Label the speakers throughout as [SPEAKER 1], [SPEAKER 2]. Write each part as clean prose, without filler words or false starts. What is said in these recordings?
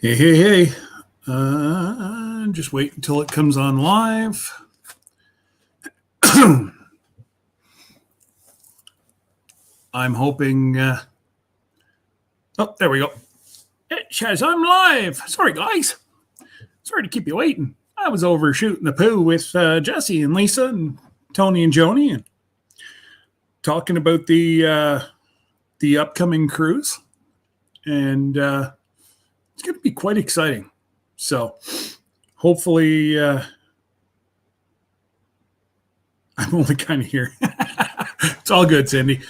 [SPEAKER 1] Hey. Just wait until it comes on live. I'm hoping. There we go. It says I'm live. Sorry, guys. Sorry to keep you waiting. I was over shooting the poo with Jesse and Lisa and Tony and Joni and talking about the upcoming cruise. And it's going to be quite exciting. So hopefully I'm only kind of here. It's all good, Cindy.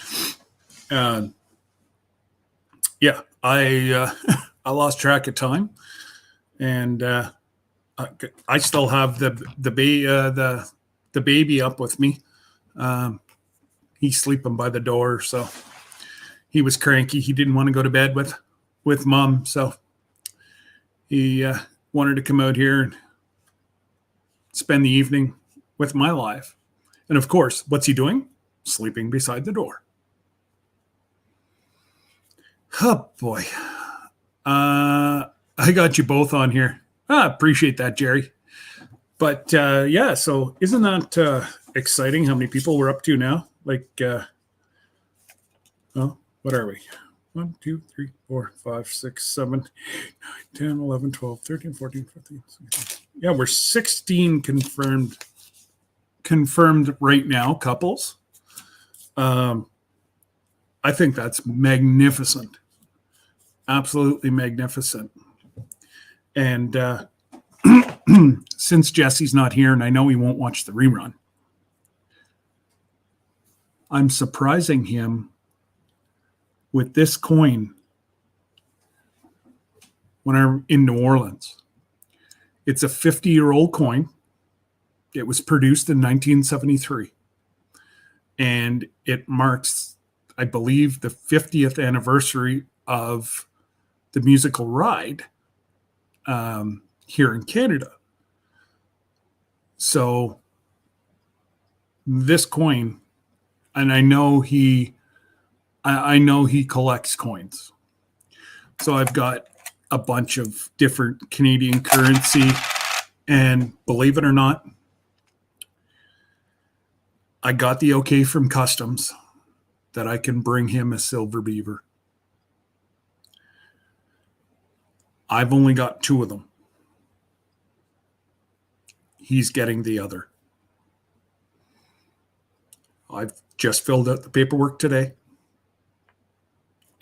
[SPEAKER 1] Yeah, I lost track of time, and I still have the baby up with me. He's sleeping by the door, so he was cranky. He didn't want to go to bed with mom, so he wanted to come out here and spend the evening with my life. And of course, what's he doing? Sleeping beside the door. Oh boy. I got you both on here. Appreciate that, Jerry. But yeah, so isn't that exciting how many people we're up to now? Like, what are we? 1, 2, 3, 4, 5, 6, 7, 8, 9, 10, 11, 12, 13, 14, 15, 16. Yeah, we're 16 confirmed right now, couples. I think that's magnificent. Absolutely magnificent. And since Jesse's not here, and I know he won't watch the rerun, I'm surprising him with this coin when I'm in New Orleans. It's a 50-year-old coin. It was produced in 1973. And it marks, I believe, the 50th anniversary of the musical Ride here in Canada. So this coin, and I know he collects coins. So I've got a bunch of different Canadian currency, and believe it or not, I got the okay from customs that I can bring him a silver beaver. I've only got 2 of them. He's getting the other. I've just filled out the paperwork today,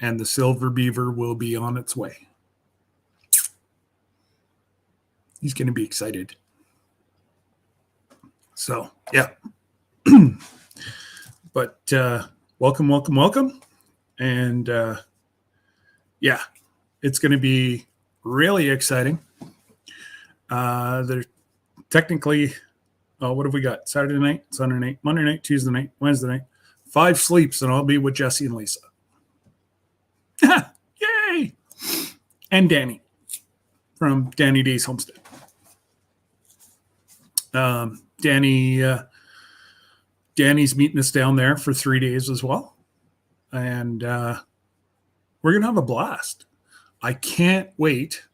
[SPEAKER 1] and the silver beaver will be on its way. He's going to be excited. So, yeah. But welcome. And yeah, it's going to be really exciting. There's technically, what have we got? Saturday night, Sunday night, Monday night, Tuesday night, Wednesday night. 5 sleeps, and I'll be with Jesse and Lisa. Yay! And from Danny Day's Homestead. Danny's meeting us down there for 3 days as well. And we're going to have a blast. I can't wait.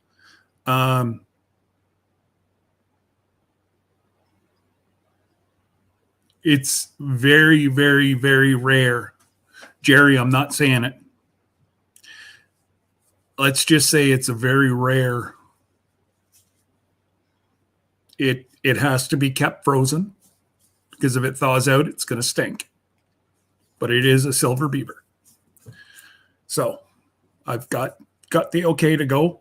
[SPEAKER 1] It's very, very, very rare. Jerry, I'm not saying it. Let's just say it's a very rare. It has to be kept frozen, because if it thaws out, it's going to stink. But it is a silver beaver. So I've got the okay to go.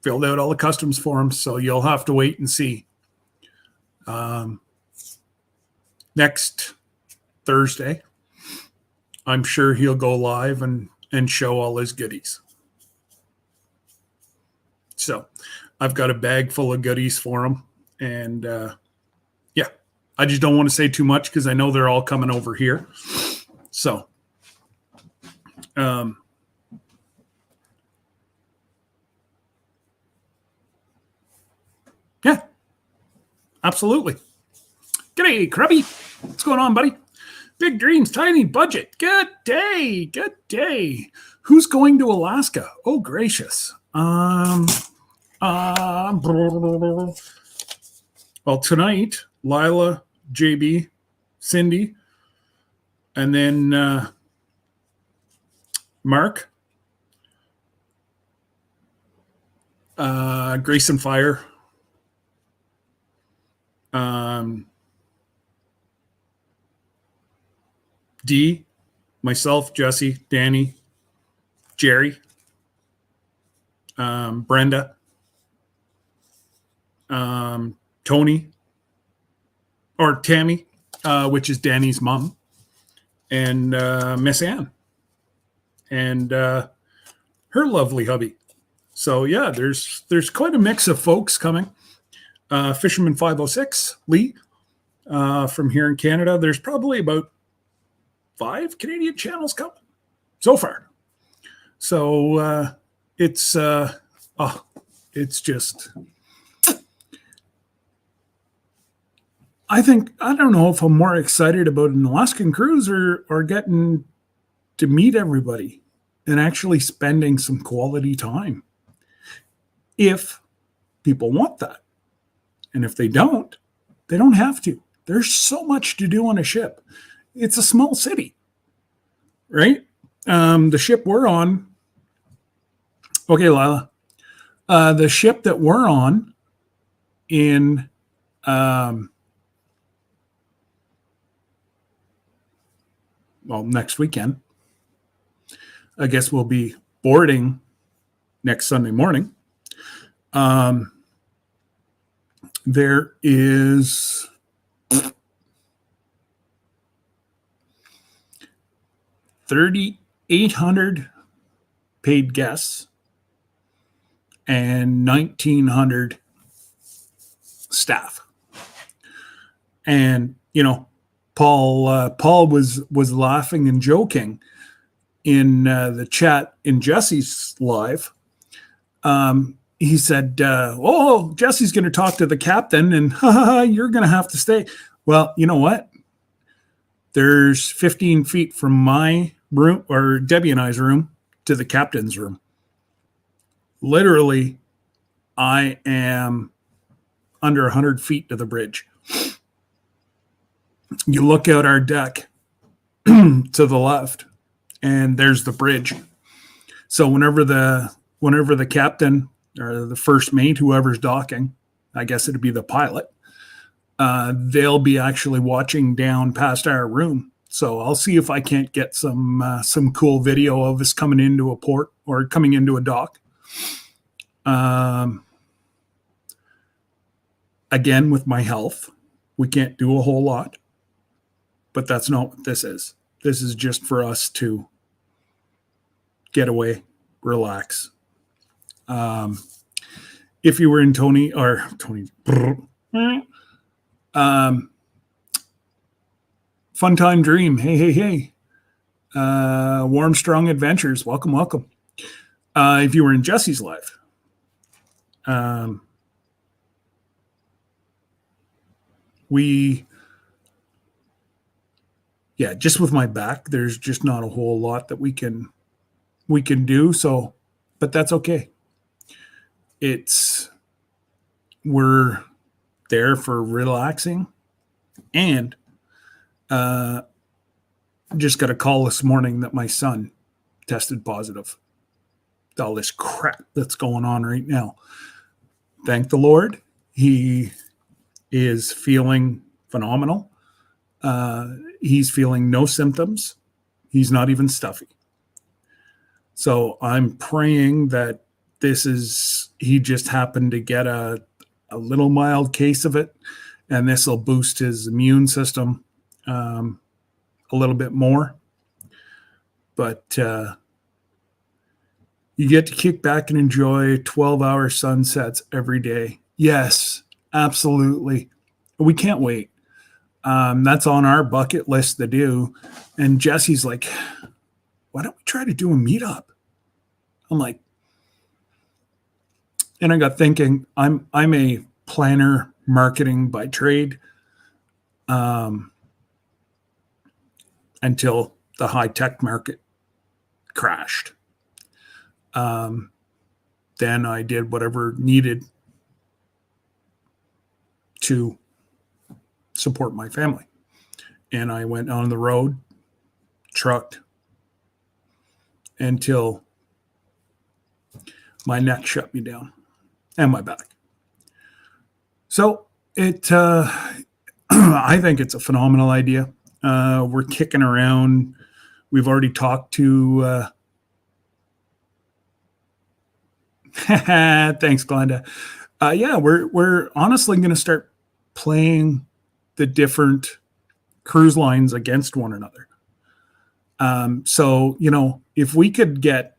[SPEAKER 1] Filled out all the customs forms, so you'll have to wait and see. Next Thursday, I'm sure he'll go live and show all his goodies. So I've got a bag full of goodies for him. And yeah, I just don't want to say too much because I know they're all coming over here. So yeah, absolutely. G'day, Krubby. What's going on, buddy? Big dreams, tiny budget. Good day. Who's going to Alaska? Oh, gracious. Well, tonight, Lila, JB, Cindy, and then Mark, Grace and Fire, Dee, myself, Jesse, Danny, Jerry, Brenda, Tony, or Tammy, which is Danny's mom, and Miss Ann, and her lovely hubby. So yeah, there's quite a mix of folks coming. Fisherman 506, Lee, from here in Canada. There's probably about 5 Canadian channels coming so far. So it's just. I don't know if I'm more excited about an Alaskan cruise or getting to meet everybody and actually spending some quality time. If people want that. And if they don't have to. There's so much to do on a ship. It's a small city, right? The ship we're on. Okay, Lila. The ship that we're on in next weekend. I guess we'll be boarding next Sunday morning. There is 3,800 paid guests and 1,900 staff. And Paul was laughing and joking in the chat in Jesse's live. He said, "Oh, Jesse's going to talk to the captain, and you're going to have to stay." Well, you know what? There's 15 feet from my room, or Debbie and I's room, to the captain's room. Literally, I am under 100 feet to the bridge. You look out our deck to the left, and there's the bridge. So whenever the captain or the first mate, whoever's docking, I guess it'd be the pilot, they'll be actually watching down past our room. So I'll see if I can't get some cool video of us coming into a port or coming into a dock. Again, with my health, we can't do a whole lot, but that's not what this is. This is just for us to get away, relax. If you were in Tony, Fun Time Dream, hey. Warm Strong Adventures, welcome. If you were in Jesse's live, just with my back, there's just not a whole lot that we can do. So, but that's okay. We're there for relaxing, and just got a call this morning that my son tested positive. All this crap that's going on right now. Thank the Lord. He is feeling phenomenal. He's feeling no symptoms. He's not even stuffy. So I'm praying that he just happened to get a little mild case of it, and this will boost his immune system a little bit more. But you get to kick back and enjoy 12-hour sunsets every day. Yes, absolutely. We can't wait. That's on our bucket list to do. And Jesse's like, why don't we try to do a meetup? I'm like, and I got thinking, I'm a planner, marketing by trade, until the high tech market crashed. then I did whatever needed to support my family. And I went on the road, trucked, until my neck shut me down and my back. So I think it's a phenomenal idea. We're kicking around. We've already talked to, thanks, Glenda. Yeah, we're honestly going to start playing the different cruise lines against one another. So, if we could get,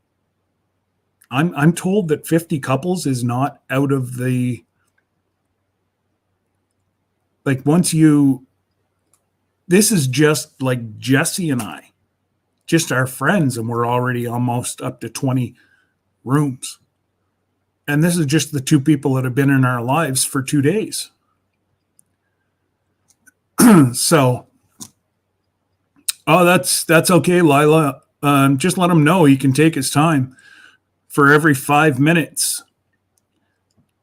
[SPEAKER 1] I'm told that 50 couples is not out of the, like, this is just like Jesse and I, just our friends, and we're already almost up to 20 rooms. And this is just the two people that have been in our lives for 2 days. So, that's okay, Lila. Just let him know he can take his time. For every 5 minutes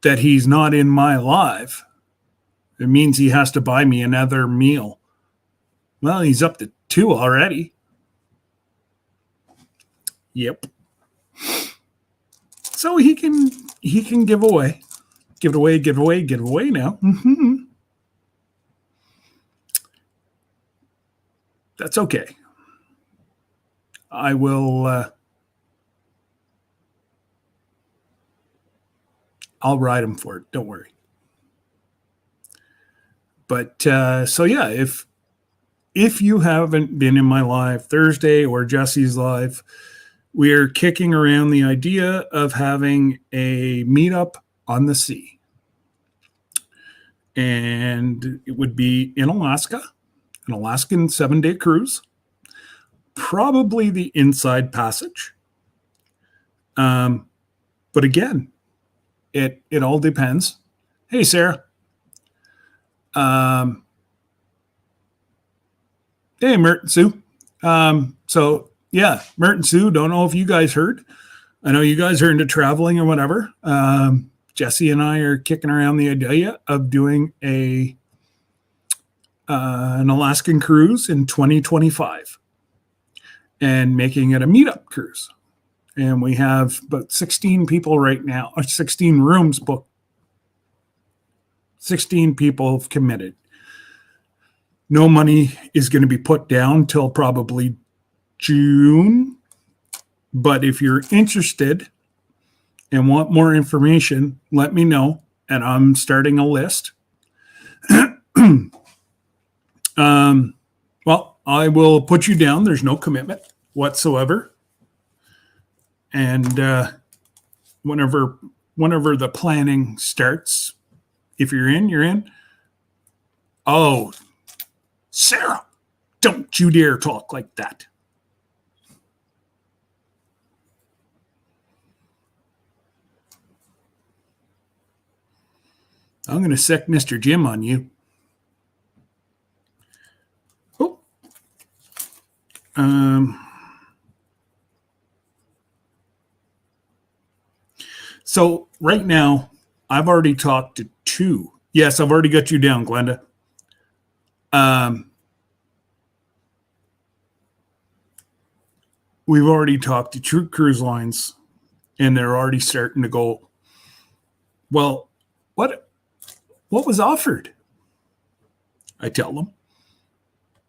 [SPEAKER 1] that he's not in my live, it means he has to buy me another meal. Well, he's up to 2 already. Yep. So he can give away now. Mm-hmm. That's okay. I will. I'll ride him for it. Don't worry. But so yeah, if you haven't been in my live Thursday or Jesse's live, we're kicking around the idea of having a meetup on the sea. And it would be in Alaska, an Alaskan 7-day cruise, probably the Inside Passage. But again, it all depends. Hey, Sarah. Hey, Mert and Sue. So yeah, Mert and Sue, don't know if you guys heard. I know you guys are into traveling or whatever. Jesse and I are kicking around the idea of doing an Alaskan cruise in 2025 and making it a meetup cruise. And we have about 16 people right now, or 16 rooms booked. 16 people have committed. No money is going to be put down till probably June. But if you're interested and want more information, let me know. And I'm starting a list. Well, I will put you down. There's no commitment whatsoever. And whenever the planning starts, if you're in, you're in. Oh, Sarah, don't you dare talk like that. I'm going to sick Mr. Jim on you. Oh. So right now, I've already talked to 2. Yes, I've already got you down, Glenda. We've already talked to 2 cruise lines, and they're already starting to go, well, what was offered? I tell them.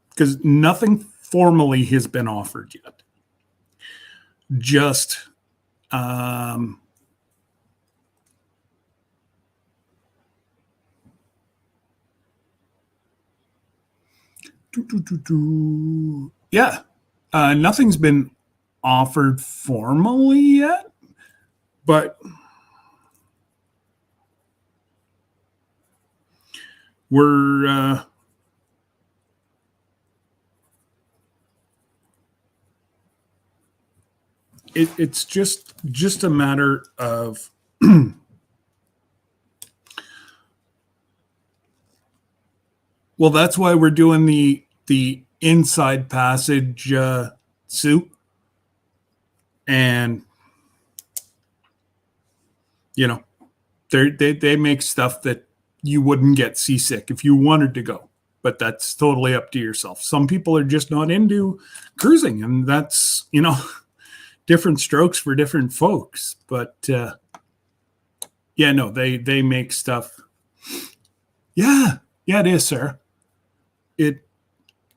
[SPEAKER 1] Because nothing formally has been offered yet. Just yeah. Nothing's been offered formally yet, but we're it's just a matter of well, that's why we're doing the Inside Passage, Sue. And You know, they make stuff that you wouldn't get seasick if you wanted to go, but that's totally up to yourself. Some people are just not into cruising, and that's, different strokes for different folks. But yeah, no, they make stuff. Yeah, it is, sir. It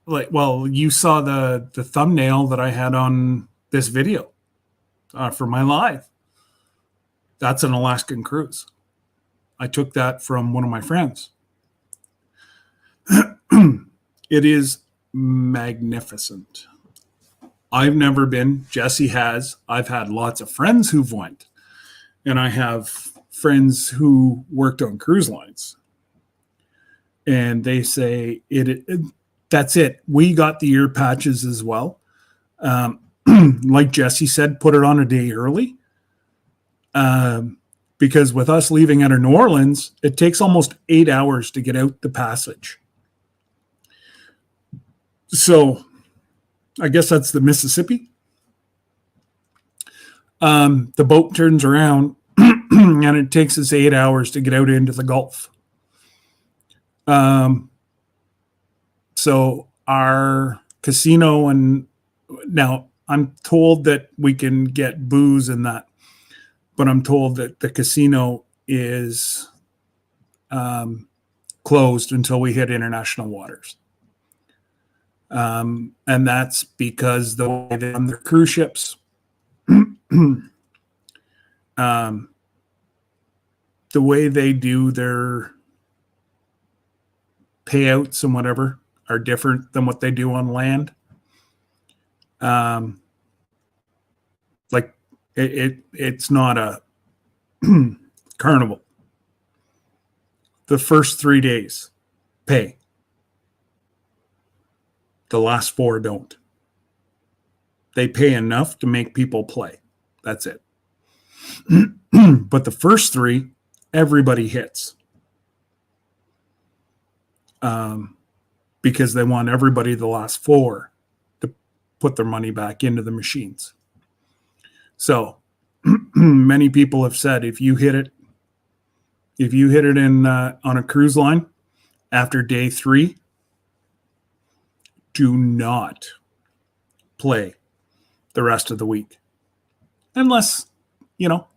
[SPEAKER 1] you saw the thumbnail that I had on this video for my live. That's an Alaskan Cruise. I took that from one of my friends. It is magnificent. I've never been. Jesse has. I've had lots of friends who've went, and I have friends who worked on cruise lines, and they say that's it. We got the ear patches as well. Like Jesse said, put it on a day early. Because with us leaving out of New Orleans, it takes almost 8 hours to get out the passage. So I guess that's the Mississippi. The boat turns around and it takes us 8 hours to get out into the Gulf. So our casino, and now I'm told that we can get booze and that, but I'm told that the casino is closed until we hit international waters. And that's because the way they run their cruise ships, the way they do their payouts and whatever are different than what they do on land. Like it's not a carnival. The first 3 days pay. The last 4 don't. They pay enough to make people play. That's it. But the first 3, everybody hits. Because they want everybody the last 4 to put their money back into the machines. So many people have said if you hit it in on a cruise line after day 3, do not play the rest of the week, unless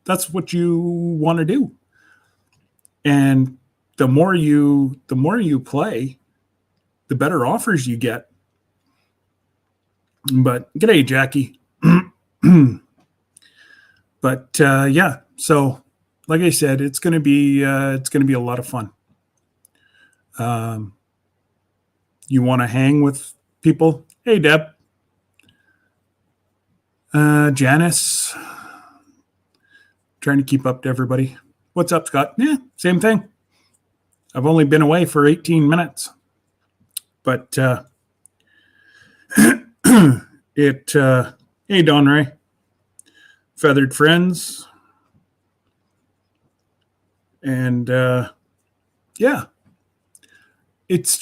[SPEAKER 1] that's what you want to do. And the more you play, the better offers you get. But g'day, Jackie. But yeah, so like I said, it's gonna be a lot of fun. You want to hang with people? Hey, Deb, Janice, trying to keep up to everybody. What's up, Scott? Yeah, same thing. I've only been away for 18 minutes, but hey, Don Ray, Feathered Friends, and yeah, it's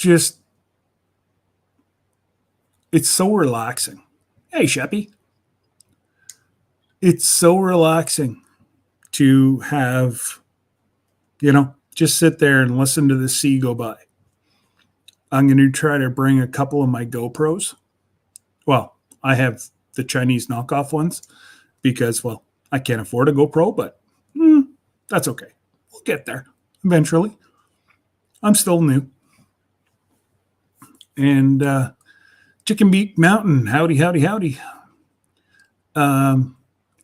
[SPEAKER 1] so relaxing. Hey, Sheppy, it's so relaxing to have, just sit there and listen to the sea go by. I'm going to try to bring a couple of my GoPros. Well, I have the Chinese knockoff ones because, well, I can't afford a GoPro, but that's okay. We'll get there eventually. I'm still new. And Chicken Beak Mountain, howdy, howdy, howdy.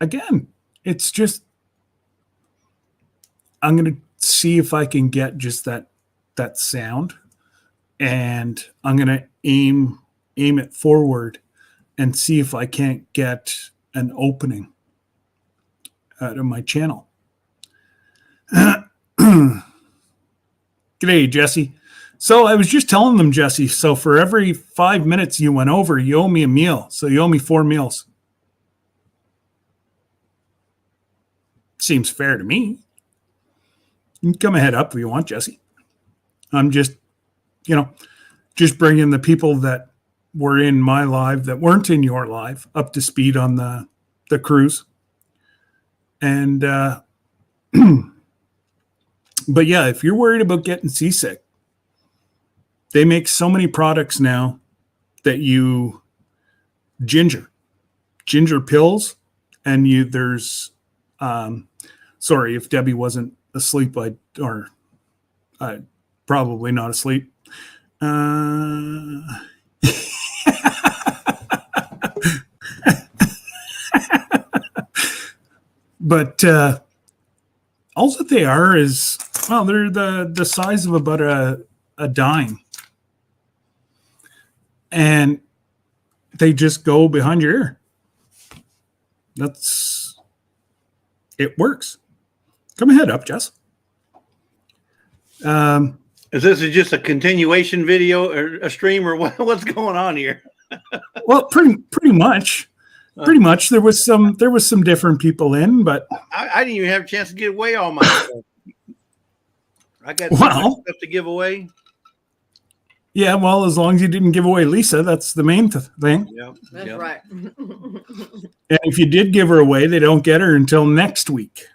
[SPEAKER 1] Again, it's just, I'm going to see if I can get just that sound, and I'm going to aim it forward and see if I can't get an opening out of my channel. G'day, Jesse. So I was just telling them, Jesse, so for every 5 minutes you went over, you owe me a meal. So you owe me 4 meals. Seems fair to me. You can come ahead up if you want, Jesse. I'm just, just bringing the people that were in my live that weren't in your live up to speed on the cruise. And But yeah, if you're worried about getting seasick, they make so many products now that ginger pills, and there's sorry if Debbie wasn't asleep, or probably not asleep. But all that they are is, well, they're the size of about a dime, and they just go behind your ear. It works. Come ahead up, Jess.
[SPEAKER 2] Is this just a continuation video or a stream, or what's going on here?
[SPEAKER 1] Well, pretty much. Pretty much. There was some different people in, but
[SPEAKER 2] I didn't even have a chance to give away all my stuff. I got stuff to give away.
[SPEAKER 1] Yeah, well, as long as you didn't give away Lisa, that's the main thing.
[SPEAKER 2] Yep,
[SPEAKER 3] that's right.
[SPEAKER 1] And if you did give her away, they don't get her until next week.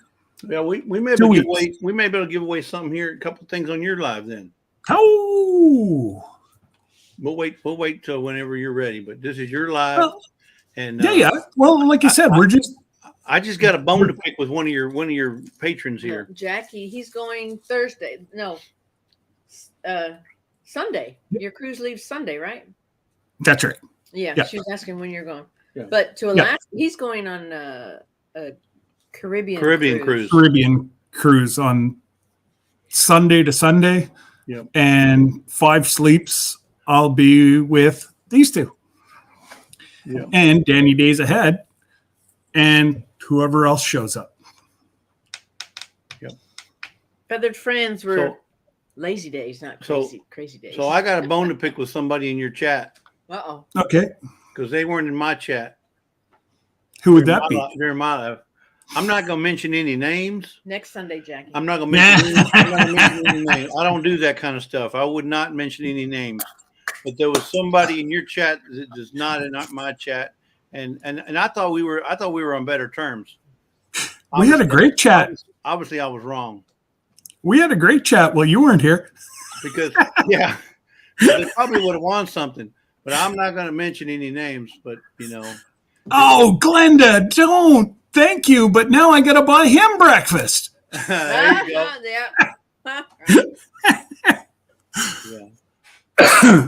[SPEAKER 2] Yeah, we may be able to give away. We may be able to give away something here. A couple of things on your live then.
[SPEAKER 1] Oh,
[SPEAKER 2] we'll wait till whenever you're ready. But this is your live.
[SPEAKER 1] Well,
[SPEAKER 2] and
[SPEAKER 1] yeah. Well, like you said,
[SPEAKER 2] I just got a bone to pick with one of your patrons here.
[SPEAKER 3] No, Jackie, he's going Thursday. No, Sunday. Your cruise leaves Sunday, right?
[SPEAKER 1] That's right.
[SPEAKER 3] Yeah, she was asking when you're going.
[SPEAKER 2] Yeah.
[SPEAKER 3] But to Alaska, he's going on a Caribbean cruise.
[SPEAKER 1] Caribbean cruise on Sunday to Sunday.
[SPEAKER 2] Yep.
[SPEAKER 1] And 5 sleeps. I'll be with these two.
[SPEAKER 2] Yep.
[SPEAKER 1] And Danny Days Ahead, and whoever else shows up.
[SPEAKER 2] Yep.
[SPEAKER 3] Feathered Friends were lazy days, not crazy days.
[SPEAKER 2] So I got a bone to pick with somebody in your chat.
[SPEAKER 3] Uh-oh.
[SPEAKER 1] Okay.
[SPEAKER 2] Because they weren't in my chat.
[SPEAKER 1] Who would that be?
[SPEAKER 2] During my life. I'm not going to mention any names.
[SPEAKER 3] Next Sunday, Jackie.
[SPEAKER 2] I'm not going to mention any names. I don't do that kind of stuff. I would not mention any names. But there was somebody in your chat that is not in my chat, and I thought we were on better terms.
[SPEAKER 1] We had a great chat.
[SPEAKER 2] Obviously, I was wrong.
[SPEAKER 1] We had a great chat. Well, you weren't here.
[SPEAKER 2] Because they probably would have won something. But I'm not going to mention any names. But
[SPEAKER 1] Oh, Glenda, don't. Thank you. But now I got to buy him breakfast.
[SPEAKER 2] There you go.
[SPEAKER 3] Yeah.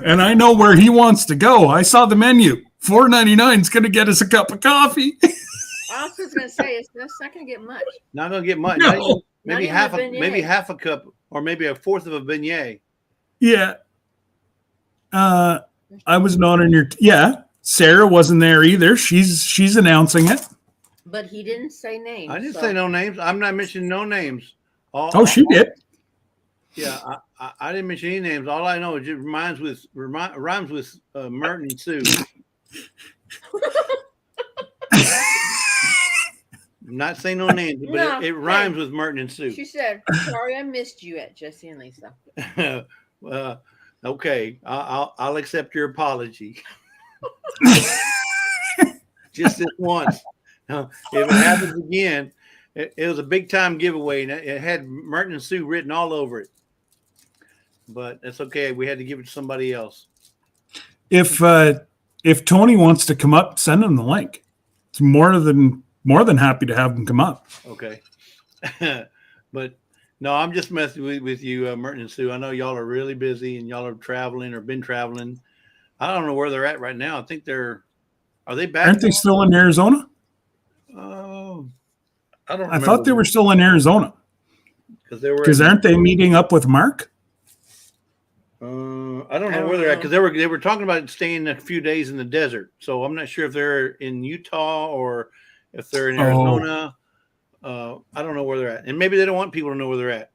[SPEAKER 1] And I know where he wants to go. I saw the menu. $4.99 is going to get us a cup of coffee.
[SPEAKER 3] I was just going to say, it's not going to get much.
[SPEAKER 2] Not going to get much.
[SPEAKER 1] No.
[SPEAKER 2] Maybe half a cup, or maybe a fourth of a beignet.
[SPEAKER 1] Yeah. I was not in your. Sarah wasn't there either. She's announcing it.
[SPEAKER 3] But he didn't say names.
[SPEAKER 2] I didn't say no names. I'm not mentioning no names.
[SPEAKER 1] She did.
[SPEAKER 2] Yeah, I didn't mention any names. All I know is it rhymes with Merton and Sue. I'm not saying no names, but it rhymes with Merton and Sue.
[SPEAKER 3] She said, "Sorry, I missed you at Jesse and Lisa."
[SPEAKER 2] Okay, I'll accept your apology. Just this once. If it happens again, it was a big time giveaway, and it had Merton and Sue written all over it. But that's okay. We had to give it to somebody else.
[SPEAKER 1] If Tony wants to come up, send him the link. It's more than happy to have him come up.
[SPEAKER 2] Okay. But no, I'm just messing with you, Merton and Sue. I know y'all are really busy and y'all are traveling or been traveling. I don't know where they're at right now. I think are they back?
[SPEAKER 1] Aren't they still in Arizona?
[SPEAKER 2] Oh, I don't.
[SPEAKER 1] I thought they were still in Arizona.
[SPEAKER 2] Because
[SPEAKER 1] aren't they meeting up with Mark?
[SPEAKER 2] I don't know where they're at, because they were talking about staying a few days in the desert. So I'm not sure if they're in Utah or if they're in Arizona. I don't know where they're at, and maybe they don't want people to know where they're at.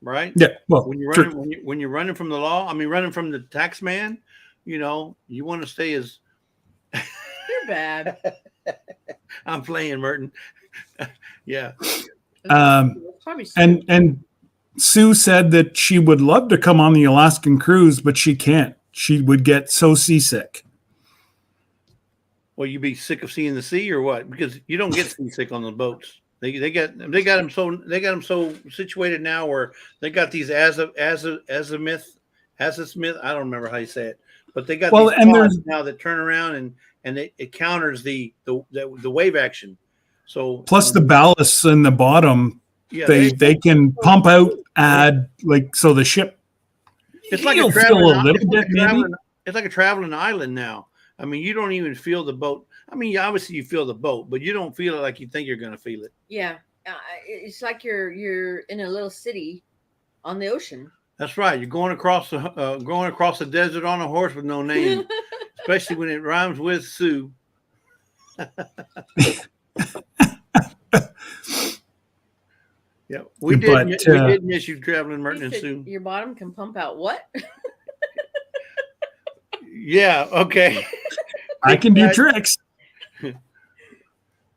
[SPEAKER 2] Right?
[SPEAKER 1] Yeah. Well,
[SPEAKER 2] when you're running from the law, running from the tax man, you want to stay as.
[SPEAKER 3] You're bad.
[SPEAKER 2] I'm playing, Merton. Yeah.
[SPEAKER 1] And Sue said that she would love to come on the Alaskan Cruise, but she can't. She would get so seasick.
[SPEAKER 2] Well, you be sick of seeing the sea or what? Because you don't get seasick on the boats. They got them so situated now where they got these azimuth. I don't remember how you say it, but they got these pods now that turn around and it counters the wave action. So
[SPEAKER 1] plus the ballasts in the bottom,
[SPEAKER 2] yeah,
[SPEAKER 1] they can pump out, add so the ship.
[SPEAKER 2] It's like
[SPEAKER 1] you'll feel a little bit maybe.
[SPEAKER 2] It's like a traveling island now. I mean, you don't even feel the boat. I mean, obviously you feel the boat, but you don't feel it like you think you're going to feel it.
[SPEAKER 3] Yeah, it's like you're in a little city on the ocean.
[SPEAKER 2] That's right. You're going across the desert on a horse with no name, especially when it rhymes with Sue. Yeah, we did miss you traveling, Merton and Sue.
[SPEAKER 3] Your bottom can pump out what?
[SPEAKER 2] Yeah. Okay.
[SPEAKER 1] I can do tricks.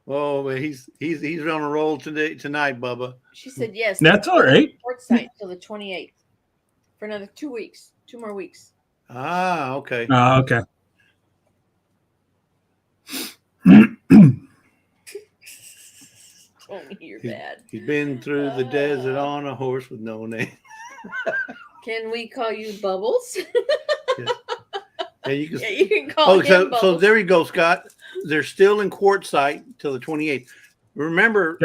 [SPEAKER 2] Oh, but he's on a roll tonight, Bubba.
[SPEAKER 3] She said yes.
[SPEAKER 1] That's all right.
[SPEAKER 3] Port site till the 28th for another 2 weeks, 2 more weeks.
[SPEAKER 2] Ah, okay.
[SPEAKER 1] Okay.
[SPEAKER 3] You're bad.
[SPEAKER 2] He's been through the desert on a horse with no name.
[SPEAKER 3] Can we call you Bubbles?
[SPEAKER 2] Yes. Yeah, you
[SPEAKER 3] can call him Bubbles.
[SPEAKER 2] So there you go, Scott. They're still in quartzsite till the 28th. Remember,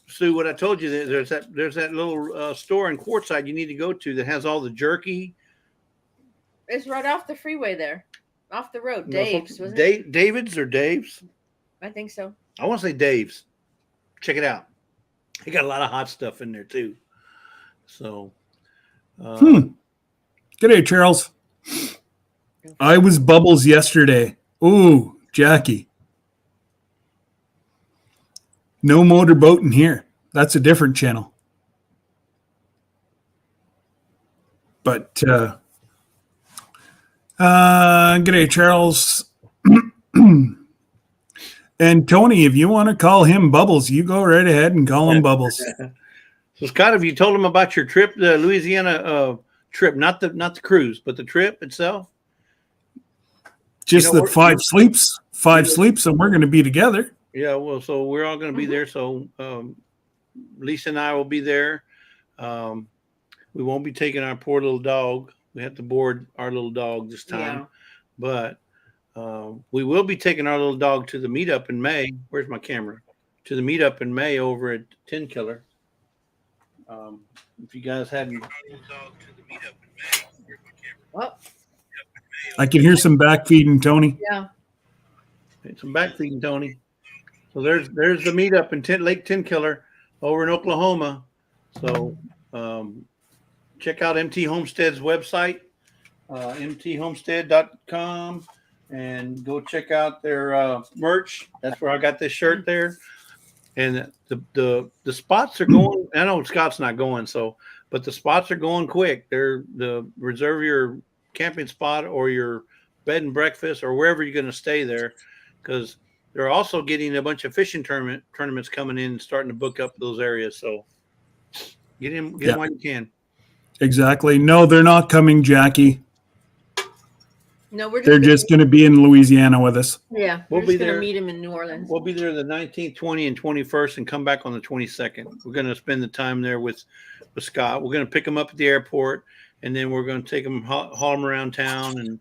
[SPEAKER 2] Sue, what I told you, there's that little store in quartzsite you need to go to that has all the jerky.
[SPEAKER 3] It's right off the freeway there, off the road. Dave's, wasn't it?
[SPEAKER 2] David's or Dave's?
[SPEAKER 3] I think so.
[SPEAKER 2] I want to say Dave's. Check it out. He got a lot of hot stuff in there too. So,
[SPEAKER 1] Good day, Charles. I was Bubbles yesterday. Ooh, Jackie. No motorboat in here. That's a different channel. But good day, Charles. And Tony, if you want to call him Bubbles, you go right ahead and call him Bubbles.
[SPEAKER 2] So, Scott, have you told him about your trip, the Louisiana trip, not the cruise, but the trip itself?
[SPEAKER 1] Just the 5 sleeps, and we're going to be together.
[SPEAKER 2] Yeah, well, so we're all going to be there. So Lisa and I will be there. We won't be taking our poor little dog. We have to board our little dog this time. Yeah. But we will be taking our little dog to the meetup in May. Where's my camera? To the meetup in May over at 10 Killer. If you guys have your dog to the meetup in May, where's my camera?
[SPEAKER 3] Well,
[SPEAKER 1] I can hear some backfeeding, Tony.
[SPEAKER 3] Yeah.
[SPEAKER 2] Some backfeeding, Tony. So there's the meetup in Lake 10 Killer over in Oklahoma. So check out MT Homestead's website, mthomestead.com, and go check out their merch. That's where I got this shirt there. And the spots are going. I know Scott's not going, but the spots are going quick. They're the reserve your camping spot or your bed and breakfast or wherever you're going to stay there, because they're also getting a bunch of fishing tournaments coming in and starting to book up those areas. So get in while you can.
[SPEAKER 1] Exactly. No, they're not coming, Jackie.
[SPEAKER 3] No,
[SPEAKER 1] they're just going to be in Louisiana with us.
[SPEAKER 3] Yeah, we'll be there. Meet them in New Orleans.
[SPEAKER 2] We'll be there the 19th, 20th, and 21st, and come back on the 22nd. We're going to spend the time there with Scott. We're going to pick them up at the airport, and then we're going to take them, haul them around town, and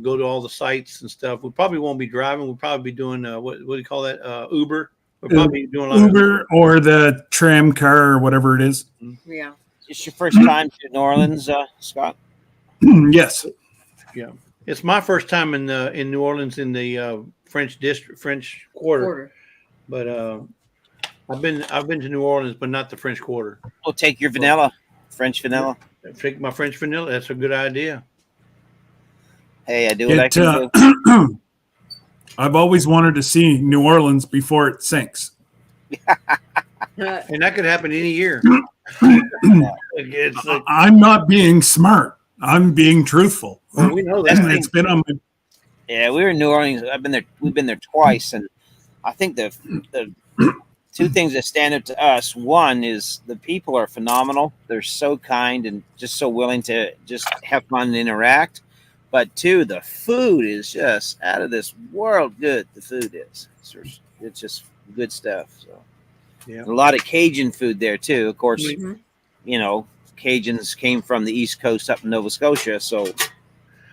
[SPEAKER 2] go to all the sites and stuff. We probably won't be driving. We'll probably be doing what do you call that? Uber. We'll probably be doing a lot
[SPEAKER 1] Uber or the tram car or whatever it is.
[SPEAKER 3] Yeah.
[SPEAKER 4] It's your first time to New Orleans, Scott?
[SPEAKER 1] Yes.
[SPEAKER 2] Yeah. It's my first time in New Orleans in the French Quarter. But I've been to New Orleans, but not the French Quarter.
[SPEAKER 4] We'll take your vanilla, French vanilla.
[SPEAKER 2] Take my French vanilla. That's a good idea.
[SPEAKER 4] Hey, I do what I can do.
[SPEAKER 1] I've always wanted to see New Orleans before it sinks.
[SPEAKER 2] And that could happen any year.
[SPEAKER 1] I'm not being smart. I'm being truthful.
[SPEAKER 2] Well, we know that.
[SPEAKER 1] It's been on my...
[SPEAKER 4] Yeah, we were in New Orleans. I've been there. We've been there twice, and I think the two things that stand out to us. One is the people are phenomenal. They're so kind and just so willing to just have fun and interact. But two, the food is just out of this world good. The food is. It's just good stuff. So
[SPEAKER 2] Yeah.
[SPEAKER 4] A lot of Cajun food there too. Of course,
[SPEAKER 3] Mhm.
[SPEAKER 4] you know, Cajuns came from the East Coast up in Nova Scotia, so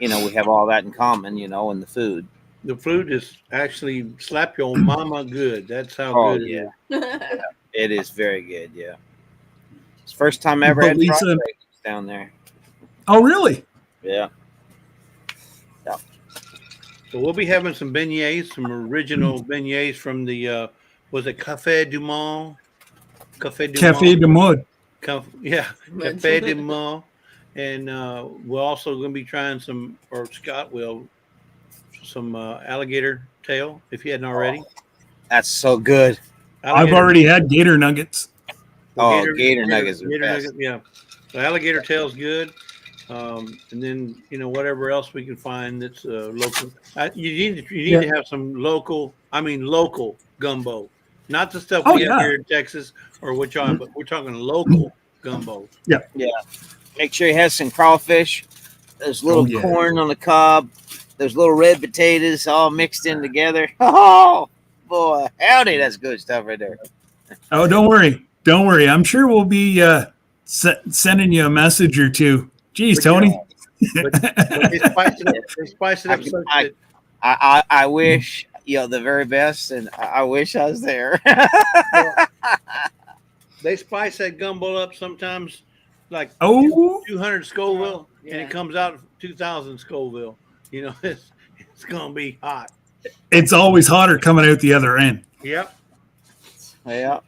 [SPEAKER 4] we have all that in common, in the food.
[SPEAKER 2] The food is actually slap your mama good. That's how
[SPEAKER 4] Oh
[SPEAKER 2] good it
[SPEAKER 4] yeah,
[SPEAKER 2] is.
[SPEAKER 4] it is very good. Yeah, it's the first time I ever
[SPEAKER 1] But
[SPEAKER 4] had fried
[SPEAKER 1] Lisa,
[SPEAKER 4] grapes down there.
[SPEAKER 1] oh really?
[SPEAKER 4] Yeah.
[SPEAKER 2] So we'll be having some beignets, some original beignets from the was it Café du Monde? Café du
[SPEAKER 1] Cafe
[SPEAKER 2] Monde.
[SPEAKER 1] de Mode.
[SPEAKER 2] Yeah, Café du Monde. And we're also going to be trying some, or Scott will, some alligator tail if you hadn't already.
[SPEAKER 4] That's so good.
[SPEAKER 1] I've already had gator nuggets.
[SPEAKER 4] Oh, gator nuggets are best.
[SPEAKER 2] Nuggets, yeah. The alligator tail's good. And then whatever else we can find that's local. You need to have some local gumbo, not the stuff
[SPEAKER 1] Oh
[SPEAKER 2] we have
[SPEAKER 1] yeah.
[SPEAKER 2] here in Texas or but we're talking local gumbo.
[SPEAKER 1] Yeah.
[SPEAKER 4] Yeah. Make sure you have some crawfish. There's little
[SPEAKER 1] Oh, yeah.
[SPEAKER 4] corn on the cob. There's little red potatoes all mixed in together. Oh boy, howdy, that's good stuff right there.
[SPEAKER 1] Oh, don't worry. I'm sure we'll be sending you a message or two. Geez, Tony.
[SPEAKER 2] But they spice it up. They spice it up such that
[SPEAKER 4] I wish the very best, and I wish I was there.
[SPEAKER 2] they spice that gumbo up sometimes like
[SPEAKER 1] Oh,
[SPEAKER 2] 200 Scoville,
[SPEAKER 3] Yeah.
[SPEAKER 2] and it comes out 2,000 Scoville. It's gonna be hot.
[SPEAKER 1] it's always hotter coming out the other end.
[SPEAKER 2] Yep.
[SPEAKER 4] Yeah,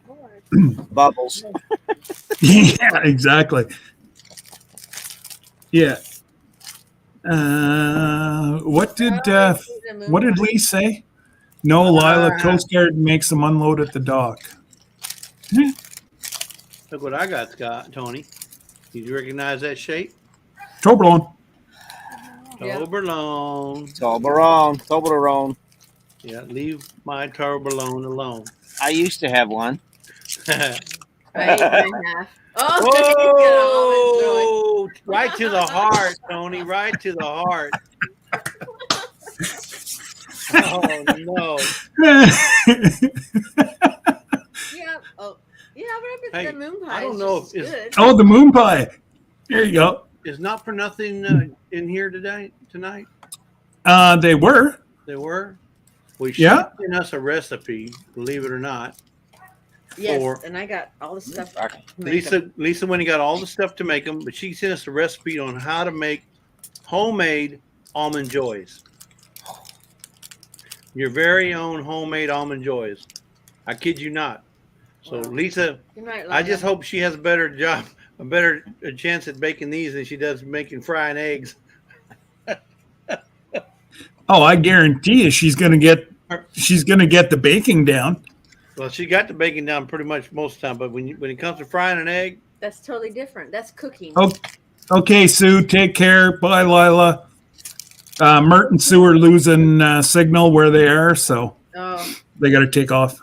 [SPEAKER 4] bubbles.
[SPEAKER 1] Yeah, exactly. Yeah. What did Lee say? No, Lila, Coast Guard makes them unload at the dock.
[SPEAKER 2] Look what I got, Tony. Did you recognize that shape?
[SPEAKER 1] Toblerone.
[SPEAKER 3] Yeah.
[SPEAKER 4] Toblerone.
[SPEAKER 2] Yeah, leave my Toblerone alone.
[SPEAKER 4] I used to have one.
[SPEAKER 3] I ate mine half. Oh,
[SPEAKER 2] Oh, right to the heart, Tony. Right to the heart. Oh no!
[SPEAKER 3] yeah. Oh, yeah. But
[SPEAKER 2] Hey,
[SPEAKER 3] the moon pie.
[SPEAKER 2] I don't
[SPEAKER 3] is
[SPEAKER 2] know
[SPEAKER 3] just
[SPEAKER 2] if it's-
[SPEAKER 3] good.
[SPEAKER 1] Oh, the moon pie. There you go.
[SPEAKER 2] Is Not For Nothing in here tonight?
[SPEAKER 1] They were.
[SPEAKER 2] They were. Well, she
[SPEAKER 1] Yeah.
[SPEAKER 2] sent us a recipe, believe it or not.
[SPEAKER 3] Yes,
[SPEAKER 2] for-
[SPEAKER 3] and I got all the stuff. to make
[SPEAKER 2] Lisa went and got all the stuff to make them, but she sent us a recipe on how to make homemade almond joys. Your very own homemade almond joys. I kid you not. So
[SPEAKER 3] Wow.
[SPEAKER 2] Lisa,
[SPEAKER 3] You might
[SPEAKER 2] I
[SPEAKER 3] like
[SPEAKER 2] just
[SPEAKER 3] them.
[SPEAKER 2] hope she has a better chance at baking these than she does making frying eggs.
[SPEAKER 1] Oh, I guarantee you, she's gonna get the baking down.
[SPEAKER 2] Well, she got the baking down pretty much most of the time, but when it comes to frying an egg,
[SPEAKER 3] That's totally different. That's cooking.
[SPEAKER 1] Oh, okay, Sue. Take care. Bye, Lila. Mert and Sue are losing signal where they are, so
[SPEAKER 3] Oh,
[SPEAKER 1] they got to take off.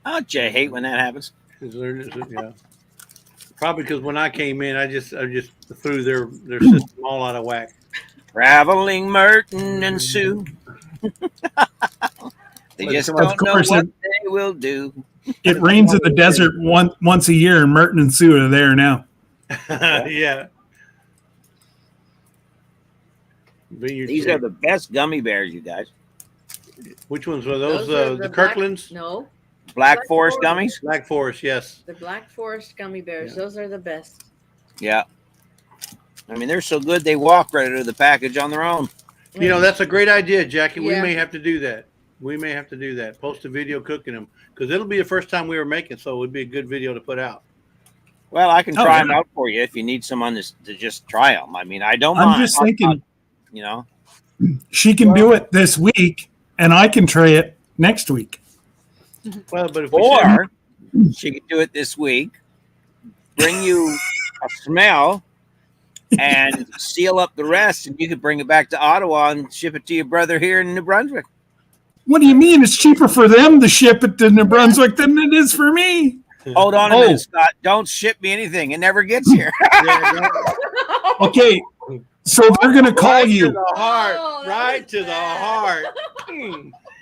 [SPEAKER 4] Don't you hate when that happens?
[SPEAKER 2] yeah. Probably because when I came in, I just threw their system all out of whack.
[SPEAKER 4] Traveling Merton and Sue. They
[SPEAKER 2] Well,
[SPEAKER 4] just
[SPEAKER 1] of
[SPEAKER 4] don't know
[SPEAKER 1] course
[SPEAKER 4] what they will do.
[SPEAKER 1] It rains in the desert once a year, and Merton and Sue are there now.
[SPEAKER 2] Yeah.
[SPEAKER 4] These are the best gummy bears, you guys.
[SPEAKER 2] Which ones were those?
[SPEAKER 3] are
[SPEAKER 2] The
[SPEAKER 3] Black-
[SPEAKER 2] Kirklands?
[SPEAKER 3] No,
[SPEAKER 4] Black Forest gummies?
[SPEAKER 2] Black Forest, yes.
[SPEAKER 3] the Black Forest gummy bears.
[SPEAKER 2] Yeah.
[SPEAKER 3] Those are the best.
[SPEAKER 4] Yeah. I mean, they're so good they walk right out of the package on their own.
[SPEAKER 2] That's a great idea, Jackie. We
[SPEAKER 3] Yeah.
[SPEAKER 2] may have to do that. Post a video cooking them because it'll be the first time we were making, so it would be a good video to put out.
[SPEAKER 4] Well, I can
[SPEAKER 1] Oh,
[SPEAKER 4] try
[SPEAKER 1] yeah.
[SPEAKER 4] them out for you if you need someone to just try them. I mean, I don't
[SPEAKER 1] I'm
[SPEAKER 4] mind.
[SPEAKER 1] just thinking she can do it this week, and I can try it next week.
[SPEAKER 2] Well, but if we said-
[SPEAKER 4] Or she could do it this week, bring you a smell, and seal up the rest, and you could bring it back to Ottawa and ship it to your brother here in New Brunswick.
[SPEAKER 1] What do you mean? It's cheaper for them to ship it to New Brunswick than it is for me.
[SPEAKER 4] Hold on a
[SPEAKER 1] Oh.
[SPEAKER 4] minute, Scott. Don't ship me anything. It never gets here.
[SPEAKER 2] Yeah, no,
[SPEAKER 1] Okay, so they're going to call
[SPEAKER 2] right
[SPEAKER 1] you.
[SPEAKER 2] to the heart,
[SPEAKER 3] Oh, that
[SPEAKER 2] right
[SPEAKER 3] was
[SPEAKER 2] to the
[SPEAKER 3] bad.
[SPEAKER 2] heart.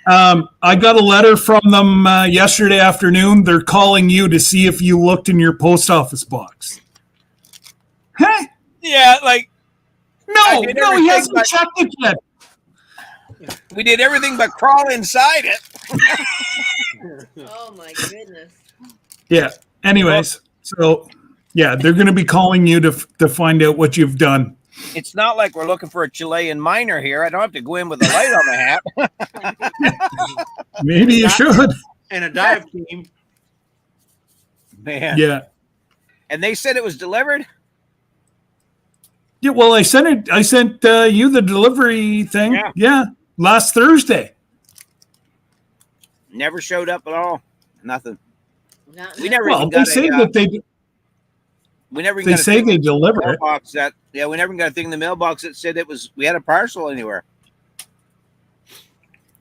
[SPEAKER 1] I got a letter from them yesterday afternoon. They're calling you to see if you looked in your post office box. Huh?
[SPEAKER 4] Yeah, like
[SPEAKER 1] No,
[SPEAKER 4] did
[SPEAKER 1] he
[SPEAKER 4] everything
[SPEAKER 1] hasn't
[SPEAKER 4] but-
[SPEAKER 1] checked it yet.
[SPEAKER 4] we did everything but crawl inside it.
[SPEAKER 3] Oh my goodness.
[SPEAKER 1] Yeah. Anyways, so yeah, they're going to be calling you to find out what you've done.
[SPEAKER 4] It's not like we're looking for a Chilean miner here. I don't have to go in with a light on my hat.
[SPEAKER 1] Maybe you should.
[SPEAKER 2] And a dive team.
[SPEAKER 4] Man.
[SPEAKER 1] Yeah.
[SPEAKER 4] And they said it was delivered?
[SPEAKER 1] Yeah. Well, I sent it. I sent you the delivery thing. Yeah. Last Thursday.
[SPEAKER 4] Never showed up at all. Nothing.
[SPEAKER 3] Not
[SPEAKER 4] We never
[SPEAKER 1] Well,
[SPEAKER 4] even
[SPEAKER 1] they
[SPEAKER 4] got
[SPEAKER 1] say
[SPEAKER 4] a,
[SPEAKER 1] that they.
[SPEAKER 4] we never even
[SPEAKER 1] They
[SPEAKER 4] got a
[SPEAKER 1] say
[SPEAKER 4] thing
[SPEAKER 1] they
[SPEAKER 4] in the
[SPEAKER 1] deliver it.
[SPEAKER 4] mailbox that we never even got a thing in the mailbox that said we had a parcel anywhere.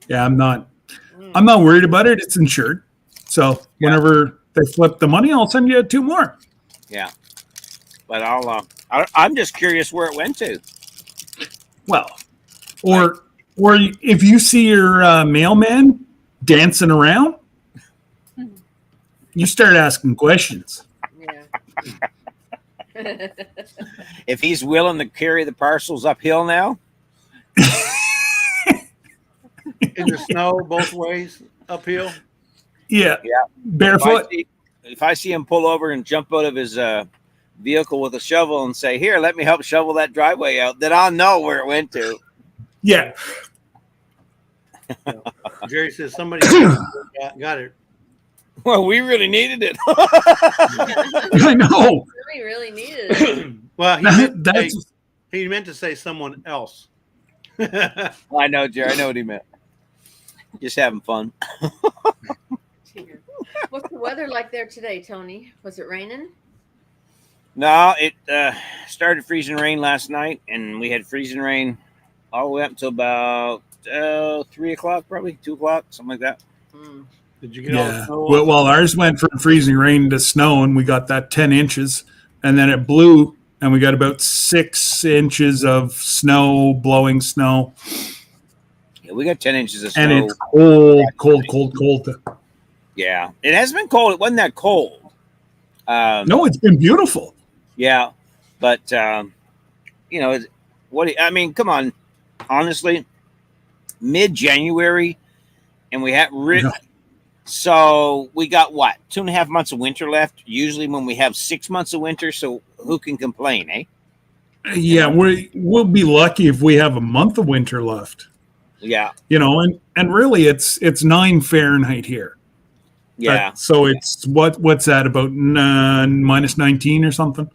[SPEAKER 1] Yeah, I'm not worried about it. It's insured. So whenever they flip the money, I'll send you 2 more.
[SPEAKER 4] Yeah. But I'm just curious where it went to.
[SPEAKER 1] Well, or if you see your mailman dancing around, you start asking questions.
[SPEAKER 3] Yeah.
[SPEAKER 4] If he's willing to carry the parcels uphill now,
[SPEAKER 2] In the snow, both ways, uphill.
[SPEAKER 1] Yeah.
[SPEAKER 4] Yeah.
[SPEAKER 1] Barefoot.
[SPEAKER 4] if I see him pull over and jump out of his vehicle with a shovel and say, "Here, let me help shovel that driveway out," then I'll know where it went to.
[SPEAKER 1] Yeah.
[SPEAKER 2] Jerry says somebody got it.
[SPEAKER 4] Well, we really needed it.
[SPEAKER 1] I know.
[SPEAKER 3] We really needed it.
[SPEAKER 2] Well,
[SPEAKER 1] That's
[SPEAKER 2] he meant to say someone else.
[SPEAKER 4] I know, Jerry. I know what he meant. Just having fun.
[SPEAKER 3] What's the weather like there today, Tony? Was it raining?
[SPEAKER 4] No, it started freezing rain last night, and we had freezing rain all the way up until about 3 o'clock, probably 2 o'clock, something like that.
[SPEAKER 2] Did you get all the
[SPEAKER 1] yeah.
[SPEAKER 2] snow?
[SPEAKER 1] Well, ours went from freezing rain to snow, and we got that 10 inches, and then it blew, and we got about 6 inches of snow, blowing snow,
[SPEAKER 4] Yeah, we got 10 inches of snow.
[SPEAKER 1] and it's cold.
[SPEAKER 4] Yeah, it has been cold. It wasn't that cold.
[SPEAKER 1] No, it's been beautiful.
[SPEAKER 4] Yeah, but I mean, come on, honestly, mid-January, and we have so we got what 2.5 months of winter left. Usually, when we have 6 months of winter, so who can complain, eh?
[SPEAKER 1] Yeah, we'll be lucky if we have a month of winter left.
[SPEAKER 4] Yeah,
[SPEAKER 1] and really, it's 9 Fahrenheit here.
[SPEAKER 4] yeah.
[SPEAKER 1] So it's what's that, about minus 19 or something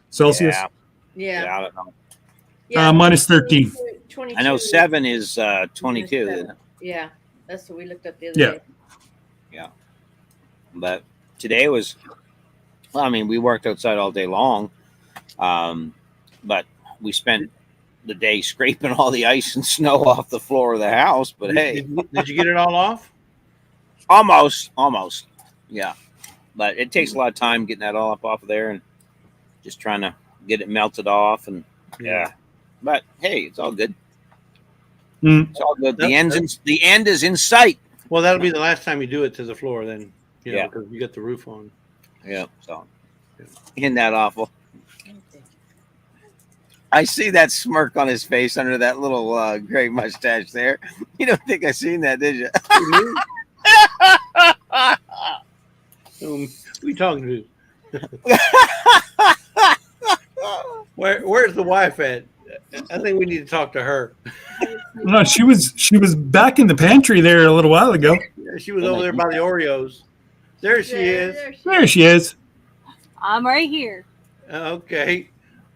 [SPEAKER 1] Celsius?
[SPEAKER 3] Yeah.
[SPEAKER 4] I don't know.
[SPEAKER 1] Minus 13.
[SPEAKER 3] 22.
[SPEAKER 4] I know 7 is 22.
[SPEAKER 3] Yeah, that's what we looked up the other day.
[SPEAKER 4] But today was, well, I mean, we worked outside all day long, but we spent the day scraping all the ice and snow off the floor of the house. But hey,
[SPEAKER 2] Did you get it all off?
[SPEAKER 4] almost, yeah. But it takes a lot of time getting that all up off of there and just trying to get it melted off. And yeah, but hey, it's all good. It's all good. The end is in sight.
[SPEAKER 2] Well, that'll be the last time you do it to the floor, then.
[SPEAKER 4] Yeah.
[SPEAKER 2] Because you got the roof on.
[SPEAKER 4] Yeah. So, isn't that awful? I see that smirk on his face under that little gray mustache there. You don't think I seen that, did you?
[SPEAKER 2] Who you talking to? Where's the wife at? I think we need to talk to her.
[SPEAKER 1] No, she was back in the pantry there a little while ago.
[SPEAKER 2] She was over there by the Oreos. There she is.
[SPEAKER 1] There she is.
[SPEAKER 5] I'm right here.
[SPEAKER 2] Okay.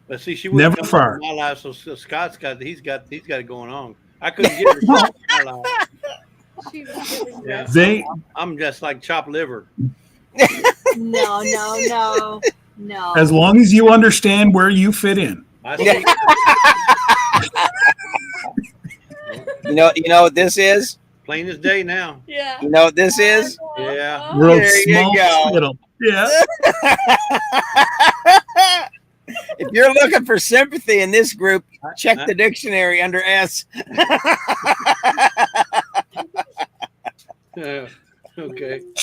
[SPEAKER 2] But see, she
[SPEAKER 1] Never
[SPEAKER 2] wouldn't
[SPEAKER 1] far.
[SPEAKER 2] come into my life, so Scott's got it going on. I couldn't get her in my life.
[SPEAKER 3] She was really
[SPEAKER 2] Yeah. I'm just like chopped liver.
[SPEAKER 5] No.
[SPEAKER 1] As long as you understand where you fit in.
[SPEAKER 2] I see.
[SPEAKER 4] You know what this is?
[SPEAKER 2] Plain as day now.
[SPEAKER 3] Yeah.
[SPEAKER 4] You know what this is?
[SPEAKER 2] Yeah.
[SPEAKER 1] World's
[SPEAKER 4] There you
[SPEAKER 1] smallest
[SPEAKER 4] go.
[SPEAKER 1] fiddle. Yeah.
[SPEAKER 4] If you're looking for sympathy in this group, check the dictionary under S.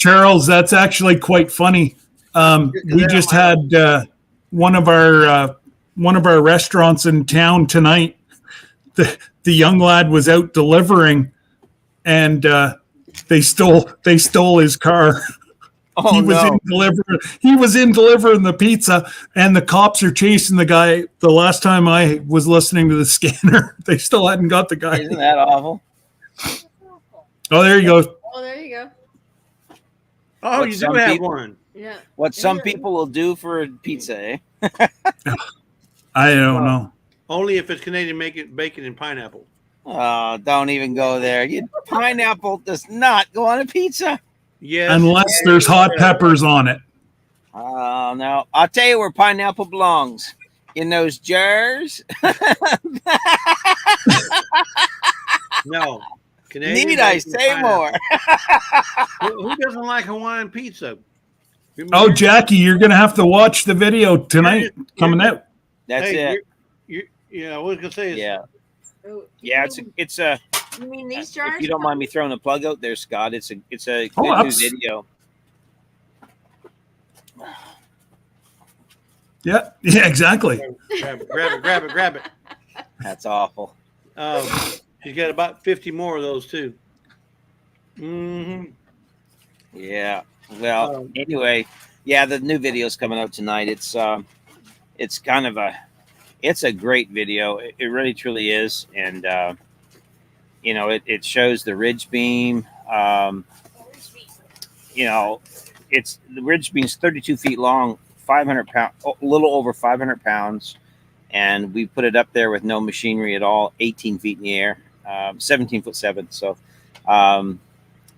[SPEAKER 1] Charles, that's actually quite funny. We just had one of our restaurants in town tonight. The young lad was out delivering, and they stole his car.
[SPEAKER 4] Oh
[SPEAKER 1] He was
[SPEAKER 4] no!
[SPEAKER 1] in delivering the pizza, and the cops are chasing the guy. The last time I was listening to the scanner, they still hadn't got the guy.
[SPEAKER 4] Isn't that awful?
[SPEAKER 1] Oh, there you go.
[SPEAKER 3] Oh, there you go.
[SPEAKER 2] Oh, you do have one.
[SPEAKER 3] Yeah.
[SPEAKER 4] What some people will do for a pizza, eh?
[SPEAKER 1] I don't know.
[SPEAKER 2] Only if it's Canadian bacon and pineapple.
[SPEAKER 4] Oh, don't even go there. Pineapple does not go on a pizza.
[SPEAKER 2] Yes.
[SPEAKER 1] Unless there's hot peppers on it.
[SPEAKER 4] Oh, no. I'll tell you where pineapple belongs. In those jars.
[SPEAKER 2] No. Canadian
[SPEAKER 4] Need I say more?
[SPEAKER 2] Who doesn't like Hawaiian pizza?
[SPEAKER 1] Oh, Jackie, you're going to have to watch the video tonight coming out.
[SPEAKER 4] That's it.
[SPEAKER 2] I was going to say.
[SPEAKER 4] Yeah.
[SPEAKER 3] Oh,
[SPEAKER 4] Yeah, it's a.
[SPEAKER 3] You mean these jars?
[SPEAKER 4] If you don't mind me throwing a plug out there, Scott, it's a good new video.
[SPEAKER 1] Yeah, exactly.
[SPEAKER 2] Grab it.
[SPEAKER 4] That's awful.
[SPEAKER 2] She's got about 50 more of those too. Mm-hmm.
[SPEAKER 4] Yeah. Well, anyway, yeah, the new video's coming out tonight. It's kind of it's a great video. It really truly is, and it shows the ridge beam. It's the ridge beam's 32 feet long, 500 pounds, a little over 500 pounds, and we put it up there with no machinery at all, 18 feet in the air, 17'7". So,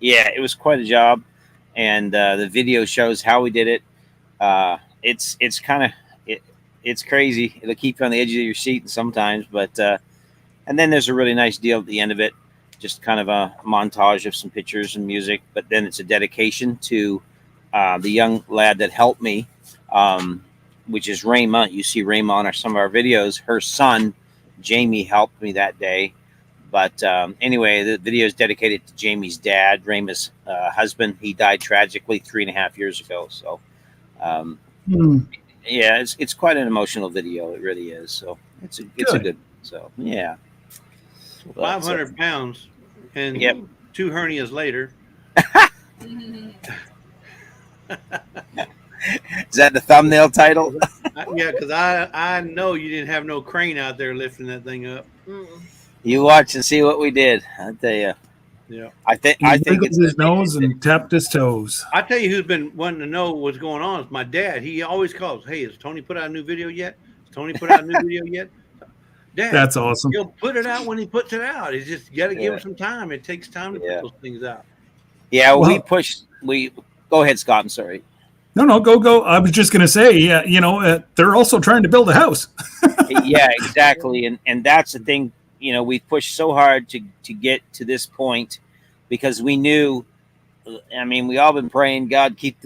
[SPEAKER 4] it was quite a job, and the video shows how we did it. It's kind of it's crazy. It'll keep you on the edge of your seat sometimes, but and then there's a really nice deal at the end of it, just kind of a montage of some pictures and music. But then it's a dedication to the young lad that helped me, which is Rayma. You see Rayma on some of our videos. Her son, Jamie, helped me that day. But anyway, the video is dedicated to Jamie's dad, Rayma's husband. He died tragically 3.5 years ago. So, yeah, it's quite an emotional video. It really is. So it's a good. So yeah,
[SPEAKER 2] 500 pounds and 2 hernias later.
[SPEAKER 4] Is that the thumbnail title?
[SPEAKER 2] Yeah, because I know you didn't have no crane out there lifting that thing up.
[SPEAKER 4] You watch and see what we did. I tell you.
[SPEAKER 2] Yeah,
[SPEAKER 1] I think it's his nose and tapped his toes.
[SPEAKER 2] I tell you, who's been wanting to know what's going on is my dad. He always calls. Hey, has Tony put out a new video yet? Has Tony put out a new video yet? Dad,
[SPEAKER 1] that's awesome.
[SPEAKER 2] He'll put it out when he puts it out. It's just you got to give him some time. It takes time to put those things out.
[SPEAKER 4] Yeah, we go ahead, Scott. I'm sorry.
[SPEAKER 1] No, go. I was just going to say, they're also trying to build a house.
[SPEAKER 4] Yeah, exactly. And that's the thing. We've pushed so hard to get to this point because we knew, we all been praying God keep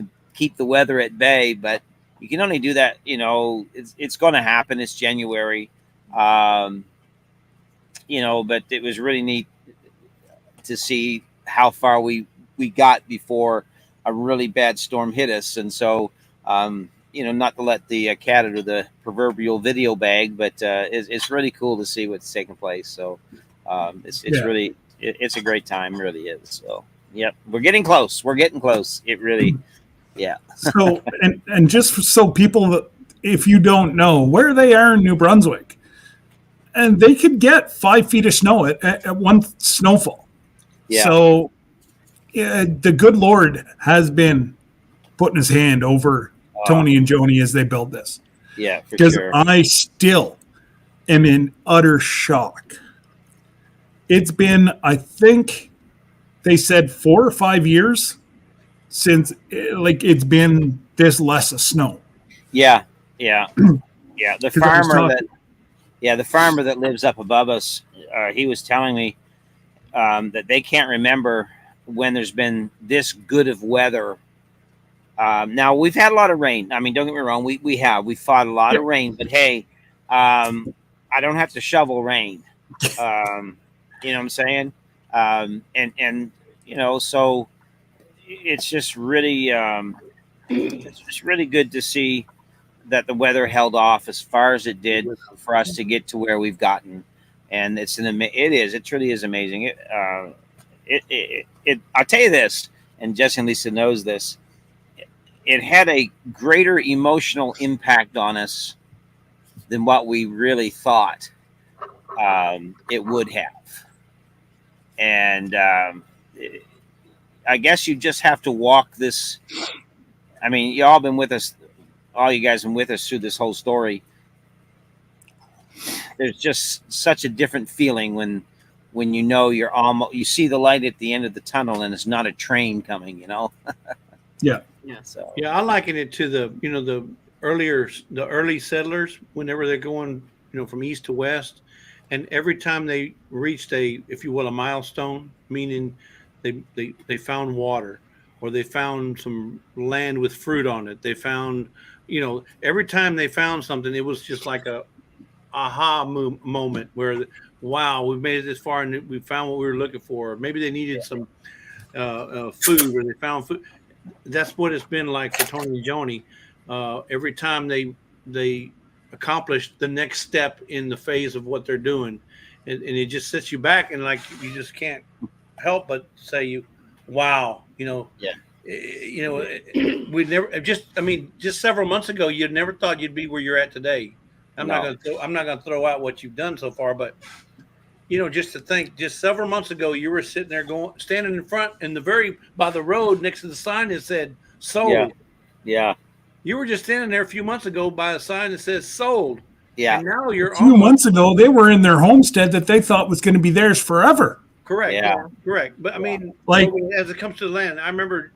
[SPEAKER 4] the weather at bay, but you can only do that. It's going to happen. It's January. But it was really neat to see how far we got before a really bad storm hit us. And so, not to let the cat out of the proverbial video bag, but it's really cool to see what's taking place. So really, it's a great time, really is. So, yep, we're getting close. It really, yeah.
[SPEAKER 1] So, and just so people, if you don't know where they are in New Brunswick, and they could get 5 feet of snow at one snowfall. Yeah. So the good Lord has been putting his hand over Tony and Joni as they build this.
[SPEAKER 4] Yeah, for
[SPEAKER 1] because
[SPEAKER 4] sure.
[SPEAKER 1] I still am in utter shock. It's been, I think they said 4 or 5 years since it's been this less of snow.
[SPEAKER 4] Yeah. The farmer that lives up above us, he was telling me that they can't remember when there's been this good of weather. Now we've had a lot of rain. Don't get me wrong. We fought a lot of rain, but hey, I don't have to shovel rain. You know what I'm saying? So it's just really it's just really good to see that the weather held off as far as it did for us to get to where we've gotten, and it truly is amazing. I'll tell you this, and Jesse and Lisa knows this. It had a greater emotional impact on us than what we really thought it would have, and I guess you just have to walk this. I mean, you all been with us. All you guys have been with us through this whole story. There's just such a different feeling when you know you see the light at the end of the tunnel and it's not a train coming,
[SPEAKER 1] Yeah.
[SPEAKER 3] Yeah.
[SPEAKER 4] So
[SPEAKER 2] Yeah, I liken it to the early settlers whenever they're going, from east to west, and every time they reached if you will, a milestone, meaning they found water or they found some land with fruit on it. They found, every time they found something, it was just like a aha moment where, wow, we've made it this far and we found what we were looking for. Maybe they needed some food or they found food. That's what it's been like for Tony and Joni. Every time they accomplish the next step in the phase of what they're doing, and it just sets you back, and like you just can't help but say, wow,
[SPEAKER 4] Yeah.
[SPEAKER 2] We never just several months ago, you'd never thought you'd be where you're at today. I'm not gonna throw out what you've done so far, but just to think, just several months ago, you were sitting there standing in front by the road next to the sign that said sold.
[SPEAKER 4] Yeah.
[SPEAKER 2] You were just standing there a few months ago by a sign that says sold.
[SPEAKER 4] Yeah.
[SPEAKER 2] And now you're
[SPEAKER 1] A few months ago, they were in their homestead that they thought was going to be theirs forever.
[SPEAKER 2] Correct.
[SPEAKER 4] Yeah.
[SPEAKER 2] Correct. But I mean,
[SPEAKER 1] like
[SPEAKER 2] as it comes to the land, I remember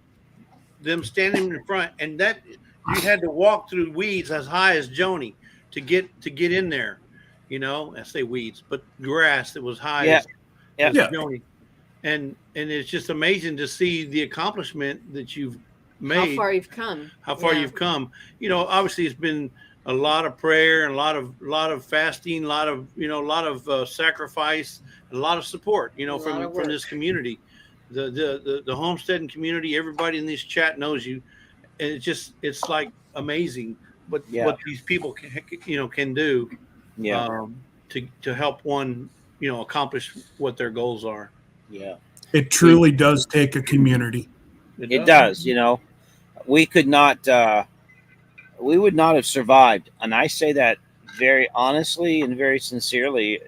[SPEAKER 2] them standing in front, and that you had to walk through weeds as high as Joni to get in there. I say weeds, but grass that was high as Joni. And it's just amazing to see the accomplishment that you've made.
[SPEAKER 3] How far you've come.
[SPEAKER 2] You've come. Obviously it's been a lot of prayer and a lot of fasting, a lot of sacrifice, and a lot of support, from this community. The homesteading community, everybody in this chat knows you. And it's like amazing what these people can do.
[SPEAKER 4] Yeah.
[SPEAKER 2] To help one, accomplish what their goals are.
[SPEAKER 4] Yeah.
[SPEAKER 1] It truly does take a community.
[SPEAKER 4] It does. We could not. We would not have survived, and I say that very honestly and very sincerely.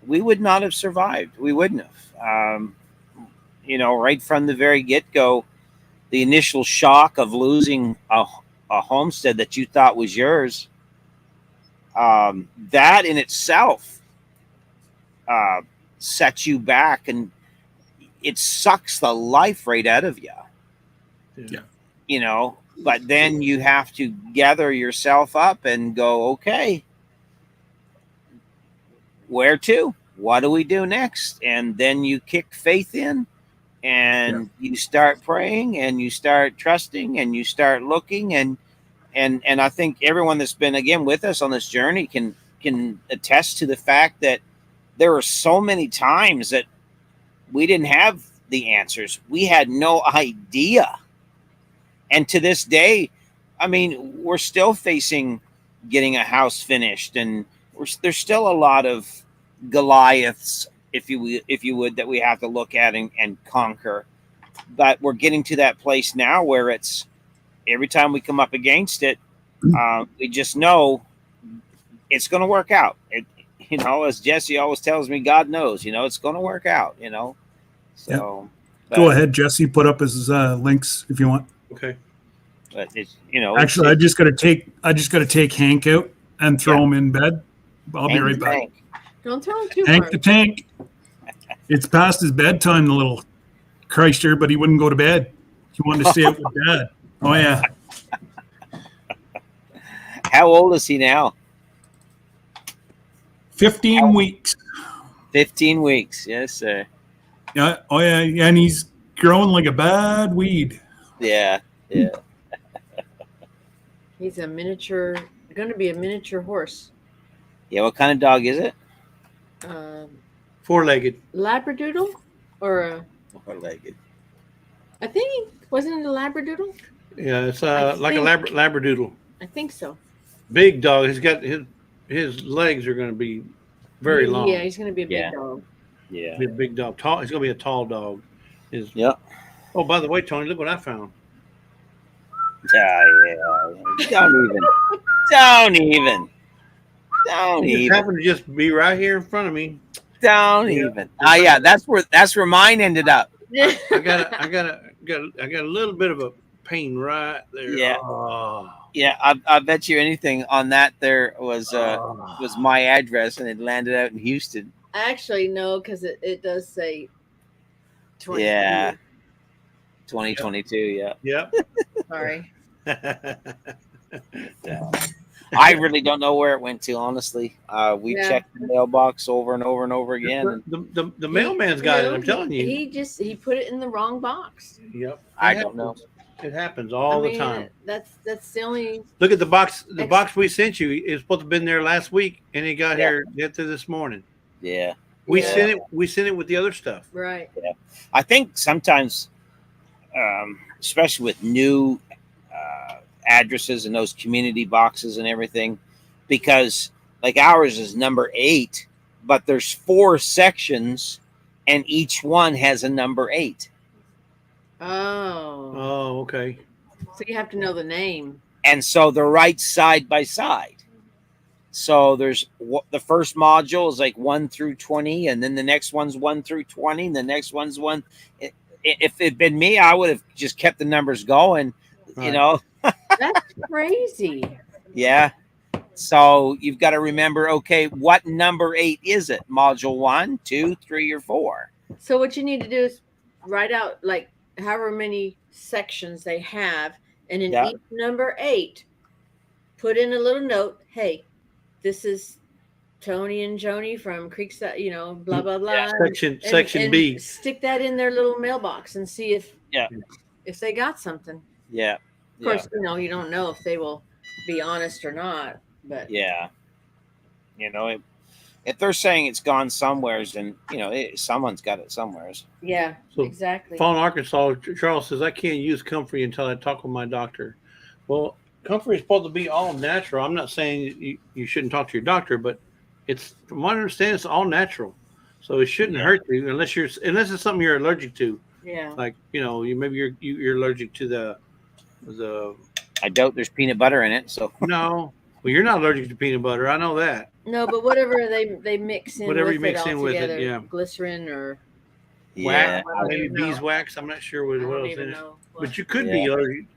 [SPEAKER 4] We would not have survived. We wouldn't have. Right from the very get-go, the initial shock of losing a homestead that you thought was yours. That in itself sets you back, and it sucks the life right out of you.
[SPEAKER 2] Yeah.
[SPEAKER 4] But then you have to gather yourself up and go, okay, where to? What do we do next? And then you kick faith in, and you start praying, and you start trusting, and you start looking, and I think everyone that's been again with us on this journey can attest to the fact that there were so many times that we didn't have the answers. We had no idea. And to this day, I mean, we're still facing getting a house finished, and there's still a lot of Goliaths, if you would, that we have to look at and conquer. But we're getting to that place now where it's every time we come up against it, we just know it's going to work out. As Jesse always tells me, God knows, it's going to work out, So
[SPEAKER 1] go ahead, Jesse, put up his links if you want.
[SPEAKER 2] Okay.
[SPEAKER 4] But
[SPEAKER 1] actually, I just got to take Hank out and throw him in bed. I'll be right back.
[SPEAKER 3] Don't throw him too
[SPEAKER 1] Hank
[SPEAKER 3] hard.
[SPEAKER 1] the Tank. It's past his bedtime, the little Christer, but he wouldn't go to bed. He wanted to stay out with Dad. Oh yeah.
[SPEAKER 4] How old is he now?
[SPEAKER 1] 15 weeks.
[SPEAKER 4] 15 weeks. Yes, sir.
[SPEAKER 1] Yeah. Oh yeah. And he's growing like a bad weed.
[SPEAKER 4] Yeah.
[SPEAKER 3] He's going to be a miniature horse.
[SPEAKER 4] Yeah. What kind of dog is it?
[SPEAKER 2] Four-legged.
[SPEAKER 3] Labradoodle or a
[SPEAKER 4] Four-legged.
[SPEAKER 3] I think wasn't it a Labradoodle?
[SPEAKER 2] Yeah, it's
[SPEAKER 3] I
[SPEAKER 2] like a
[SPEAKER 3] think-
[SPEAKER 2] Labradoodle.
[SPEAKER 3] I think so.
[SPEAKER 2] Big dog. He's got his legs are going to be very long.
[SPEAKER 3] Yeah, he's going to be a big
[SPEAKER 4] Yeah.
[SPEAKER 3] dog.
[SPEAKER 4] Yeah.
[SPEAKER 2] Be a big dog. Tall. He's going to be a tall dog.
[SPEAKER 4] Yep.
[SPEAKER 2] Oh, by the way, Tony, look what I found.
[SPEAKER 4] Yeah. Don't even. Don't even. Don't
[SPEAKER 2] It just
[SPEAKER 4] even.
[SPEAKER 2] happened to just be right here in front of me.
[SPEAKER 4] Don't
[SPEAKER 2] Yeah.
[SPEAKER 4] even. Yeah, that's where mine ended up.
[SPEAKER 2] I got a little bit of a pain right there.
[SPEAKER 4] Yeah.
[SPEAKER 2] Oh.
[SPEAKER 4] Yeah, I bet you anything on that there was
[SPEAKER 2] Oh.
[SPEAKER 4] my address, and it landed out in Houston.
[SPEAKER 3] Actually, no, because it does say 20.
[SPEAKER 4] Yeah. 2022. Yeah.
[SPEAKER 2] Yep.
[SPEAKER 3] Sorry.
[SPEAKER 4] I really don't know where it went to. Honestly, we
[SPEAKER 3] Yeah.
[SPEAKER 4] checked the mailbox over and over and over again. And
[SPEAKER 2] The mailman's got it. I'm telling you.
[SPEAKER 3] He put it in the wrong box.
[SPEAKER 2] Yep.
[SPEAKER 4] I
[SPEAKER 2] It
[SPEAKER 4] don't know.
[SPEAKER 2] happens. It happens all the time.
[SPEAKER 3] That's the only.
[SPEAKER 2] Look at the box. The box we sent you is supposed to have been there last week, and it got here yesterday this morning.
[SPEAKER 4] Yeah.
[SPEAKER 2] We
[SPEAKER 3] Yeah.
[SPEAKER 2] sent it. We sent it with the other stuff.
[SPEAKER 3] Right.
[SPEAKER 4] I think sometimes, especially with new addresses and those community boxes and everything, because like ours is number 8, but there's 4 sections, and each one has a number 8.
[SPEAKER 3] Oh.
[SPEAKER 2] Oh, okay.
[SPEAKER 3] So you have to know the name.
[SPEAKER 4] And so they're right side by side. So there's the first module is like 1 through 20, and then the next one's 1 through 20, and the next one's 1. If it'd been me, I would have just kept the numbers going, you
[SPEAKER 2] Right.
[SPEAKER 4] know?
[SPEAKER 3] That's crazy.
[SPEAKER 4] Yeah. So you've got to remember, okay, what number 8 is it? Module 1, 2, 3, or 4?
[SPEAKER 3] So what you need to do is write out like however many sections they have, and in
[SPEAKER 4] Yeah.
[SPEAKER 3] each number 8, put in a little note. Hey, this is Tony and Joni from Creekside, blah blah blah.
[SPEAKER 2] Section B.
[SPEAKER 3] Stick that in their little mailbox and see if
[SPEAKER 4] Yeah.
[SPEAKER 3] if they got something.
[SPEAKER 4] Yeah.
[SPEAKER 3] Of course, you don't know if they will be honest or not, but
[SPEAKER 4] Yeah. If they're saying it's gone somewheres, then, someone's got it somewheres.
[SPEAKER 3] yeah,
[SPEAKER 2] So,
[SPEAKER 3] exactly.
[SPEAKER 2] Fallen, Arkansas. Charles says I can't use Comfrey until I talk with my doctor. Well, Comfrey is supposed to be all natural. I'm not saying you shouldn't talk to your doctor, but it's, from what I understand, it's all natural, so it shouldn't hurt you unless it's something you're allergic to.
[SPEAKER 3] Yeah.
[SPEAKER 2] Like maybe you're allergic to the.
[SPEAKER 4] I doubt there's peanut butter in it, so.
[SPEAKER 2] No, well, you're not allergic to peanut butter. I know that.
[SPEAKER 3] No, but whatever they mix in
[SPEAKER 2] Whatever
[SPEAKER 3] with
[SPEAKER 2] you mix
[SPEAKER 3] it
[SPEAKER 2] in
[SPEAKER 3] all
[SPEAKER 2] with it,
[SPEAKER 3] together,
[SPEAKER 2] yeah.
[SPEAKER 3] glycerin or
[SPEAKER 4] Yeah.
[SPEAKER 3] I don't
[SPEAKER 2] Maybe
[SPEAKER 3] even know.
[SPEAKER 2] beeswax. I'm not sure what
[SPEAKER 3] I don't
[SPEAKER 2] else
[SPEAKER 3] even
[SPEAKER 2] in it.
[SPEAKER 3] know.
[SPEAKER 2] But you could be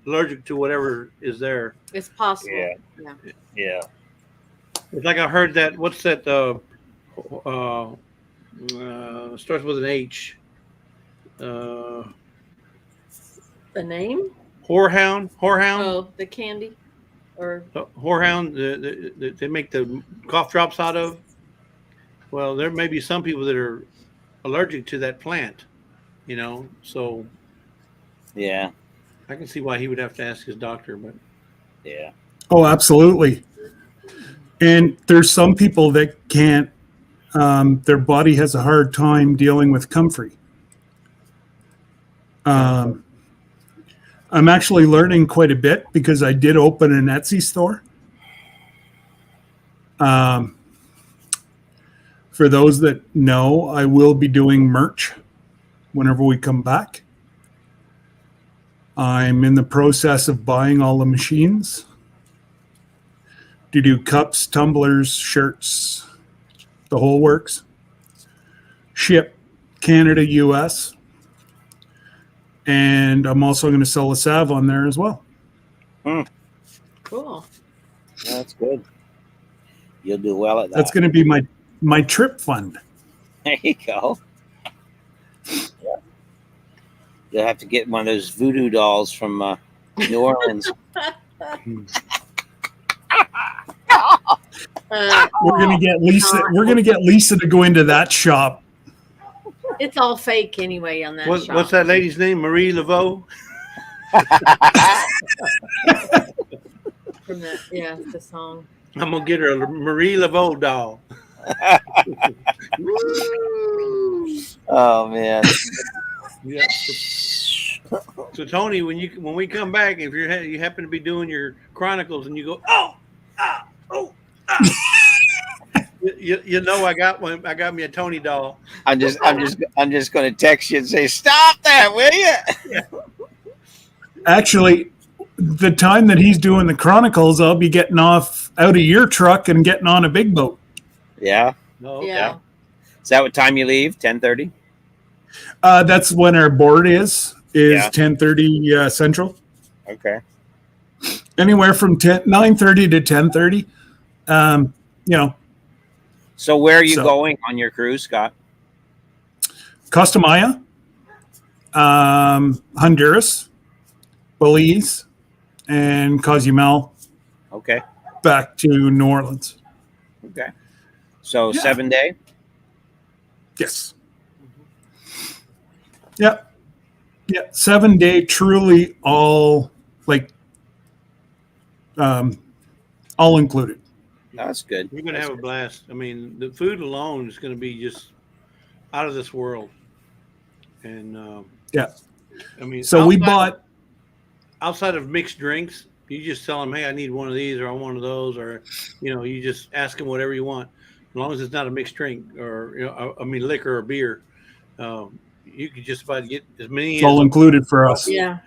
[SPEAKER 2] allergic to whatever is there.
[SPEAKER 3] It's possible.
[SPEAKER 4] Yeah. Yeah.
[SPEAKER 2] It's like I heard that. What's that? Starts with an H.
[SPEAKER 3] The name?
[SPEAKER 2] Whorehound.
[SPEAKER 3] Oh, the candy, or
[SPEAKER 2] Whorehound. They make the cough drops out of. Well, there may be some people that are allergic to that plant. So
[SPEAKER 4] Yeah.
[SPEAKER 2] I can see why he would have to ask his doctor. But
[SPEAKER 4] Yeah.
[SPEAKER 1] Oh, absolutely. And there's some people that can't, their body has a hard time dealing with comfrey. I'm actually learning quite a bit because I did open an Etsy store. For those that know, I will be doing merch whenever we come back. I'm in the process of buying all the machines to do cups, tumblers, shirts, the whole works. Ship Canada, US. And I'm also going to sell a salve on there as well.
[SPEAKER 3] cool.
[SPEAKER 4] That's good. You'll do well at that.
[SPEAKER 1] That's going to be my trip fund.
[SPEAKER 4] There you go. Yeah. You'll have to get one of those voodoo dolls from New Orleans.
[SPEAKER 1] We're going to get Lisa. We're going to get Lisa to go into that shop.
[SPEAKER 3] It's all fake anyway on that shop.
[SPEAKER 2] what's that lady's name? Marie Laveau.
[SPEAKER 3] From the the song.
[SPEAKER 2] I'm gonna get her a Marie Laveau doll.
[SPEAKER 4] Oh man.
[SPEAKER 2] Yeah. So Tony, when we come back, if you happen to be doing your chronicles and you go, you know I got one. I got me a Tony doll.
[SPEAKER 4] I'm just going to text you and say, stop that, will you?
[SPEAKER 1] Actually, the time that he's doing the Chronicles, I'll be getting off out of your truck and getting on a big boat.
[SPEAKER 4] Yeah.
[SPEAKER 2] No.
[SPEAKER 3] Yeah.
[SPEAKER 4] Is that what time you leave? 10:30?
[SPEAKER 1] That's when our board is
[SPEAKER 4] Yeah.
[SPEAKER 1] 10:30 Central.
[SPEAKER 4] Okay.
[SPEAKER 1] Anywhere from 9:30 to 10:30.
[SPEAKER 4] So where are you
[SPEAKER 1] So-
[SPEAKER 4] going on your cruise, Scott?
[SPEAKER 1] Costa Maya, Honduras, Belize, and Cozumel
[SPEAKER 4] Okay.
[SPEAKER 1] back to New Orleans.
[SPEAKER 4] Okay. So
[SPEAKER 1] Yeah.
[SPEAKER 4] 7 day?
[SPEAKER 1] Yes. Yep. Yeah. 7 day, truly all all included.
[SPEAKER 4] That's good.
[SPEAKER 2] You're gonna have a blast. I mean, the food alone is gonna be just out of this world. And
[SPEAKER 1] Yeah.
[SPEAKER 2] I mean,
[SPEAKER 1] So we bought.
[SPEAKER 2] outside of mixed drinks, you just tell them, "Hey, I need one of these, or I want one of those," or you just ask them whatever you want, as long as it's not a mixed drink or I mean, liquor or beer. You could just about get as many.
[SPEAKER 1] It's all included for us.
[SPEAKER 3] Yeah.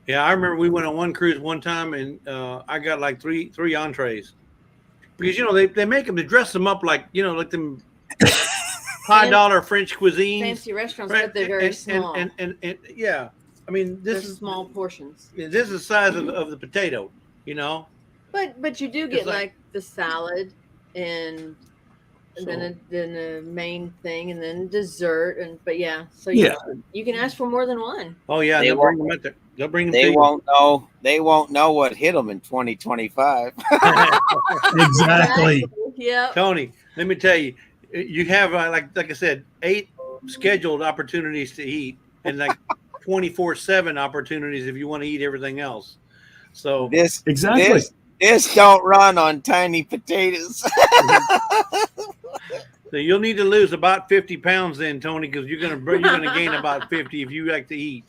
[SPEAKER 2] Yeah, I remember we went on one cruise one time, and I got like three entrees because they make them, they dress them up like like them $5 French cuisine.
[SPEAKER 3] Fancy restaurants,
[SPEAKER 2] Right?
[SPEAKER 3] but they're very
[SPEAKER 2] and,
[SPEAKER 3] small.
[SPEAKER 2] And yeah, I mean
[SPEAKER 3] They're
[SPEAKER 2] this is
[SPEAKER 3] small portions.
[SPEAKER 2] the size of the potato,
[SPEAKER 3] But you do
[SPEAKER 2] It's
[SPEAKER 3] get
[SPEAKER 2] like-
[SPEAKER 3] like the salad and then a main thing and then dessert but yeah. So
[SPEAKER 1] Yeah.
[SPEAKER 3] you can ask for more than one.
[SPEAKER 2] Oh yeah,
[SPEAKER 4] They
[SPEAKER 2] they'll bring them out there. They'll bring them.
[SPEAKER 4] They
[SPEAKER 2] to you.
[SPEAKER 4] won't know. They won't know what hit them in 2025.
[SPEAKER 1] Exactly.
[SPEAKER 3] Yeah.
[SPEAKER 2] Tony, let me tell you, you have like I said, 8 scheduled opportunities to eat, and like 24/7 opportunities if you want to eat everything else. So
[SPEAKER 1] Exactly.
[SPEAKER 4] This don't run on tiny potatoes.
[SPEAKER 2] So you'll need to lose about 50 pounds then, Tony, because you're gonna gain about 50 if you like to eat.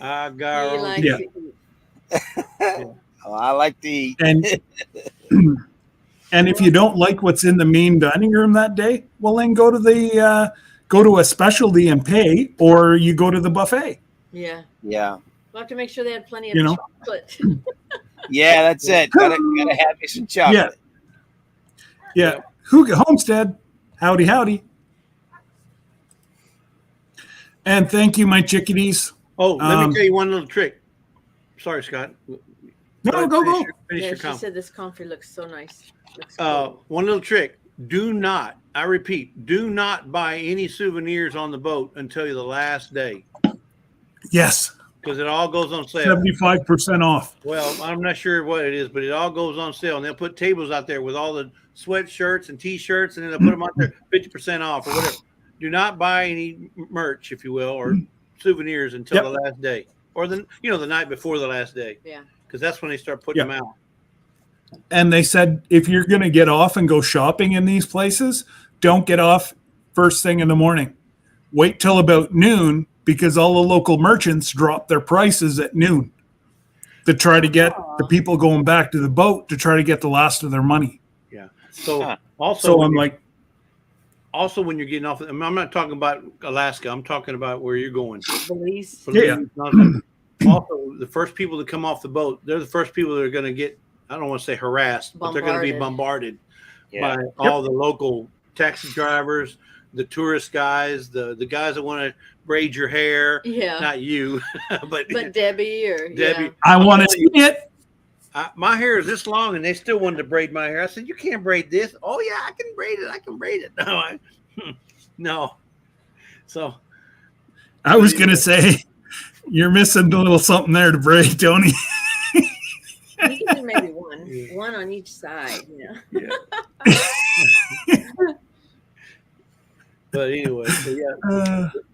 [SPEAKER 2] I
[SPEAKER 3] You
[SPEAKER 2] got
[SPEAKER 3] like
[SPEAKER 1] Yeah.
[SPEAKER 3] to eat.
[SPEAKER 4] Oh, I like to eat.
[SPEAKER 1] And and if you don't like what's in the main dining room that day, well, then go to a specialty and pay, or you go to the buffet.
[SPEAKER 3] Yeah.
[SPEAKER 4] Yeah.
[SPEAKER 3] We'll have to make sure they have plenty of chocolate.
[SPEAKER 4] Yeah, that's it. Gotta have you some chocolate.
[SPEAKER 1] Yeah. Homestead. Howdy, howdy. And thank you, my chickadees.
[SPEAKER 2] Oh, let
[SPEAKER 1] Um,
[SPEAKER 2] me tell you one little trick. Sorry, Scott.
[SPEAKER 1] No, go.
[SPEAKER 2] Finish
[SPEAKER 3] Yeah,
[SPEAKER 2] your
[SPEAKER 3] she
[SPEAKER 2] comment.
[SPEAKER 3] said this comfy looks so nice. Looks cool.
[SPEAKER 2] One little trick. Do not, I repeat, do not buy any souvenirs on the boat until the last day,
[SPEAKER 1] Yes.
[SPEAKER 2] because it all goes on sale.
[SPEAKER 1] 75% off.
[SPEAKER 2] Well, I'm not sure what it is, but it all goes on sale, and they'll put tables out there with all the sweatshirts and T-shirts, and then they'll put them out there 50% off or whatever. Do not buy any merch, if you will, or souvenirs until the last day, or the night before the last day.
[SPEAKER 3] Yeah.
[SPEAKER 2] Because that's when they start putting them out.
[SPEAKER 1] And they said if you're going to get off and go shopping in these places, don't get off first thing in the morning. Wait till about noon, because all the local merchants drop their prices at noon to try to get the people going back to the boat to try to get the last of their money.
[SPEAKER 2] Yeah. So also,
[SPEAKER 1] So I'm like,
[SPEAKER 2] also when you're getting off, I'm not talking about Alaska. I'm talking about where you're going.
[SPEAKER 3] Belize.
[SPEAKER 1] Yeah.
[SPEAKER 2] Also, the first people to come off the boat, they're the first people that are going to get, I don't want to say harassed, but they're going to be bombarded
[SPEAKER 4] Yeah.
[SPEAKER 2] by all the local taxi drivers, the tourist guys, the guys that want to braid your hair.
[SPEAKER 3] Yeah.
[SPEAKER 2] Not you, but
[SPEAKER 3] Debbie or
[SPEAKER 2] Debbie.
[SPEAKER 1] I want to see it.
[SPEAKER 2] My hair is this long, and they still wanted to braid my hair. I said, "You can't braid this." Oh yeah, I can braid it. I can braid it. No, no. So
[SPEAKER 1] I was going to say, you're missing a little something there to braid, Tony.
[SPEAKER 3] You can do maybe one on each side.
[SPEAKER 2] yeah. But anyway,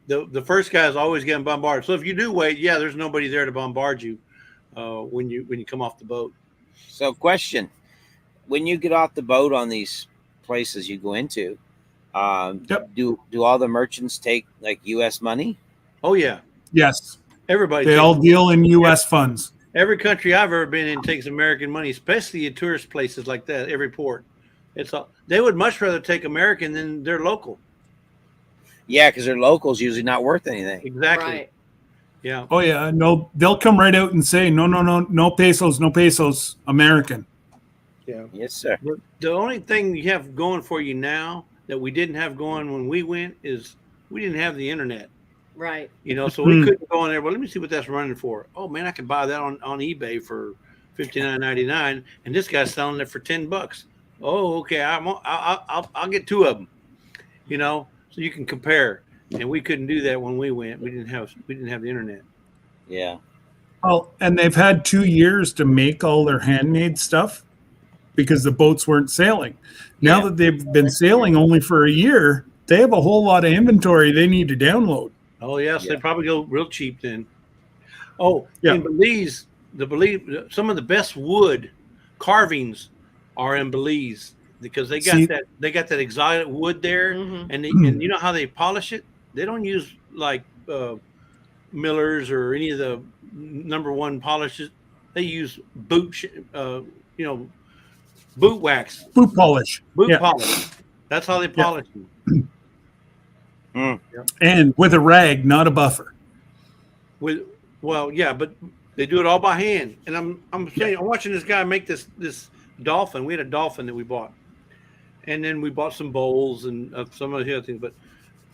[SPEAKER 2] the first guy is always getting bombarded. So if you do wait, there's nobody there to bombard you when you come off the boat.
[SPEAKER 4] So, question: when you get off the boat on these places you go into, do all the merchants take like U.S. money?
[SPEAKER 2] Oh yeah,
[SPEAKER 1] Yes,
[SPEAKER 2] Everybody.
[SPEAKER 1] they
[SPEAKER 2] takes
[SPEAKER 1] all
[SPEAKER 2] it.
[SPEAKER 1] deal in U.S. funds.
[SPEAKER 2] Every country I've ever been in takes American money, especially in tourist places like that. Every port, it's all. They would much rather take American than their local.
[SPEAKER 4] Yeah, because their local's usually not worth anything.
[SPEAKER 2] Exactly.
[SPEAKER 3] Right.
[SPEAKER 2] Yeah.
[SPEAKER 1] Oh yeah, no, they'll come right out and say no, no, no, no pesos, no pesos, American.
[SPEAKER 2] Yeah.
[SPEAKER 4] Yes, sir.
[SPEAKER 2] But the only thing you have going for you now that we didn't have going when we went is we didn't have the internet.
[SPEAKER 3] Right.
[SPEAKER 2] So we couldn't go in there. Well, let me see what that's running for. Oh man, I can buy that on eBay for $59.99, and this guy's selling it for $10. Oh, okay. I'll get two of them. So you can compare. And we couldn't do that when we went. We didn't have the internet.
[SPEAKER 4] Yeah.
[SPEAKER 1] Well, and they've had 2 years to make all their handmade stuff because the boats weren't sailing. Now
[SPEAKER 4] Yeah.
[SPEAKER 1] that they've been sailing only for a year, they have a whole lot of inventory they need to download.
[SPEAKER 2] Oh yes,
[SPEAKER 4] Yeah.
[SPEAKER 2] they probably go real cheap then. Oh,
[SPEAKER 1] Yeah.
[SPEAKER 2] in Belize, some of the best wood carvings are in Belize because they got
[SPEAKER 1] See-
[SPEAKER 2] that exotic wood there,
[SPEAKER 3] Mhm.
[SPEAKER 2] and you know how they polish it? They don't use like Miller's or any of the number one polishes. They use boot wax,
[SPEAKER 1] Boot polish.
[SPEAKER 2] boot
[SPEAKER 1] Yeah.
[SPEAKER 2] polish. That's how they polish them.
[SPEAKER 1] And with a rag, not a buffer.
[SPEAKER 2] But they do it all by hand. And I'm watching this guy make this dolphin. We had a dolphin that we bought, and then we bought some bowls and some of the other things. But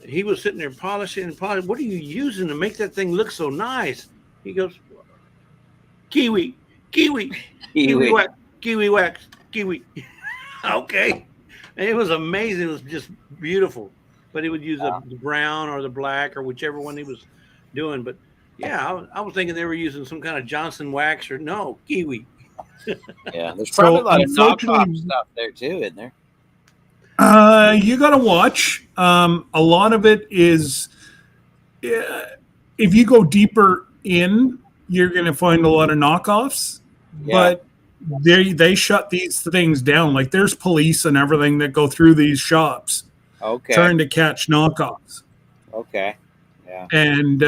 [SPEAKER 2] he was sitting there polishing and polishing. What are you using to make that thing look so nice? He goes, kiwi wax. Okay, and it was amazing. It was just beautiful. But he would use the brown or the black or whichever one he was doing. But yeah, I was thinking they were using some kind of Johnson wax or no, kiwi.
[SPEAKER 4] Yeah. There's probably a lot of
[SPEAKER 1] unfortunately-
[SPEAKER 4] knockoff stuff there too, isn't there?
[SPEAKER 1] You got to watch. A lot of it is, if you go deeper in, you're going to find a lot of knockoffs.
[SPEAKER 4] Yeah.
[SPEAKER 1] But they shut these things down. Like there's police and everything that go through these shops
[SPEAKER 4] Okay.
[SPEAKER 1] trying to catch knockoffs.
[SPEAKER 4] Okay. Yeah.
[SPEAKER 1] And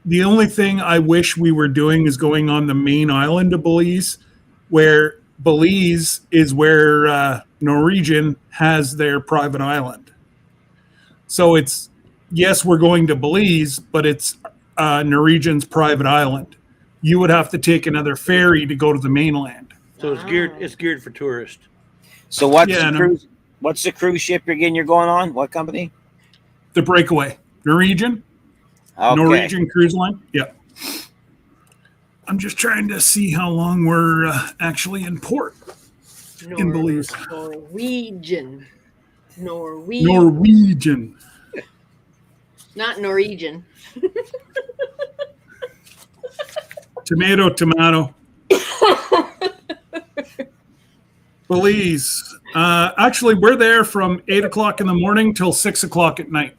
[SPEAKER 1] the only thing I wish we were doing is going on the main island of Belize, where Belize is where Norwegian has their private island. So it's, yes, we're going to Belize, but it's Norwegian's private island. You would have to take another ferry to go to the mainland.
[SPEAKER 2] So it's geared for tourists.
[SPEAKER 4] So what's
[SPEAKER 1] Yeah,
[SPEAKER 4] the
[SPEAKER 1] no.
[SPEAKER 4] cruise? What's the cruise ship you're going on? What company?
[SPEAKER 1] The Breakaway. Norwegian?
[SPEAKER 4] Okay.
[SPEAKER 1] Norwegian Cruise Line? Yeah. I'm just trying to see how long we're actually in port. In Belize.
[SPEAKER 3] Norwegian.
[SPEAKER 1] Norwegian.
[SPEAKER 3] Not Norwegian.
[SPEAKER 1] Tomato. Belize. Actually, we're there from 8 o'clock in the morning till 6 o'clock at night.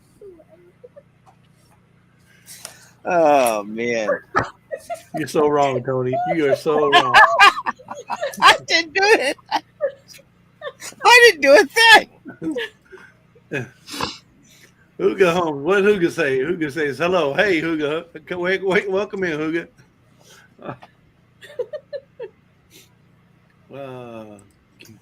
[SPEAKER 4] Oh man.
[SPEAKER 2] You're so wrong, Tony. You are so wrong.
[SPEAKER 4] I didn't do it. I didn't do a thing.
[SPEAKER 2] Huga home. What did Huga say? Huga says, hello. Hey, Huga. Wait, welcome in, Huga.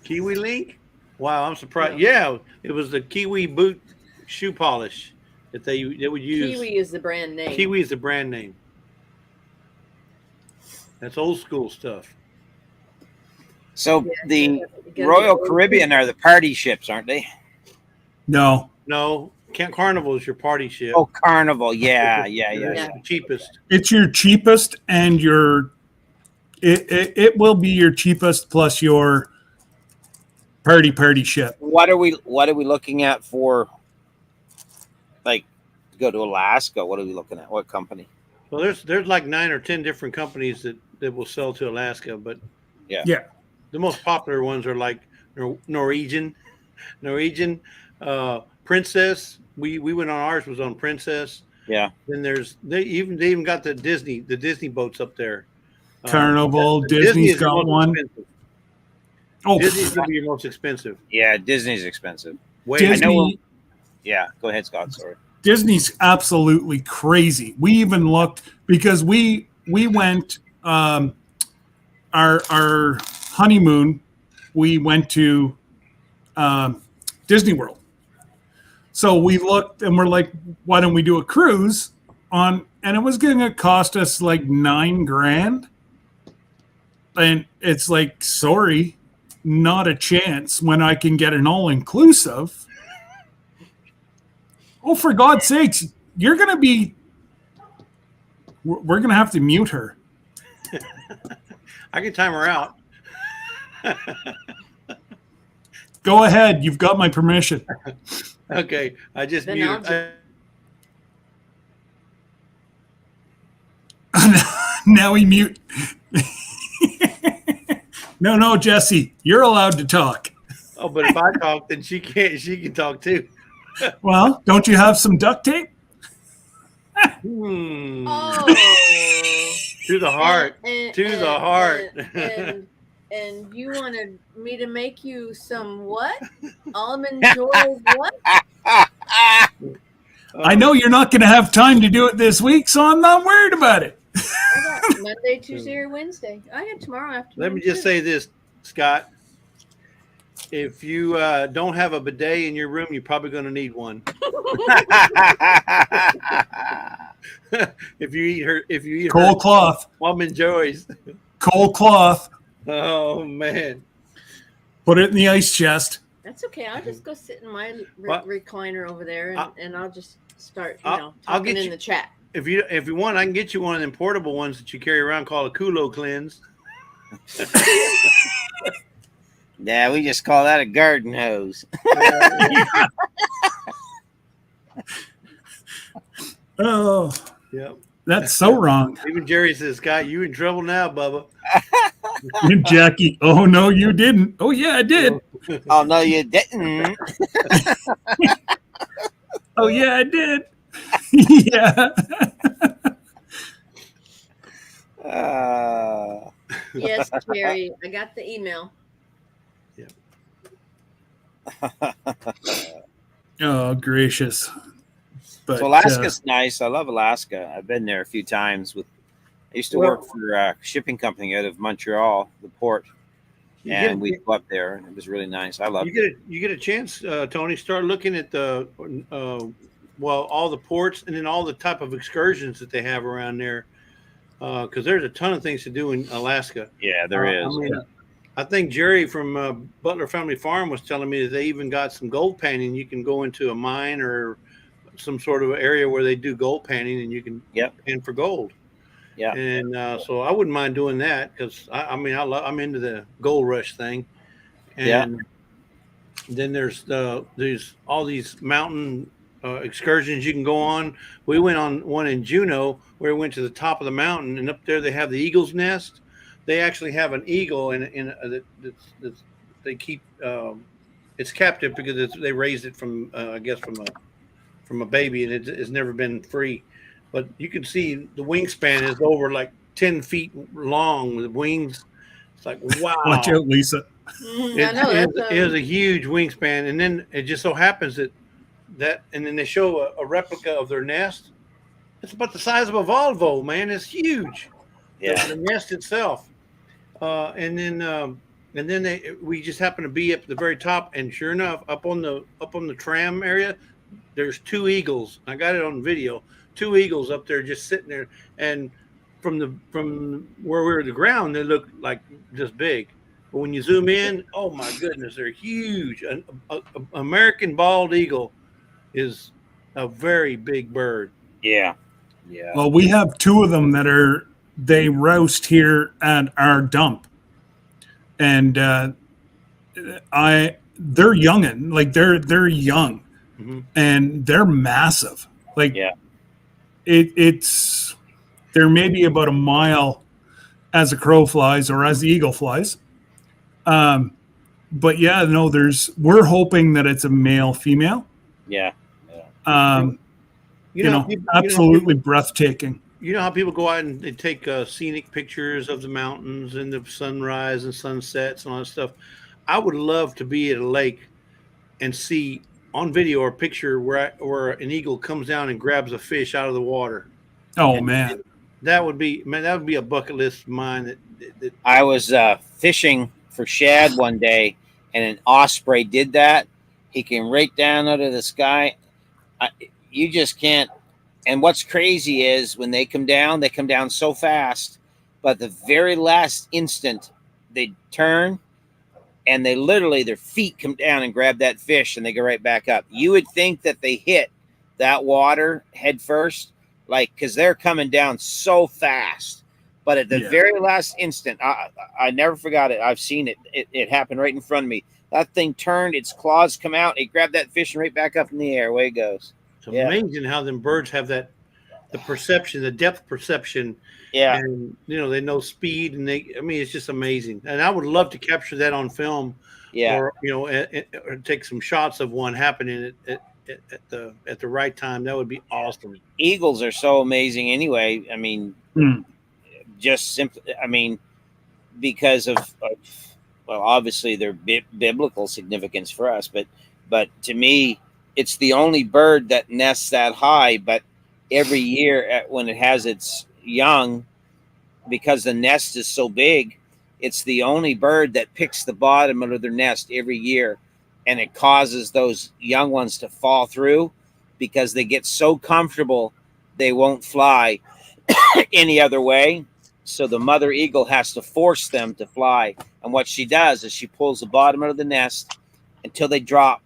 [SPEAKER 2] Kiwi Link? Wow, I'm surprised. Yeah, it was the Kiwi boot shoe polish that they would use.
[SPEAKER 3] Kiwi is the brand name.
[SPEAKER 2] Kiwi is the brand name. That's old school stuff.
[SPEAKER 4] So
[SPEAKER 3] Yeah,
[SPEAKER 4] the
[SPEAKER 3] you gotta
[SPEAKER 4] Royal
[SPEAKER 3] go-
[SPEAKER 4] Caribbean are the party ships, aren't they?
[SPEAKER 1] No.
[SPEAKER 2] No, Carnival is your party ship.
[SPEAKER 4] Oh, Carnival. Yeah.
[SPEAKER 2] It's the cheapest.
[SPEAKER 1] It's your cheapest and it will be your cheapest plus your party ship.
[SPEAKER 4] What are we looking at for? Like, to go to Alaska? What are we looking at? What company?
[SPEAKER 2] Well, there's like 9 or 10 different companies that will sell to Alaska, but
[SPEAKER 1] Yeah.
[SPEAKER 2] the most popular ones are like Norwegian, Princess. We went on ours was on Princess.
[SPEAKER 4] Yeah.
[SPEAKER 2] Then they even got the Disney boats up there.
[SPEAKER 1] Carnival,
[SPEAKER 2] Disney
[SPEAKER 1] Disney's
[SPEAKER 2] is the
[SPEAKER 1] got
[SPEAKER 2] most
[SPEAKER 1] one.
[SPEAKER 2] expensive.
[SPEAKER 1] Oh,
[SPEAKER 2] Disney's gonna be your most expensive.
[SPEAKER 4] Yeah, Disney's expensive.
[SPEAKER 2] Way
[SPEAKER 4] I know-
[SPEAKER 1] Disney.
[SPEAKER 4] Yeah, go ahead, Scott. Sorry.
[SPEAKER 1] Disney's absolutely crazy. We even looked because we went our honeymoon. We went to Disney World. So we looked and we're like, why don't we do a cruise on? And it was going to cost us like $9,000. And it's like, sorry, not a chance when I can get an all inclusive. Oh, for God's sakes, you're going to be. We're going to have to mute her.
[SPEAKER 2] I can time her out.
[SPEAKER 1] Go ahead. You've got my permission.
[SPEAKER 2] Okay. I just
[SPEAKER 3] Then
[SPEAKER 2] muted.
[SPEAKER 1] Now we mute. No, Jesse, you're allowed to talk.
[SPEAKER 2] Oh, but if I talk, then she can't. She can talk too.
[SPEAKER 1] Well, don't you have some duct tape?
[SPEAKER 3] Oh.
[SPEAKER 2] To the heart. To the heart.
[SPEAKER 3] And you wanted me to make you some what? Almond joy what?
[SPEAKER 1] I know you're not going to have time to do it this week, so I'm not worried about it.
[SPEAKER 3] I got Monday, Tuesday, or Wednesday. I got tomorrow afternoon.
[SPEAKER 2] Let me just say this, Scott. If you don't have a bidet in your room, you're probably going to need one. If you eat
[SPEAKER 1] Cold cloth.
[SPEAKER 2] Almond joys.
[SPEAKER 1] Cold cloth.
[SPEAKER 2] Oh man.
[SPEAKER 1] Put it in the ice chest.
[SPEAKER 3] That's okay. I'll just go sit in my
[SPEAKER 2] Well,
[SPEAKER 3] recliner over there, and I'll just start,
[SPEAKER 2] I'll
[SPEAKER 3] talking
[SPEAKER 2] get
[SPEAKER 3] in
[SPEAKER 2] you-
[SPEAKER 3] the chat.
[SPEAKER 2] If you want, I can get you one of them portable ones that you carry around called a Kulo cleanse.
[SPEAKER 4] Yeah, we just call that a garden hose.
[SPEAKER 1] Oh,
[SPEAKER 2] Yep.
[SPEAKER 1] that's so wrong.
[SPEAKER 2] Even Jerry says, Scott, you in trouble now, Bubba.
[SPEAKER 1] And Jackie, oh, no, you didn't. Oh, yeah, I did.
[SPEAKER 4] Oh no, you didn't.
[SPEAKER 1] Oh, yeah, I did. Yeah.
[SPEAKER 3] Yes, Jerry, I got the email.
[SPEAKER 1] Oh, gracious. But
[SPEAKER 4] So Alaska's nice. I love Alaska. I've been there a few times. I used to work for a shipping company out of Montreal, the port, and we go up there, and it was really nice. I love it.
[SPEAKER 2] You get a chance, Tony. Start looking at the all the ports and then all the type of excursions that they have around there, because there's a ton of things to do in Alaska.
[SPEAKER 4] Yeah, there is.
[SPEAKER 2] I think Jerry from Butler Family Farm was telling me that they even got some gold panning. You can go into a mine or some sort of area where they do gold panning, and you can pan for gold.
[SPEAKER 4] Yeah,
[SPEAKER 2] and so I wouldn't mind doing that because I'm into the gold rush thing. And then there's all these mountain excursions you can go on. We went on one in Juneau where we went to the top of the mountain, and up there they have the eagle's nest. They actually have an eagle they keep it's captive because they raised it from I guess from a baby, and it's never been free. But you can see the wingspan is over like 10 feet long with wings. It's like, wow.
[SPEAKER 1] watch out, Lisa.
[SPEAKER 3] I know
[SPEAKER 2] It is a huge wingspan. And then it just so happens that and then they show a replica of their nest. It's about the size of a Volvo, man. It's huge.
[SPEAKER 4] Yeah.
[SPEAKER 2] The nest itself. And then we just happen to be up at the very top, and sure enough, up on the tram area, there's two eagles. I got it on video. Two eagles up there just sitting there, and from where we were at the ground, they look like just big. But when you zoom in, oh my goodness, they're huge. An American bald eagle is a very big bird.
[SPEAKER 4] Yeah.
[SPEAKER 1] Well, we have two of them that they roast here at our dump, and they're youngin', like they're young, and they're massive. Like it's they're maybe about a mile as a crow flies or as the eagle flies. But yeah, no, we're hoping that it's a male female.
[SPEAKER 2] Yeah.
[SPEAKER 1] Absolutely breathtaking.
[SPEAKER 2] You know how people go out and they take scenic pictures of the mountains and the sunrise and sunsets and all that stuff. I would love to be at a lake and see on video or picture where an eagle comes down and grabs a fish out of the water.
[SPEAKER 1] Oh
[SPEAKER 2] And
[SPEAKER 1] man.
[SPEAKER 2] that would be a bucket list of mine. That
[SPEAKER 4] I was fishing for shad one day, and an osprey did that. He came right down out of the sky. You just can't. And what's crazy is when they come down so fast, but the very last instant they turn and they literally, their feet come down and grab that fish and they go right back up. You would think that they hit that water head first, like, because they're coming down so fast. But at the very last instant, I never forgot it. I've seen it. It happened right in front of me. That thing turned, its claws come out, it grabbed that fish and right back up in the air. Away it goes.
[SPEAKER 2] it's amazing how them birds have the perception, the depth perception.
[SPEAKER 4] Yeah.
[SPEAKER 2] And they know speed, and it's just amazing. And I would love to capture that on film.
[SPEAKER 4] Yeah.
[SPEAKER 2] Or or take some shots of one happening at the right time. That would be awesome.
[SPEAKER 4] Eagles are so amazing anyway. I mean, just simply, I mean, because of well, obviously their biblical significance for us, but to me, it's the only bird that nests that high. But every year when it has its young, because the nest is so big, it's the only bird that picks the bottom of their nest every year, and it causes those young ones to fall through because they get so comfortable they won't fly any other way. So the mother eagle has to force them to fly, and what she does is she pulls the bottom of the nest until they drop,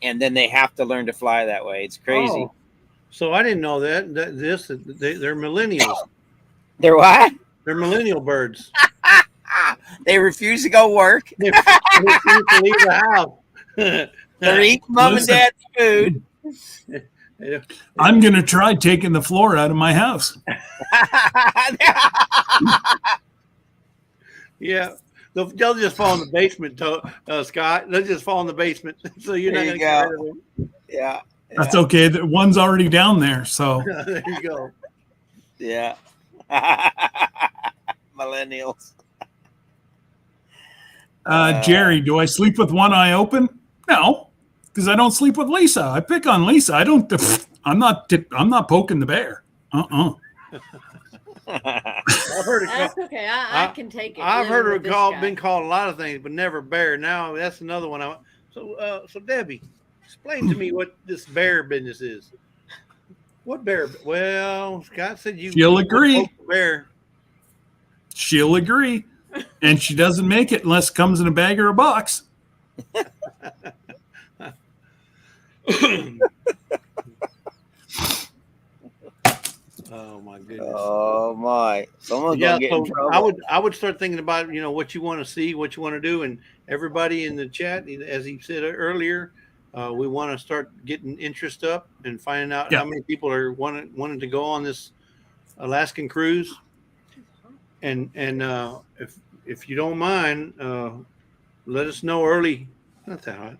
[SPEAKER 4] and then they have to learn to fly that way. It's crazy.
[SPEAKER 2] Oh, so I didn't know that. They're millennials.
[SPEAKER 4] They're what?
[SPEAKER 2] They're millennial birds.
[SPEAKER 4] They refuse to go work.
[SPEAKER 2] They refuse to leave the house.
[SPEAKER 4] They're eating mom and dad's food.
[SPEAKER 1] I'm going to try taking the floor out of my house.
[SPEAKER 2] Yeah. They'll just fall in the basement, Scott. They'll just fall in the basement. So you're not going to get rid of them.
[SPEAKER 4] Yeah.
[SPEAKER 1] That's okay. The one's already down there. So
[SPEAKER 2] There you go.
[SPEAKER 4] Yeah. Millennials.
[SPEAKER 1] Jerry, do I sleep with one eye open? No, because I don't sleep with Lisa. I pick on Lisa. I'm not poking the bear.
[SPEAKER 2] I've heard it
[SPEAKER 3] That's okay. I can take it.
[SPEAKER 2] I've heard
[SPEAKER 3] living with
[SPEAKER 2] her
[SPEAKER 3] this
[SPEAKER 2] been
[SPEAKER 3] guy.
[SPEAKER 2] called a lot of things, but never bear. Now that's another one. So Debbie, explain to me what this bear business is. What bear? Well, Scott said
[SPEAKER 1] She'll agree.
[SPEAKER 2] Bear.
[SPEAKER 1] She'll agree. And she doesn't make it unless it comes in a bag or a box.
[SPEAKER 2] Oh my goodness.
[SPEAKER 4] Oh my! Someone's gonna get in trouble.
[SPEAKER 2] I would start thinking about what you want to see, what you want to do, and everybody in the chat, as he said earlier, we want to start getting interest up and finding out how many people are wanting to go on this Alaskan cruise. And if you don't mind, let us know early. Not that hot.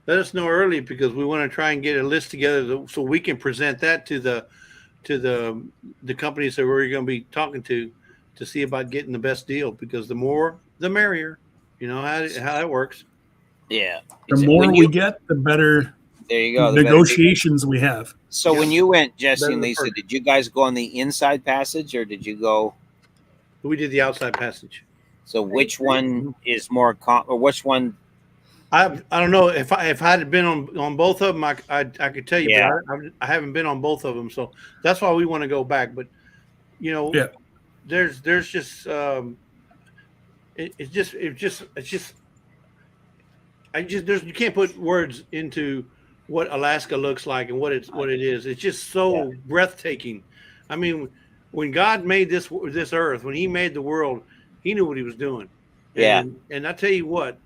[SPEAKER 2] Let us know early, because we want to try and get a list together so we can present that to the companies that we're going to be talking to see about getting the best deal, because the more the merrier. You know how that works.
[SPEAKER 4] Yeah.
[SPEAKER 1] The more we get, the better.
[SPEAKER 4] There you go.
[SPEAKER 1] Negotiations we have.
[SPEAKER 4] So when you went, Jesse and Lisa, did you guys go on the inside passage or did you go?
[SPEAKER 2] We did the outside passage.
[SPEAKER 4] So which one is more or which one?
[SPEAKER 2] I don't know if I had been on both of them, I could tell you.
[SPEAKER 4] Yeah.
[SPEAKER 2] But I haven't been on both of them, so that's why we want to go back. But there's just you can't put words into what Alaska looks like and what it is. It's just so breathtaking. I mean, when God made this earth, when He made the world, He knew what He was doing. And I tell you what,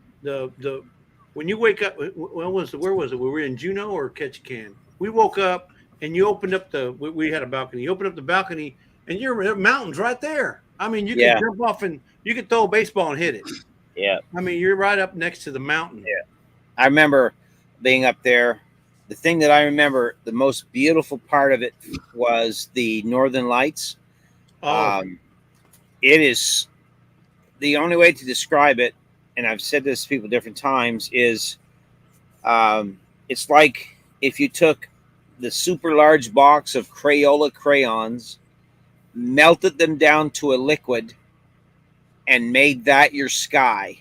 [SPEAKER 2] when you wake up, where was it? We were in Juneau or Ketchikan. We woke up and you opened up we had a balcony. You opened up the balcony and your mountains right there. I mean, you can jump off and you can throw a baseball and hit it.
[SPEAKER 4] Yeah.
[SPEAKER 2] I mean, you're right up next to the mountain.
[SPEAKER 4] Yeah. I remember being up there. The thing that I remember, the most beautiful part of it was the Northern Lights. It is the only way to describe it, and I've said this to people different times, is it's like if you took the super large box of Crayola crayons, melted them down to a liquid, and made that your sky,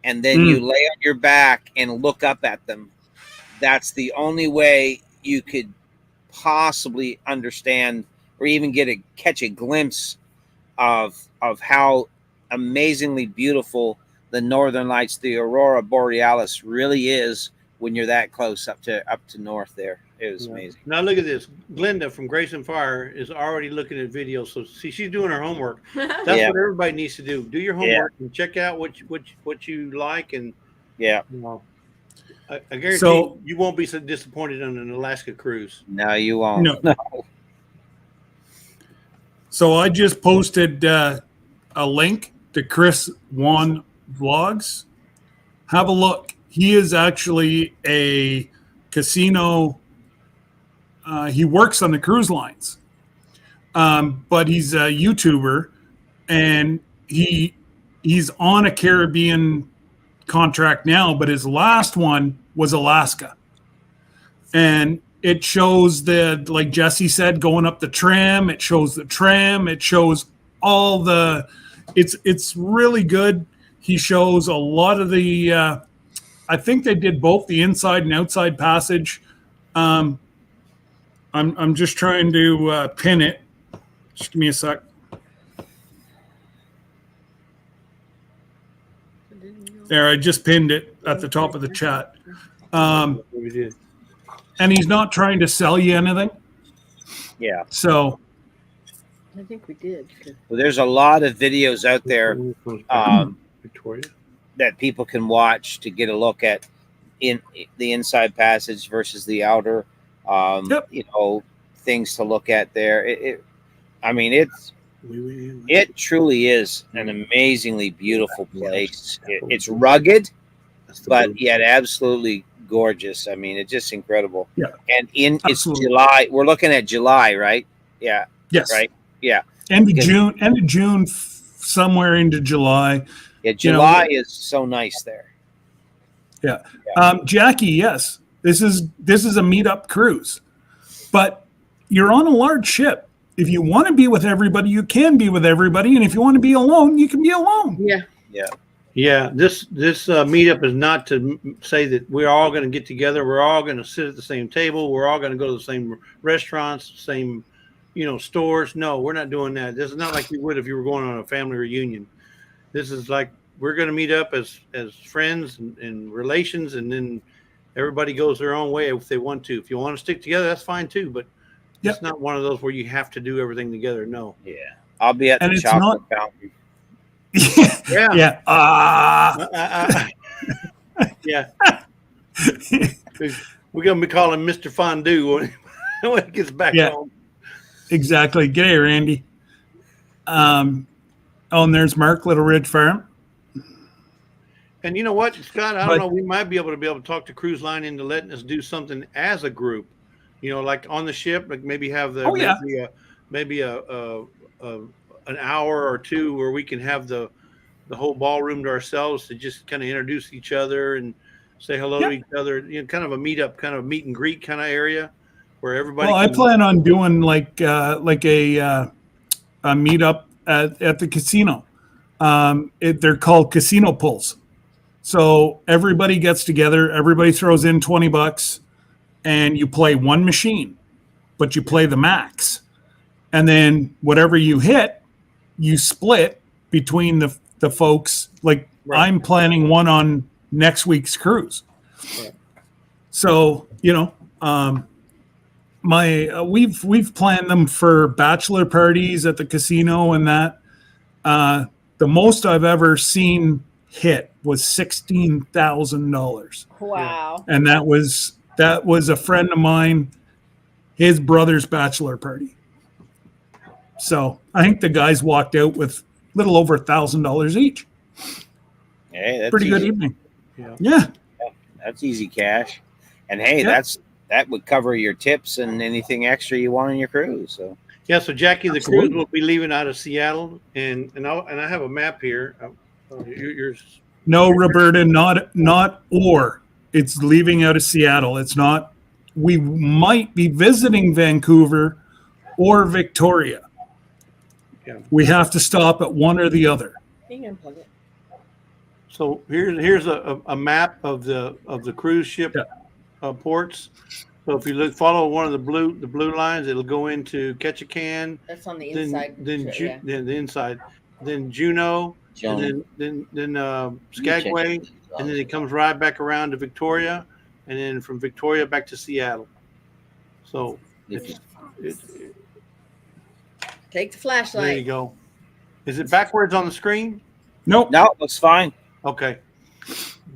[SPEAKER 4] and then you lay on your back and look up at them. That's the only way you could possibly understand or even catch a glimpse of how amazingly beautiful the Northern Lights, the Aurora Borealis, really is when you're that close up to north there. It was amazing.
[SPEAKER 2] Now look at this. Glenda from Grace and Fire is already looking at videos. So see, she's doing her homework. That's what everybody needs to do. Do your homework and check out what you like, and
[SPEAKER 4] yeah.
[SPEAKER 2] You know, I guarantee you won't be so disappointed on an Alaska cruise.
[SPEAKER 4] No, you won't.
[SPEAKER 1] No. So I just posted a link to Chris Wan Vlogs. Have a look. He is actually a casino. He works on the cruise lines, but he's a YouTuber, and he's on a Caribbean contract now, but his last one was Alaska. And it shows like Jesse said, going up the tram. It shows the tram. It shows all the, it's really good. He shows a lot of the, I think they did both the inside and outside passage. I'm just trying to pin it. Just give me a sec. There, I just pinned it at the top of the chat.
[SPEAKER 2] We did.
[SPEAKER 1] And he's not trying to sell you anything.
[SPEAKER 4] Yeah.
[SPEAKER 1] So
[SPEAKER 3] I think we did.
[SPEAKER 4] Well, there's a lot of videos out there
[SPEAKER 2] Victoria,
[SPEAKER 4] that people can watch to get a look at in the inside passage versus the outer. You know, things to look at there. It truly is an amazingly beautiful place. It's rugged, but yet absolutely gorgeous. I mean, it's just incredible.
[SPEAKER 1] Yeah.
[SPEAKER 4] And it's July. We're looking at July, right? Yeah.
[SPEAKER 1] Yes.
[SPEAKER 4] Right. Yeah.
[SPEAKER 1] End of June, somewhere into July.
[SPEAKER 4] Yeah. July is so nice there.
[SPEAKER 1] Yeah. Jackie, yes. This is a meetup cruise, but you're on a large ship. If you want to be with everybody, you can be with everybody, and if you want to be alone, you can be alone.
[SPEAKER 3] Yeah.
[SPEAKER 4] Yeah.
[SPEAKER 2] Yeah, this meetup is not to say that we're all going to get together. We're all going to sit at the same table. We're all going to go to the same restaurants, same, stores. No, we're not doing that. This is not like you would if you were going on a family reunion. This is like we're going to meet up as friends and relations, and then everybody goes their own way if they want to. If you want to stick together, that's fine too. But it's not one of those where you have to do everything together. No.
[SPEAKER 4] Yeah, I'll be at the chocolate fountain.
[SPEAKER 1] Yeah.
[SPEAKER 2] Yeah. We're gonna be calling Mr. Fondue when he gets back home.
[SPEAKER 1] Exactly. G'day, Randy. And there's Mark, Little Ridge Farm.
[SPEAKER 2] And you know what, Scott? I don't know. We might be able to talk to Cruise Line into letting us do something as a group. Like on the ship, like maybe have maybe an hour or two where we can have the whole ballroom to ourselves to just kind of introduce each other and say hello to each other. Kind of a meetup, kind of meet and greet kind of area where everybody.
[SPEAKER 1] Well, I plan on doing like a meetup at the casino. They're called casino pulls. So everybody gets together. Everybody throws in $20, and you play one machine, but you play the max, and then whatever you hit, you split between the folks. Like I'm planning one on next week's cruise. Right. So, we've planned them for bachelor parties at the casino, and that the most I've ever seen hit was $16,000.
[SPEAKER 3] Wow.
[SPEAKER 1] And that was a friend of mine, his brother's bachelor party. So I think the guys walked out with a little over $1,000 each.
[SPEAKER 4] Hey, that's
[SPEAKER 1] pretty
[SPEAKER 4] easy.
[SPEAKER 1] Good evening. Yeah.
[SPEAKER 4] That's easy cash. And hey, that would cover your tips and anything extra you want on your cruise. So
[SPEAKER 2] so Jackie, the cruise will be leaving out of Seattle, and I have a map here. Yours.
[SPEAKER 1] No, Roberta, not or. It's leaving out of Seattle. It's not. We might be visiting Vancouver or Victoria.
[SPEAKER 2] Yeah.
[SPEAKER 1] We have to stop at one or the other.
[SPEAKER 3] You can plug it.
[SPEAKER 2] So here's a map of the cruise ship ports. So if you follow one of the blue lines, it'll go into Ketchikan.
[SPEAKER 3] That's on the inside.
[SPEAKER 2] Then
[SPEAKER 3] yeah.
[SPEAKER 2] the inside, then Juneau, and then Skagway, and then it comes right back around to Victoria, and then from Victoria back to Seattle. So
[SPEAKER 3] Take the flashlight.
[SPEAKER 2] there you go. Is it backwards on the screen?
[SPEAKER 1] Nope.
[SPEAKER 4] No, looks fine.
[SPEAKER 2] Okay.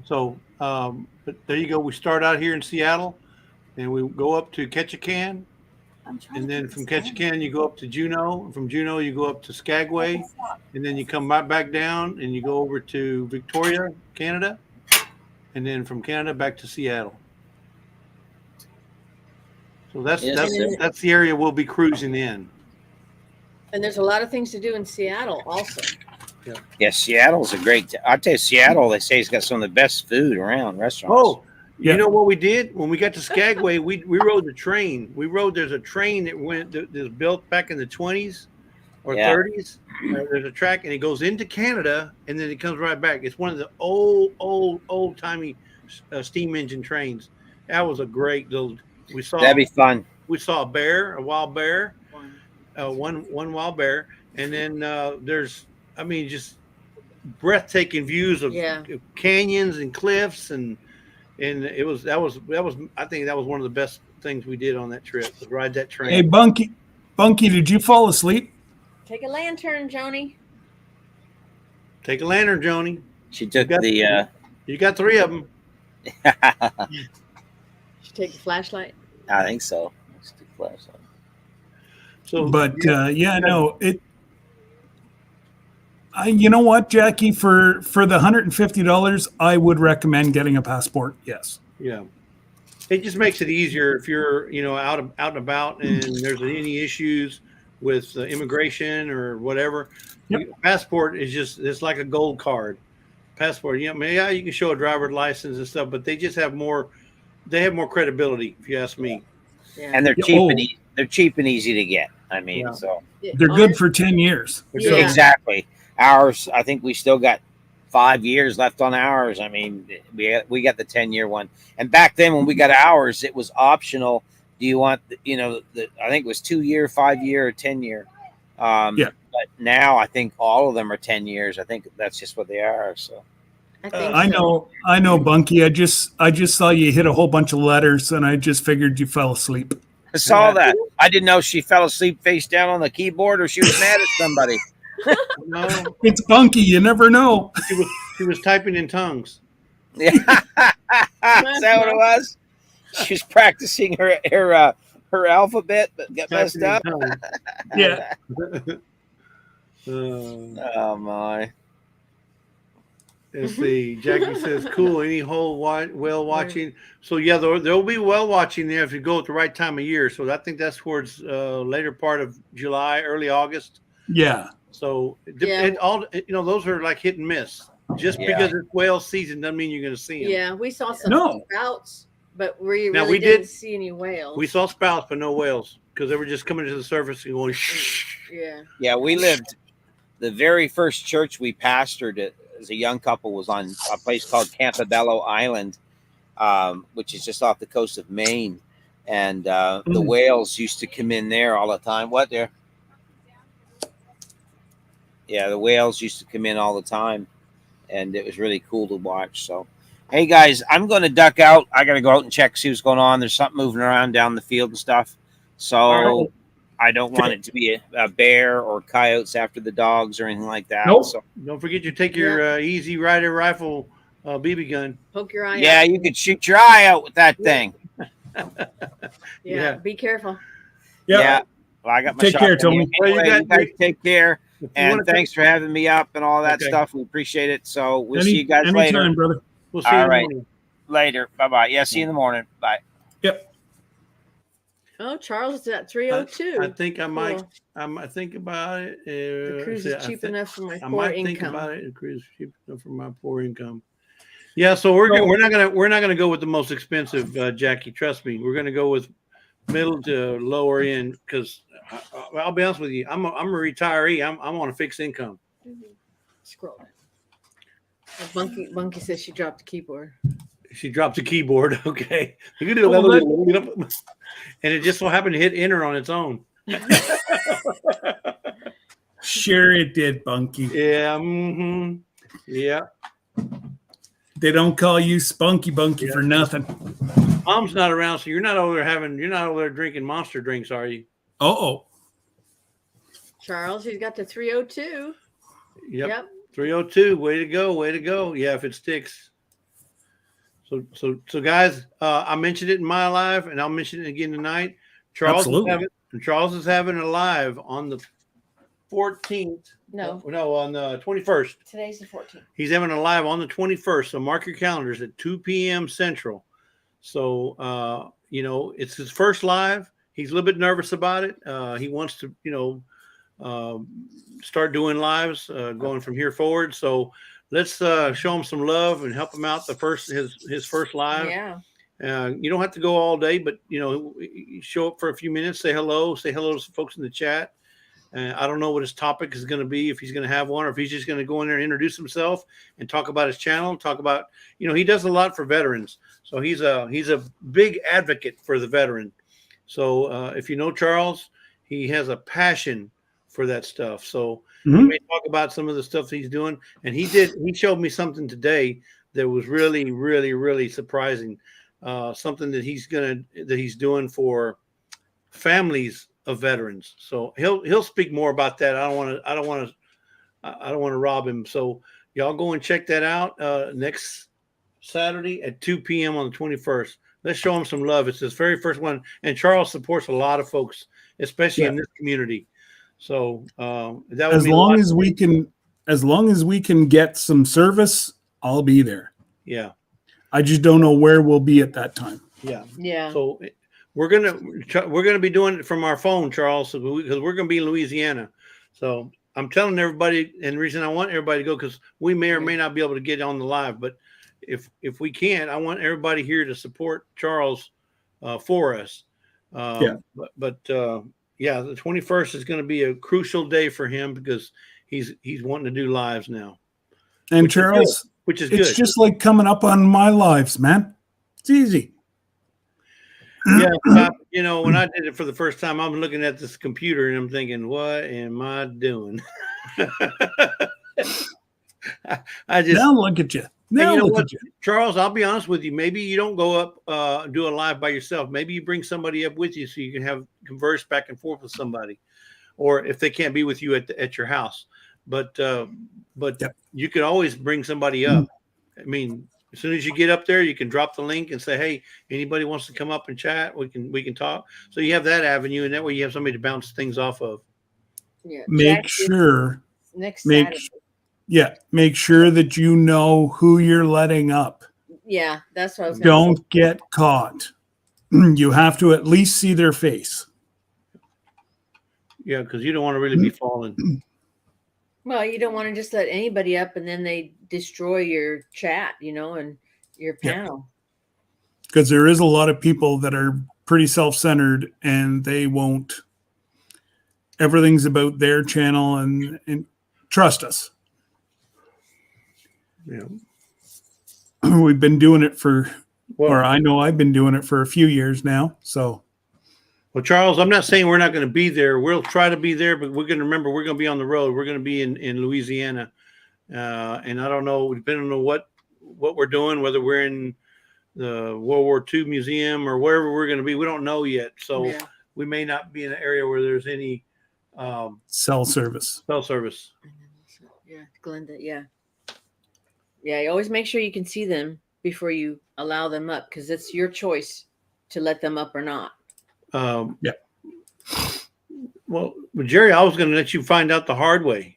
[SPEAKER 2] So, but there you go. We start out here in Seattle, and we go up to Ketchikan, and then from Ketchikan you go up to Juneau. From Juneau you go up to Skagway, and then you come right back down and you go over to Victoria, Canada, and then from Canada back to Seattle. So that's the area we'll be cruising in.
[SPEAKER 3] And there's a lot of things to do in Seattle also.
[SPEAKER 4] Yeah, Seattle's a great. I tell you, Seattle. They say it's got some of the best food around restaurants.
[SPEAKER 2] Oh, you know what we did when we got to Skagway? we rode the train. There's a train that was built back in the 20s or 30s. There's a track, and it goes into Canada, and then it comes right back. It's one of the old timey steam engine trains. That was a great little.
[SPEAKER 4] That'd be fun.
[SPEAKER 2] We saw a wild bear, one wild bear, and then there's. I mean, just breathtaking views of canyons and cliffs, and that was I think that was one of the best things we did on that trip, was ride that train.
[SPEAKER 1] Hey, Bunky, did you fall asleep?
[SPEAKER 3] Take a lantern, Joni.
[SPEAKER 2] Take a lantern, Joni.
[SPEAKER 4] She took
[SPEAKER 2] You got 3 of them.
[SPEAKER 3] She take the flashlight.
[SPEAKER 4] I think so. Let's do flashlight.
[SPEAKER 2] So,
[SPEAKER 1] but you know what, Jackie? For the $150, I would recommend getting a passport. Yes.
[SPEAKER 2] Yeah. It just makes it easier if you're, out and about, and there's any issues with immigration or whatever.
[SPEAKER 1] Yep.
[SPEAKER 2] Passport is it's like a gold card. Passport, you can show a driver's license and stuff, but they just have more. They have more credibility, if you ask me.
[SPEAKER 3] Yeah.
[SPEAKER 4] And they're cheap they're cheap and easy to get. I mean, so
[SPEAKER 1] they're good for 10 years.
[SPEAKER 3] Yeah.
[SPEAKER 4] Exactly. Ours, I think we still got 5 years left on ours. I mean, we got the 10-year one. And back then when we got ours, it was optional. Do you want, I think it was 2-year, 5-year, or 10-year. But now I think all of them are 10 years. I think that's just what they are. So
[SPEAKER 1] I know, Bunky. I just saw you hit a whole bunch of letters, and I just figured you fell asleep.
[SPEAKER 4] I saw that. I didn't know she fell asleep face down on the keyboard or she was mad at somebody.
[SPEAKER 2] No,
[SPEAKER 1] it's Bunky. You never know.
[SPEAKER 2] She was typing in tongues.
[SPEAKER 4] Yeah, is that what it was? She was practicing her alphabet, but got messed up.
[SPEAKER 1] Yeah.
[SPEAKER 4] Oh my.
[SPEAKER 2] Let's see. Jackie says, "Cool. Any whole whale watching." So yeah, there'll be whale watching there if you go at the right time of year. So I think that's towards later part of July, early August.
[SPEAKER 1] Yeah.
[SPEAKER 2] So it all those are like hit and miss. Just because it's whale season doesn't mean you're going to see them.
[SPEAKER 3] Yeah, we saw some spouts, but we really didn't see any whales.
[SPEAKER 2] We saw spouts, but no whales because they were just coming to the surface and going. Shh.
[SPEAKER 3] Yeah.
[SPEAKER 4] Yeah, we lived. The very first church we pastored as a young couple was on a place called Campobello Island, which is just off the coast of Maine, and the whales used to come in there all the time. What there? Yeah, the whales used to come in all the time, and it was really cool to watch. So, hey guys, I'm going to duck out. I got to go out and check, see what's going on. There's something moving around down the field and stuff. So I don't want it to be a bear or coyotes after the dogs or anything like that.
[SPEAKER 1] Nope.
[SPEAKER 4] So
[SPEAKER 2] don't forget to take your Easy Rider rifle BB gun.
[SPEAKER 3] Poke your eye out.
[SPEAKER 4] Yeah, you could shoot your eye out with that thing.
[SPEAKER 3] Yeah, be careful.
[SPEAKER 4] Yeah. Well, I got my
[SPEAKER 1] Take care, Tony.
[SPEAKER 4] Anyway, you guys take care. And thanks for having me up and all that stuff. We appreciate it. So we'll see you guys later.
[SPEAKER 1] Anytime, brother.
[SPEAKER 2] We'll see you in the morning.
[SPEAKER 4] Later. Bye-bye. Yeah, see you in the morning. Bye.
[SPEAKER 1] Yep.
[SPEAKER 3] Oh, Charles is at 302.
[SPEAKER 2] I think I might. I might think about it.
[SPEAKER 3] The cruise is cheap enough for my poor income.
[SPEAKER 2] I might think about it. The cruise is cheap enough for my poor income. Yeah, so we're not gonna go with the most expensive, Jackie. Trust me, we're gonna go with middle to lower end because I'll be honest with you, I'm a retiree. I'm on a fixed income.
[SPEAKER 3] Scroll down. Bunky says she dropped the keyboard.
[SPEAKER 2] She dropped the keyboard. Okay, and it just so happened to hit enter on its own.
[SPEAKER 1] Sure, it did, Bunky.
[SPEAKER 2] Yeah. Mm-hmm. Yeah.
[SPEAKER 1] They don't call you Spunky Bunky for nothing.
[SPEAKER 2] Mom's not around, so you're not over there drinking monster drinks, are you?
[SPEAKER 1] Oh.
[SPEAKER 3] Charles, he's got the 302.
[SPEAKER 2] Yep. 302. Way to go. Yeah, if it sticks. So guys, I mentioned it in my live, and I'll mention it again tonight. Charles is having a live on the 14th. No, on the 21st.
[SPEAKER 3] Today's the 14th.
[SPEAKER 2] He's having a live on the 21st. So mark your calendars at 2 p.m. Central. So it's his first live. He's a little bit nervous about it. He wants to, start doing lives going from here forward. So let's show him some love and help him out. His first live.
[SPEAKER 3] Yeah.
[SPEAKER 2] You don't have to go all day, but show up for a few minutes, say hello to some folks in the chat. I don't know what his topic is going to be, if he's going to have one, or if he's just going to go in there and introduce himself and talk about his channel, talk about, he does a lot for veterans. So he's a big advocate for the veteran. So if you know Charles, he has a passion for that stuff. So he may talk about some of the stuff he's doing. And he showed me something today that was really, really, really surprising. Something that he's doing for families of veterans. So he'll speak more about that. I don't want to rob him. So y'all go and check that out next Saturday at 2 p.m. on the 21st. Let's show him some love. It's his very first one, and Charles supports a lot of folks, especially in this community. So that would
[SPEAKER 1] as long as we can get some service, I'll be there.
[SPEAKER 2] Yeah.
[SPEAKER 1] I just don't know where we'll be at that time.
[SPEAKER 2] Yeah.
[SPEAKER 3] Yeah.
[SPEAKER 2] So we're gonna be doing it from our phone, Charles, because we're gonna be in Louisiana. So I'm telling everybody, and the reason I want everybody to go, because we may or may not be able to get on the live, but if we can't, I want everybody here to support Charles for us. The 21st is going to be a crucial day for him because he's wanting to do lives now.
[SPEAKER 1] And Charles,
[SPEAKER 2] which is good.
[SPEAKER 1] It's just like coming up on my lives, man. It's easy.
[SPEAKER 2] Yeah, when I did it for the first time, I'm looking at this computer and I'm thinking, what am I doing?
[SPEAKER 1] Now look at you. Now look at you.
[SPEAKER 2] Charles, I'll be honest with you. Maybe you don't go up, do a live by yourself. Maybe you bring somebody up with you so you can converse back and forth with somebody, or if they can't be with you at your house. But you could always bring somebody up. I mean, as soon as you get up there, you can drop the link and say, "Hey, anybody wants to come up and chat? We can talk." So you have that avenue, and that way you have somebody to bounce things off of.
[SPEAKER 3] Yeah.
[SPEAKER 1] Make sure that you know who you're letting up.
[SPEAKER 3] Yeah, that's what I was
[SPEAKER 1] going to say. Don't get caught. You have to at least see their face.
[SPEAKER 2] Yeah, because you don't want to really be falling.
[SPEAKER 3] Well, you don't want to just let anybody up and then they destroy your chat, and your panel.
[SPEAKER 1] Because there is a lot of people that are pretty self-centered and they won't. Everything's about their channel and trust us.
[SPEAKER 2] Yeah.
[SPEAKER 1] We've been doing it I know I've been doing it for a few years now. So.
[SPEAKER 2] Well, Charles, I'm not saying we're not going to be there. We'll try to be there, but we're going to remember we're going to be on the road. We're going to be in Louisiana. And I don't know, depending on what we're doing, whether we're in the World War II Museum or wherever we're going to be, we don't know yet. So we may not be in an area where there's any
[SPEAKER 1] cell service.
[SPEAKER 2] Yeah,
[SPEAKER 3] Glenda, yeah. Yeah, you always make sure you can see them before you allow them up, because it's your choice to let them up or not.
[SPEAKER 2] Well, Jerry, I was going to let you find out the hard way.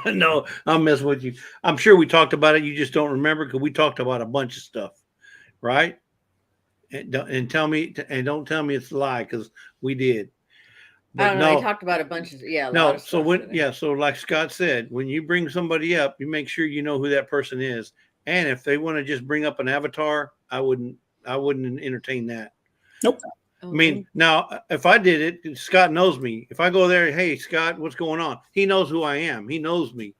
[SPEAKER 2] No, I'm messing with you. I'm sure we talked about it. You just don't remember because we talked about a bunch of stuff, right? And don't tell me it's a lie because we did.
[SPEAKER 3] But I don't know. I talked about a bunch of
[SPEAKER 2] no. So so like Scott said, when you bring somebody up, you make sure you know who that person is. And if they want to just bring up an avatar, I wouldn't entertain that.
[SPEAKER 1] Nope.
[SPEAKER 2] I mean, now if I did it, Scott knows me. If I go there, hey Scott, what's going on? He knows who I am. He knows me.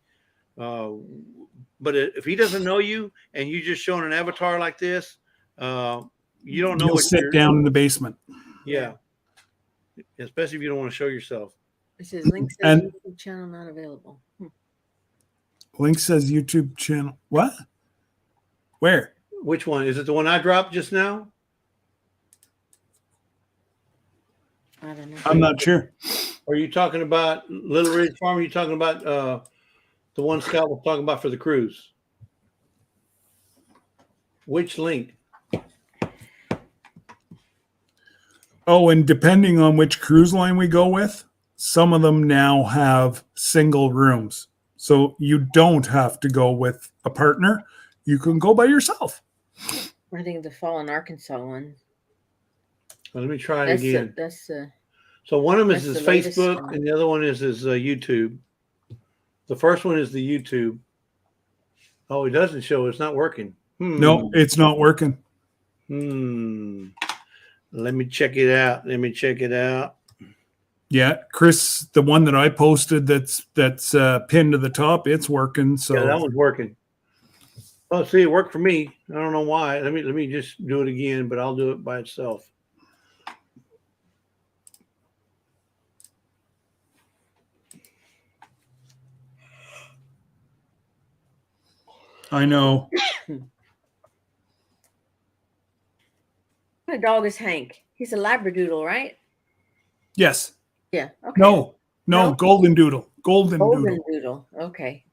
[SPEAKER 2] But if he doesn't know you and you just showing an avatar like this, you don't know
[SPEAKER 1] You'll
[SPEAKER 2] what
[SPEAKER 1] sit down in the basement.
[SPEAKER 2] Yeah. Especially if you don't want to show yourself.
[SPEAKER 3] It says link says YouTube channel not available.
[SPEAKER 1] Link says YouTube channel. What? Where?
[SPEAKER 2] Which one? Is it the one I dropped just now?
[SPEAKER 3] I don't know.
[SPEAKER 1] I'm not sure.
[SPEAKER 2] Are you talking about Little Ridge Farm? Or are you talking about the one Scott was talking about for the cruise? Which link?
[SPEAKER 1] Oh, and depending on which cruise line we go with, some of them now have single rooms. So you don't have to go with a partner. You can go by yourself.
[SPEAKER 3] I think the Fallen Arkansas one.
[SPEAKER 2] Well, let me try it again.
[SPEAKER 3] That's
[SPEAKER 2] So one of them is
[SPEAKER 3] that's
[SPEAKER 2] his
[SPEAKER 3] the latest
[SPEAKER 2] Facebook,
[SPEAKER 3] one.
[SPEAKER 2] and the other one is his YouTube. The first one is the YouTube. Oh, it doesn't show. It's not working.
[SPEAKER 1] No, it's not working.
[SPEAKER 2] Let me check it out.
[SPEAKER 1] Yeah, Chris, the one that I posted that's pinned to the top, it's working. So
[SPEAKER 2] Yeah, that one's working. Oh, see, it worked for me. I don't know why. Let me just do it again, but I'll do it by itself.
[SPEAKER 1] I know.
[SPEAKER 3] what kind of dog is Hank? He's a Labradoodle, right?
[SPEAKER 1] Yes.
[SPEAKER 3] Yeah. Okay.
[SPEAKER 1] No,
[SPEAKER 3] No?
[SPEAKER 1] Golden Doodle. Golden
[SPEAKER 3] Golden
[SPEAKER 1] Doodle.
[SPEAKER 3] Doodle. Okay.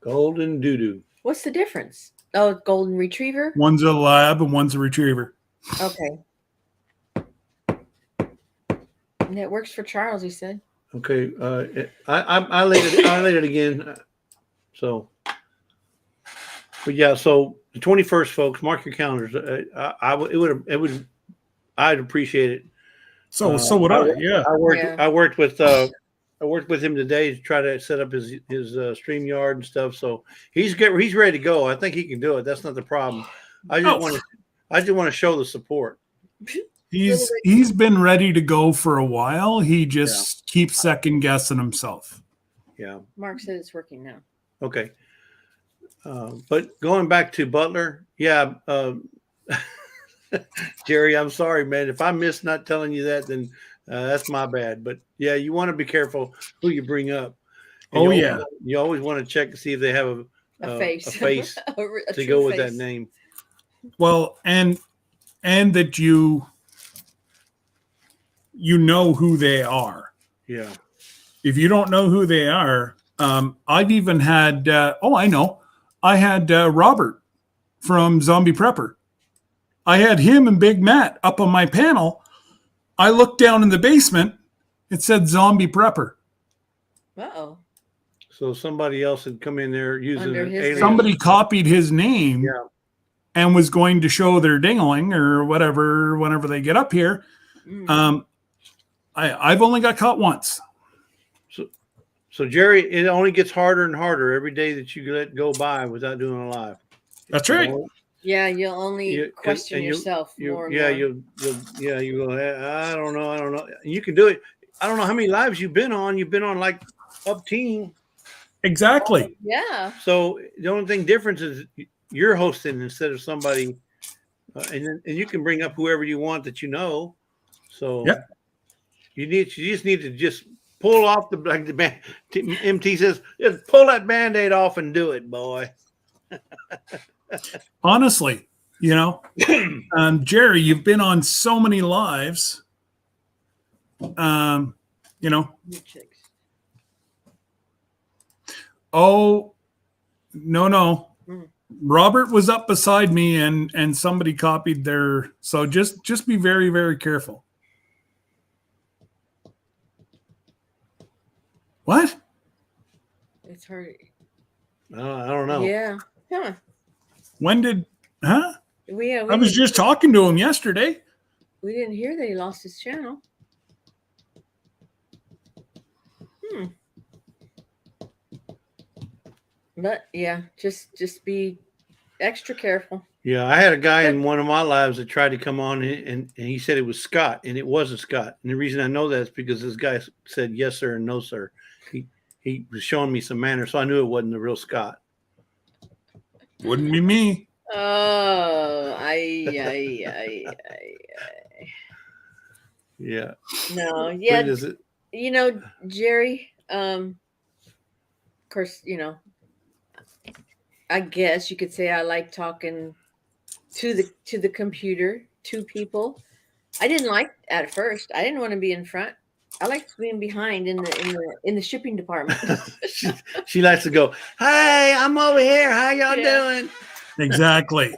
[SPEAKER 2] Golden doo-doo.
[SPEAKER 3] What's the difference? Oh, Golden Retriever.
[SPEAKER 1] One's a lab and one's a retriever.
[SPEAKER 3] Okay. And it works for Charles, he said.
[SPEAKER 2] Okay, I laid it again. So, but yeah, so the 21st, folks, mark your calendars. I'd appreciate it.
[SPEAKER 1] So would I. Yeah.
[SPEAKER 2] I worked with him today to try to set up his StreamYard and stuff. So he's ready to go. I think he can do it. That's not the problem. I just want to show the support.
[SPEAKER 1] He's been ready to go for a while. He just keeps second guessing himself.
[SPEAKER 2] Yeah.
[SPEAKER 3] Mark said it's working now.
[SPEAKER 2] Okay. But going back to Butler, yeah. Jerry, I'm sorry, man. If I missed not telling you that, then that's my bad. But yeah, you want to be careful who you bring up. And you always want to check to see if they have a face to go with that name.
[SPEAKER 1] Well, and that you know who they are.
[SPEAKER 2] Yeah.
[SPEAKER 1] If you don't know who they are, I've even had. I know. I had Robert from Zombie Prepper. I had him and Big Matt up on my panel. I looked down in the basement. It said Zombie Prepper.
[SPEAKER 3] Uh-oh.
[SPEAKER 2] So somebody else had come in there using
[SPEAKER 3] Under
[SPEAKER 2] an
[SPEAKER 3] his
[SPEAKER 2] alien.
[SPEAKER 1] Somebody copied his name and was going to show their dingling or whatever whenever they get up here. I've only got caught once.
[SPEAKER 2] So Jerry, it only gets harder and harder every day that you let go by without doing a live.
[SPEAKER 1] That's right.
[SPEAKER 3] Yeah, you'll only question yourself more and more.
[SPEAKER 2] You go, I don't know. You can do it. I don't know how many lives you've been on. You've been on like up team.
[SPEAKER 1] Exactly.
[SPEAKER 3] Yeah.
[SPEAKER 2] So the only thing difference is you're hosting instead of somebody, and you can bring up whoever you want that you know. So you just need to pull off the MT says, just pull that Band-Aid off and do it, boy.
[SPEAKER 1] Honestly, Jerry, you've been on so many lives. Oh, no. Robert was up beside me and somebody copied their, so just be very, very careful. What?
[SPEAKER 3] It's hard.
[SPEAKER 2] I don't know.
[SPEAKER 3] Yeah. Huh.
[SPEAKER 1] I was just talking to him yesterday.
[SPEAKER 3] We didn't hear that he lost his channel. But yeah, just be extra careful.
[SPEAKER 2] Yeah, I had a guy in one of my lives that tried to come on, and he said it was Scott, and it wasn't Scott. And the reason I know that is because this guy said yes sir and no sir. He was showing me some manners, so I knew it wasn't the real Scott.
[SPEAKER 1] Wouldn't be me.
[SPEAKER 3] Oh,
[SPEAKER 2] Yeah.
[SPEAKER 3] no, yeah.
[SPEAKER 2] What is it?
[SPEAKER 3] You know, Jerry, of course, you know, I guess you could say I like talking to the computer, to people. I didn't like at first. I didn't want to be in front. I liked being behind in the shipping department.
[SPEAKER 2] She likes to go, "Hey, I'm over here. How y'all doing?"
[SPEAKER 1] Exactly.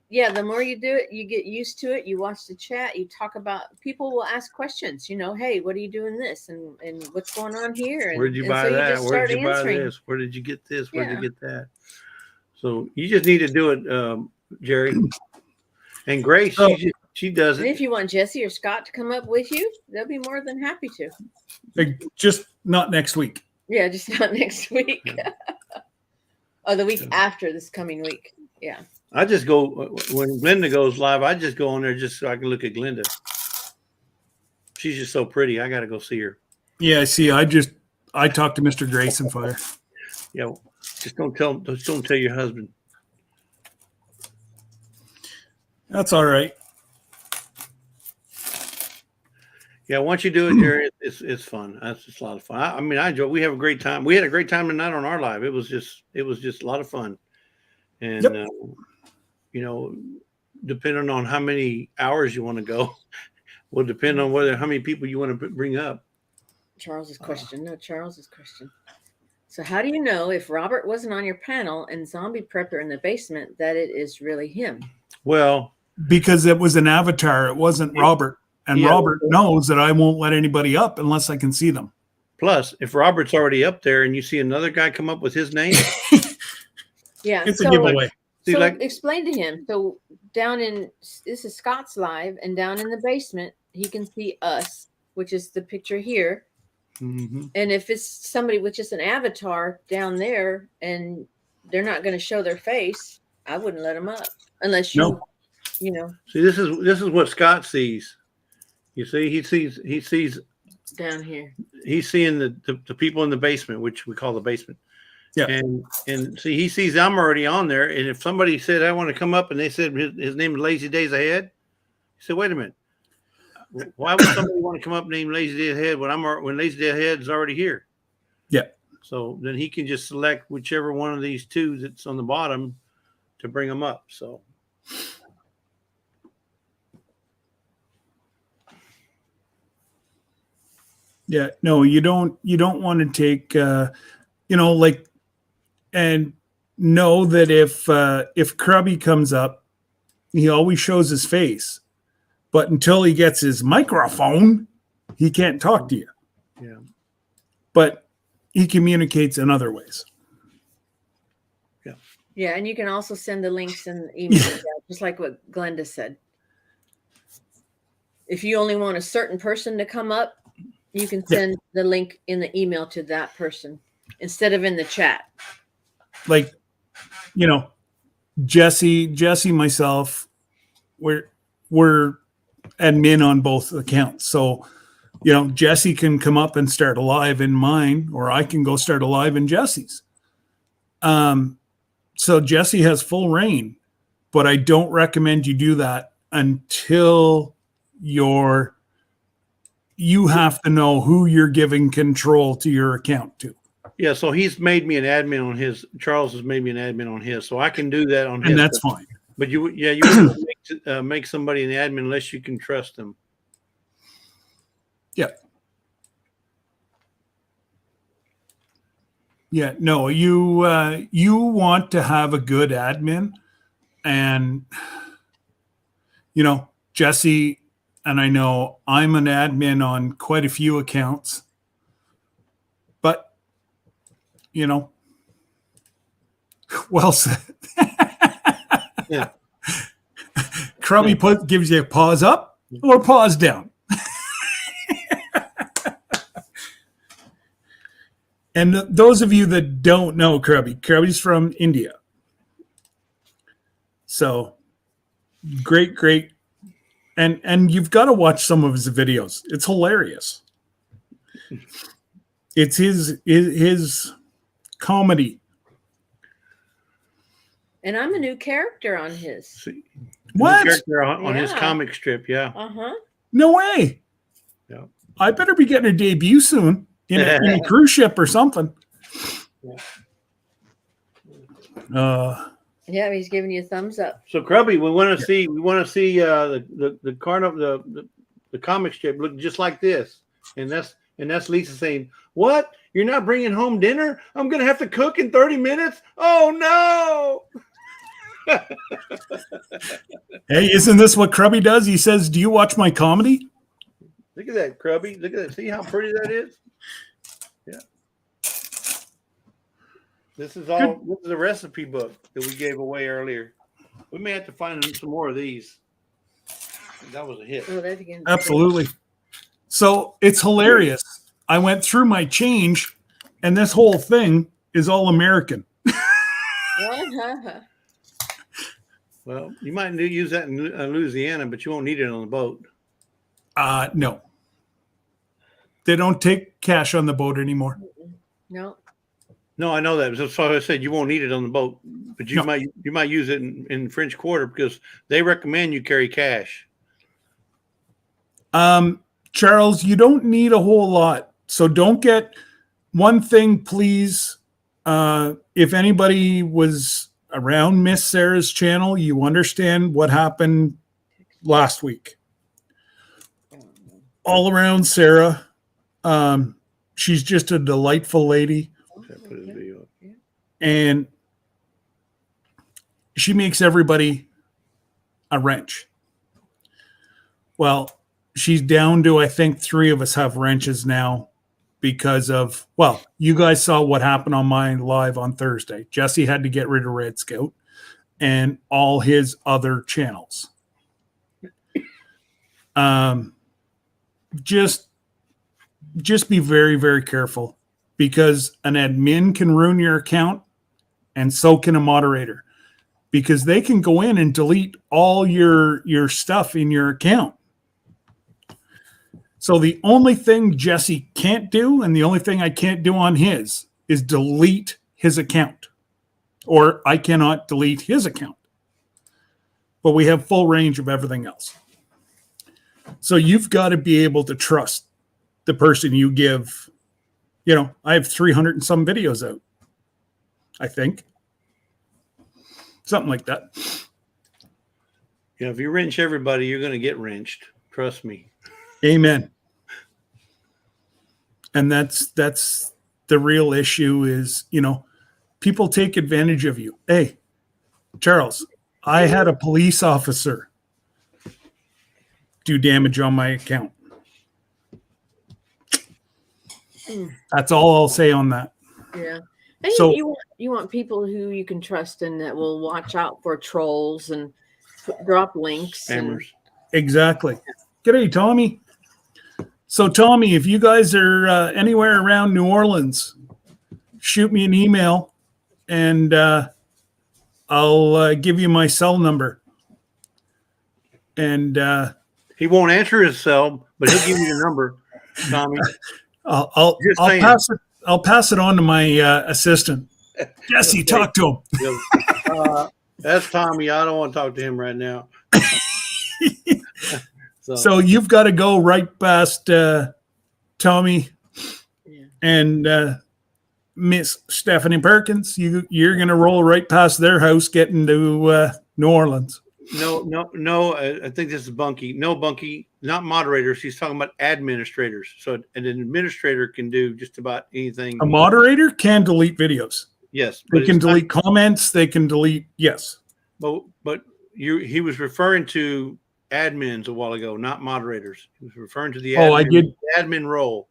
[SPEAKER 3] Yeah, the more you do it, you get used to it. You watch the chat, you talk about, people will ask questions, you know, hey, what are you doing this? And what's going on here? And,
[SPEAKER 2] Where'd you
[SPEAKER 3] and
[SPEAKER 2] buy
[SPEAKER 3] so
[SPEAKER 2] that?
[SPEAKER 3] just
[SPEAKER 2] Where'd
[SPEAKER 3] start
[SPEAKER 2] you buy
[SPEAKER 3] answering.
[SPEAKER 2] this? Where did you get this? Where'd
[SPEAKER 3] Yeah.
[SPEAKER 2] you get that? So you just need to do it, Jerry. And Grace, she does
[SPEAKER 3] And
[SPEAKER 2] it.
[SPEAKER 3] if you want Jesse or Scott to come up with you, they'll be more than happy to.
[SPEAKER 1] Just not next week.
[SPEAKER 3] Yeah, just not next week. Oh, the week after this coming week. Yeah.
[SPEAKER 2] I just go when Glenda goes live. I just go on there just so I can look at Glenda. She's just so pretty. I got to go see her.
[SPEAKER 1] Yeah, see, I talked to Mr. Grayson Fire.
[SPEAKER 2] Yeah, just don't tell your husband.
[SPEAKER 1] That's all right.
[SPEAKER 2] Yeah, once you do it, Jerry, it's fun. That's just a lot of fun. I mean, I enjoy. We have a great time. We had a great time tonight on our live. It was just a lot of fun. And
[SPEAKER 1] Yep.
[SPEAKER 2] you know, depending on how many hours you want to go, will depend on how many people you want to bring up.
[SPEAKER 3] Charles's question. So how do you know if Robert wasn't on your panel and Zombie Prepper in the basement that it is really him?
[SPEAKER 2] Well,
[SPEAKER 1] Because it was an avatar. It wasn't Robert. And
[SPEAKER 2] Yeah.
[SPEAKER 1] Robert knows that I won't let anybody up unless I can see them.
[SPEAKER 2] plus, if Robert's already up there and you see another guy come up with his name,
[SPEAKER 3] Yeah.
[SPEAKER 1] It's a giveaway.
[SPEAKER 3] So
[SPEAKER 2] like
[SPEAKER 3] explain to him. So this is Scott's live, and down in the basement, he can see us, which is the picture here.
[SPEAKER 2] Mhm.
[SPEAKER 3] And if it's somebody with just an avatar down there and they're not going to show their face, I wouldn't let them up unless you know,
[SPEAKER 2] See, this is what Scott sees. You see, he sees
[SPEAKER 3] down here.
[SPEAKER 2] he's seeing the people in the basement, which we call the basement.
[SPEAKER 1] Yeah.
[SPEAKER 2] And see, he sees I'm already on there. And if somebody said I want to come up and they said his name is Lazy Days Ahead, he said, wait a minute. Why would somebody want to come up named Lazy Days Ahead when Lazy Days Ahead is already here?
[SPEAKER 1] Yeah.
[SPEAKER 2] So then he can just select whichever one of these two that's on the bottom to bring them up. So
[SPEAKER 1] Yeah, no, you don't want to take and know that if Krubby comes up, he always shows his face. But until he gets his microphone, he can't talk to you.
[SPEAKER 2] yeah.
[SPEAKER 1] But he communicates in other ways.
[SPEAKER 3] Yeah, and you can also send the links and emails out, just like what Glenda said. If you only want a certain person to come up, you can send the link in the email to that person instead of in the chat.
[SPEAKER 1] Like, Jesse, myself, we're admin on both accounts. So, Jesse can come up and start a live in mine, or I can go start a live in Jesse's. So Jesse has full reign, but I don't recommend you do that until you have to know who you're giving control to your account to.
[SPEAKER 2] Yeah, so he's made me an admin on his. Charles has made me an admin on his, so I can do that on his.
[SPEAKER 1] And that's fine.
[SPEAKER 2] But you wouldn't make somebody an admin unless you can trust them.
[SPEAKER 1] Yeah. Yeah. No, you want to have a good admin, and Jesse and I know I'm an admin on quite a few accounts, but well said.
[SPEAKER 2] Yeah.
[SPEAKER 1] Krubby gives you a pause up or pause down. And those of you that don't know Krabby's from India. So great. And you've got to watch some of his videos. It's hilarious. It's his comedy.
[SPEAKER 3] And I'm a new character on his.
[SPEAKER 1] What?
[SPEAKER 2] Character on his
[SPEAKER 3] Yeah.
[SPEAKER 2] comic strip, yeah.
[SPEAKER 3] Uh-huh.
[SPEAKER 1] No way.
[SPEAKER 2] Yeah.
[SPEAKER 1] I better be getting a debut soon in a cruise ship or something.
[SPEAKER 3] Yeah, he's giving you a thumbs up.
[SPEAKER 2] So Krubby, we want to see the carnival the comic strip look just like this, and that's Lisa saying, "What? You're not bringing home dinner? I'm gonna have to cook in 30 minutes? Oh no!"
[SPEAKER 1] Hey, isn't this what Krubby does? He says, "Do you watch my comedy?"
[SPEAKER 2] Look at that, Krubby. Look at that. See how pretty that is? Yeah. This is a recipe book that we gave away earlier. We may have to find some more of these. That was a hit.
[SPEAKER 3] Oh, that again.
[SPEAKER 1] Absolutely. So it's hilarious. I went through my change, and this whole thing is all American.
[SPEAKER 3] Uh-huh.
[SPEAKER 2] Well, you might use that in Louisiana, but you won't need it on the boat.
[SPEAKER 1] No. They don't take cash on the boat anymore.
[SPEAKER 3] No.
[SPEAKER 2] No, I know that. That's why I said you won't need it on the boat, but you might use it in French Quarter because they recommend you carry cash.
[SPEAKER 1] Charles, you don't need a whole lot. So don't get one thing, please. If anybody was around Miss Sarah's channel, you understand what happened last week. All around Sarah. She's just a delightful lady. And she makes everybody a wrench. Well, she's down to, I think, 3 of us have wrenches now because of, well, you guys saw what happened on my live on Thursday. Jesse had to get rid of Red Scout and all his other channels. Just be very, very careful because an admin can ruin your account and so can a moderator because they can go in and delete all your stuff in your account. So the only thing Jesse can't do and the only thing I can't do on his is delete his account, or I cannot delete his account. But we have full range of everything else. So you've got to be able to trust the person you give. You know, I have 300 and some videos out, I think. Something like that.
[SPEAKER 2] Yeah, if you wrench everybody, you're going to get wrenched. Trust me.
[SPEAKER 1] Amen. And that's the real issue is, you know, people take advantage of you. Hey, Charles, I had a police officer do damage on my account. That's all I'll say on that.
[SPEAKER 3] Yeah. And
[SPEAKER 1] So-
[SPEAKER 3] you want people who you can trust and that will watch out for trolls and drop links. And,
[SPEAKER 2] Spammers.
[SPEAKER 1] Exactly. G'day, Tommy. So, Tommy, if you guys are anywhere around New Orleans, shoot me an email and I'll give you my cell number. And
[SPEAKER 2] He won't answer his cell, but he'll give you the number, Tommy.
[SPEAKER 1] I'll
[SPEAKER 2] Just saying.
[SPEAKER 1] I'll pass it on to my assistant. Jesse, talk to him.
[SPEAKER 2] That's Tommy. I don't want to talk to him right now.
[SPEAKER 1] So you've got to go right past Tommy and Miss Stephanie Perkins. You're going to roll right past their house getting to New Orleans.
[SPEAKER 2] No. I think this is Bunky. No, Bunky, not moderators. He's talking about administrators. So an administrator can do just about anything.
[SPEAKER 1] A moderator can delete videos.
[SPEAKER 2] Yes,
[SPEAKER 1] They
[SPEAKER 2] but
[SPEAKER 1] can
[SPEAKER 2] it's not-
[SPEAKER 1] delete comments. They can delete. Yes.
[SPEAKER 2] But he was referring to admins a while ago, not moderators. He was referring to the admin,
[SPEAKER 1] I did.
[SPEAKER 2] admin role.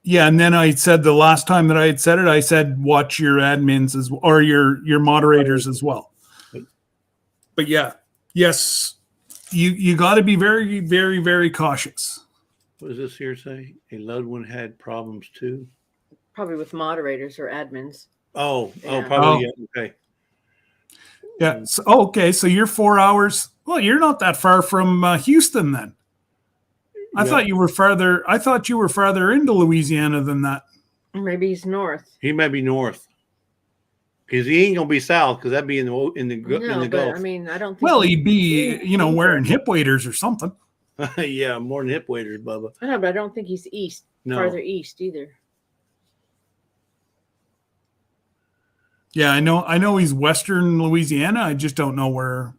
[SPEAKER 1] Yeah, and then I said the last time that I had said it, I said watch your admins or your moderators as well. But yeah, yes, you got to be very, very, very cautious.
[SPEAKER 2] What does this here say? A loved one had problems too.
[SPEAKER 3] probably with moderators or admins.
[SPEAKER 2] Probably.
[SPEAKER 1] Oh.
[SPEAKER 2] Yeah. Okay.
[SPEAKER 1] Yeah. So, okay. So you're 4 hours. Well, you're not that far from Houston then. I
[SPEAKER 2] Yeah.
[SPEAKER 1] thought you were farther. I thought you were farther into Louisiana than that.
[SPEAKER 3] Maybe he's north.
[SPEAKER 2] He may be north. Because he ain't gonna be south, because that'd be in the
[SPEAKER 3] No,
[SPEAKER 2] but
[SPEAKER 3] Gulf. I mean, I don't think.
[SPEAKER 1] Well, he'd be, wearing hip waders or something.
[SPEAKER 2] Yeah, more than hip waders, Bubba.
[SPEAKER 3] I know, but I don't think he's east.
[SPEAKER 2] No.
[SPEAKER 3] Farther east either.
[SPEAKER 1] Yeah, I know he's Western Louisiana. I just don't know where.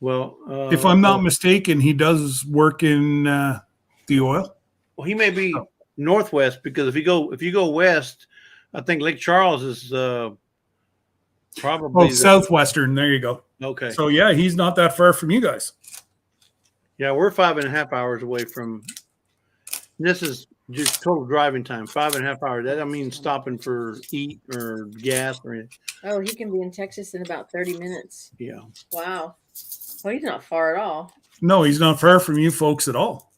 [SPEAKER 2] Well,
[SPEAKER 1] If I'm not mistaken, he does work in the oil.
[SPEAKER 2] Well, he may be northwest, because if you go west, I think Lake Charles is probably
[SPEAKER 1] southwestern. There you go.
[SPEAKER 2] Okay.
[SPEAKER 1] So yeah, he's not that far from you guys.
[SPEAKER 2] Yeah, we're 5.5 hours away from. This is just total driving time, 5.5 hours. That don't mean stopping for eat or gas or anything.
[SPEAKER 3] Oh, he can be in Texas in about 30 minutes.
[SPEAKER 2] Yeah.
[SPEAKER 3] Wow. Well, he's not far at all.
[SPEAKER 1] No, he's not far from you folks at all.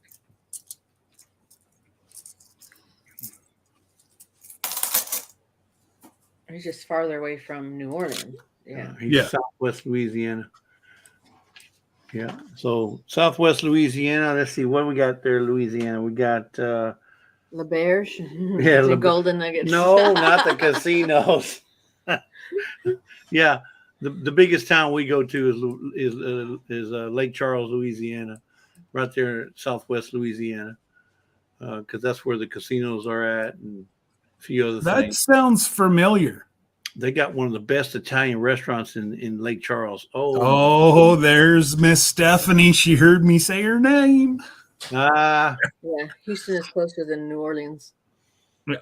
[SPEAKER 3] He's just farther away from New Orleans. Yeah.
[SPEAKER 2] He's Southwest Louisiana. Yeah. So Southwest Louisiana. Let's see what we got there. Louisiana. We got
[SPEAKER 3] La Berge.
[SPEAKER 2] Yeah,
[SPEAKER 3] the Golden Nuggets.
[SPEAKER 2] No, not the casinos. Yeah, the biggest town we go to is Lake Charles, Louisiana, right there in Southwest Louisiana, because that's where the casinos are at, and a few other
[SPEAKER 1] That
[SPEAKER 2] things.
[SPEAKER 1] sounds familiar.
[SPEAKER 2] They got one of the best Italian restaurants in Lake Charles.
[SPEAKER 1] Oh, there's Miss Stephanie. She heard me say her name.
[SPEAKER 3] Yeah, Houston is closer than New Orleans.
[SPEAKER 1] Yeah.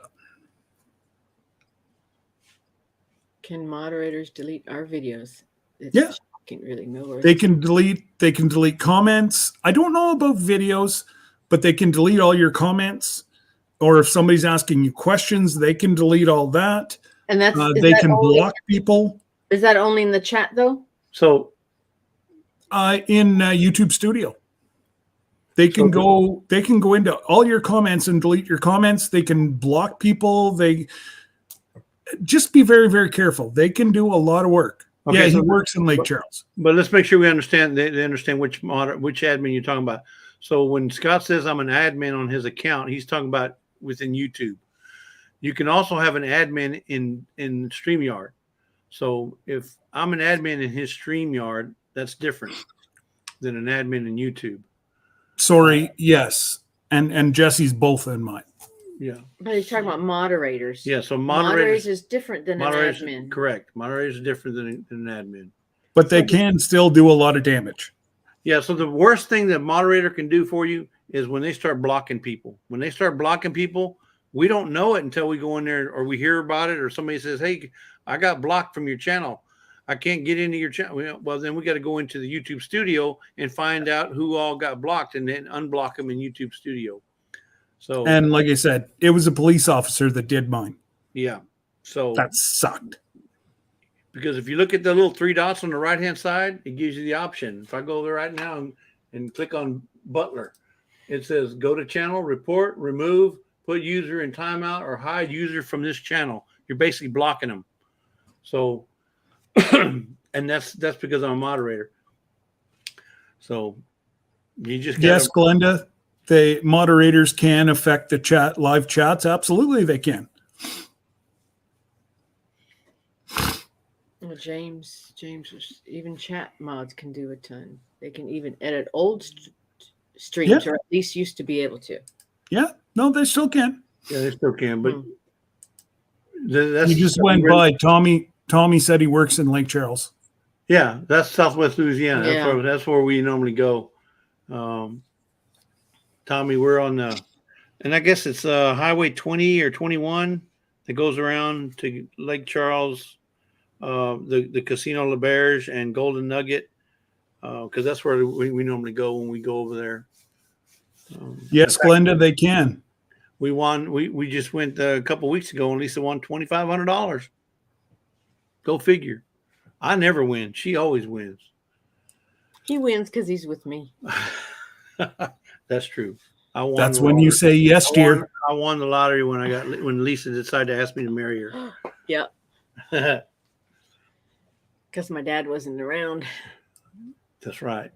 [SPEAKER 3] Can moderators delete our videos? It's
[SPEAKER 1] Yeah.
[SPEAKER 3] shocking, really. No,
[SPEAKER 1] They can delete comments. I don't know about videos, but they can delete all your comments. Or if somebody's asking you questions, they can delete all that.
[SPEAKER 3] And that's
[SPEAKER 1] they can block people.
[SPEAKER 3] Is that only in the chat though?
[SPEAKER 2] So
[SPEAKER 1] in YouTube Studio. They can go into all your comments and delete your comments. They can block people. They just be very, very careful. They can do a lot of work. Okay, yeah, he works in Lake Charles.
[SPEAKER 2] But let's make sure we understand. They understand which admin you're talking about. So when Scott says I'm an admin on his account, he's talking about within YouTube. You can also have an admin in StreamYard. So if I'm an admin in his StreamYard, that's different than an admin in YouTube.
[SPEAKER 1] Sorry, yes. And Jesse's both in mine.
[SPEAKER 2] Yeah.
[SPEAKER 3] But he's talking about moderators.
[SPEAKER 2] Yeah, so
[SPEAKER 3] moderators is different than an admin.
[SPEAKER 2] Correct. Moderators is different than an admin.
[SPEAKER 1] But they can still do a lot of damage.
[SPEAKER 2] Yeah, so the worst thing that moderator can do for you is when they start blocking people. When they start blocking people, we don't know it until we go in there or we hear about it or somebody says, hey, I got blocked from your channel. I can't get into your channel. Well, then we got to go into the YouTube Studio and find out who all got blocked and then unblock them in YouTube Studio. So,
[SPEAKER 1] and like I said, it was a police officer that did mine.
[SPEAKER 2] Yeah. So
[SPEAKER 1] that sucked.
[SPEAKER 2] Because if you look at the little 3 dots on the right-hand side, it gives you the option. If I go there right now and click on Butler, it says go to channel, report, remove, put user in timeout, or hide user from this channel. You're basically blocking them. So, and that's because I'm a moderator. So you just
[SPEAKER 1] yes, Glenda, the moderators can affect the live chats. Absolutely, they can.
[SPEAKER 3] Well, James, even chat mods can do a ton. They can even edit old streams, or at least used to be able to.
[SPEAKER 1] Yeah, no, they still can.
[SPEAKER 2] Yeah, they still can. But
[SPEAKER 1] he just went by. Tommy said he works in Lake Charles.
[SPEAKER 2] Yeah, that's Southwest Louisiana.
[SPEAKER 3] Yeah.
[SPEAKER 2] That's where we normally go. Tommy, we're on and I guess it's Highway 20 or 21 that goes around to Lake Charles, the Casino La Berge and Golden Nugget, because that's where we normally go when we go over there.
[SPEAKER 1] Yes, Glenda, they can.
[SPEAKER 2] We won. We just went a couple weeks ago, and Lisa won $2,500. Go figure. I never win. She always wins.
[SPEAKER 3] He wins because he's with me.
[SPEAKER 2] That's true. I won.
[SPEAKER 1] That's
[SPEAKER 2] the
[SPEAKER 1] when you
[SPEAKER 2] lottery.
[SPEAKER 1] say yes, dear.
[SPEAKER 2] I won the lottery when Lisa decided to ask me to marry her.
[SPEAKER 3] Yep. Because my dad wasn't around.
[SPEAKER 2] That's right.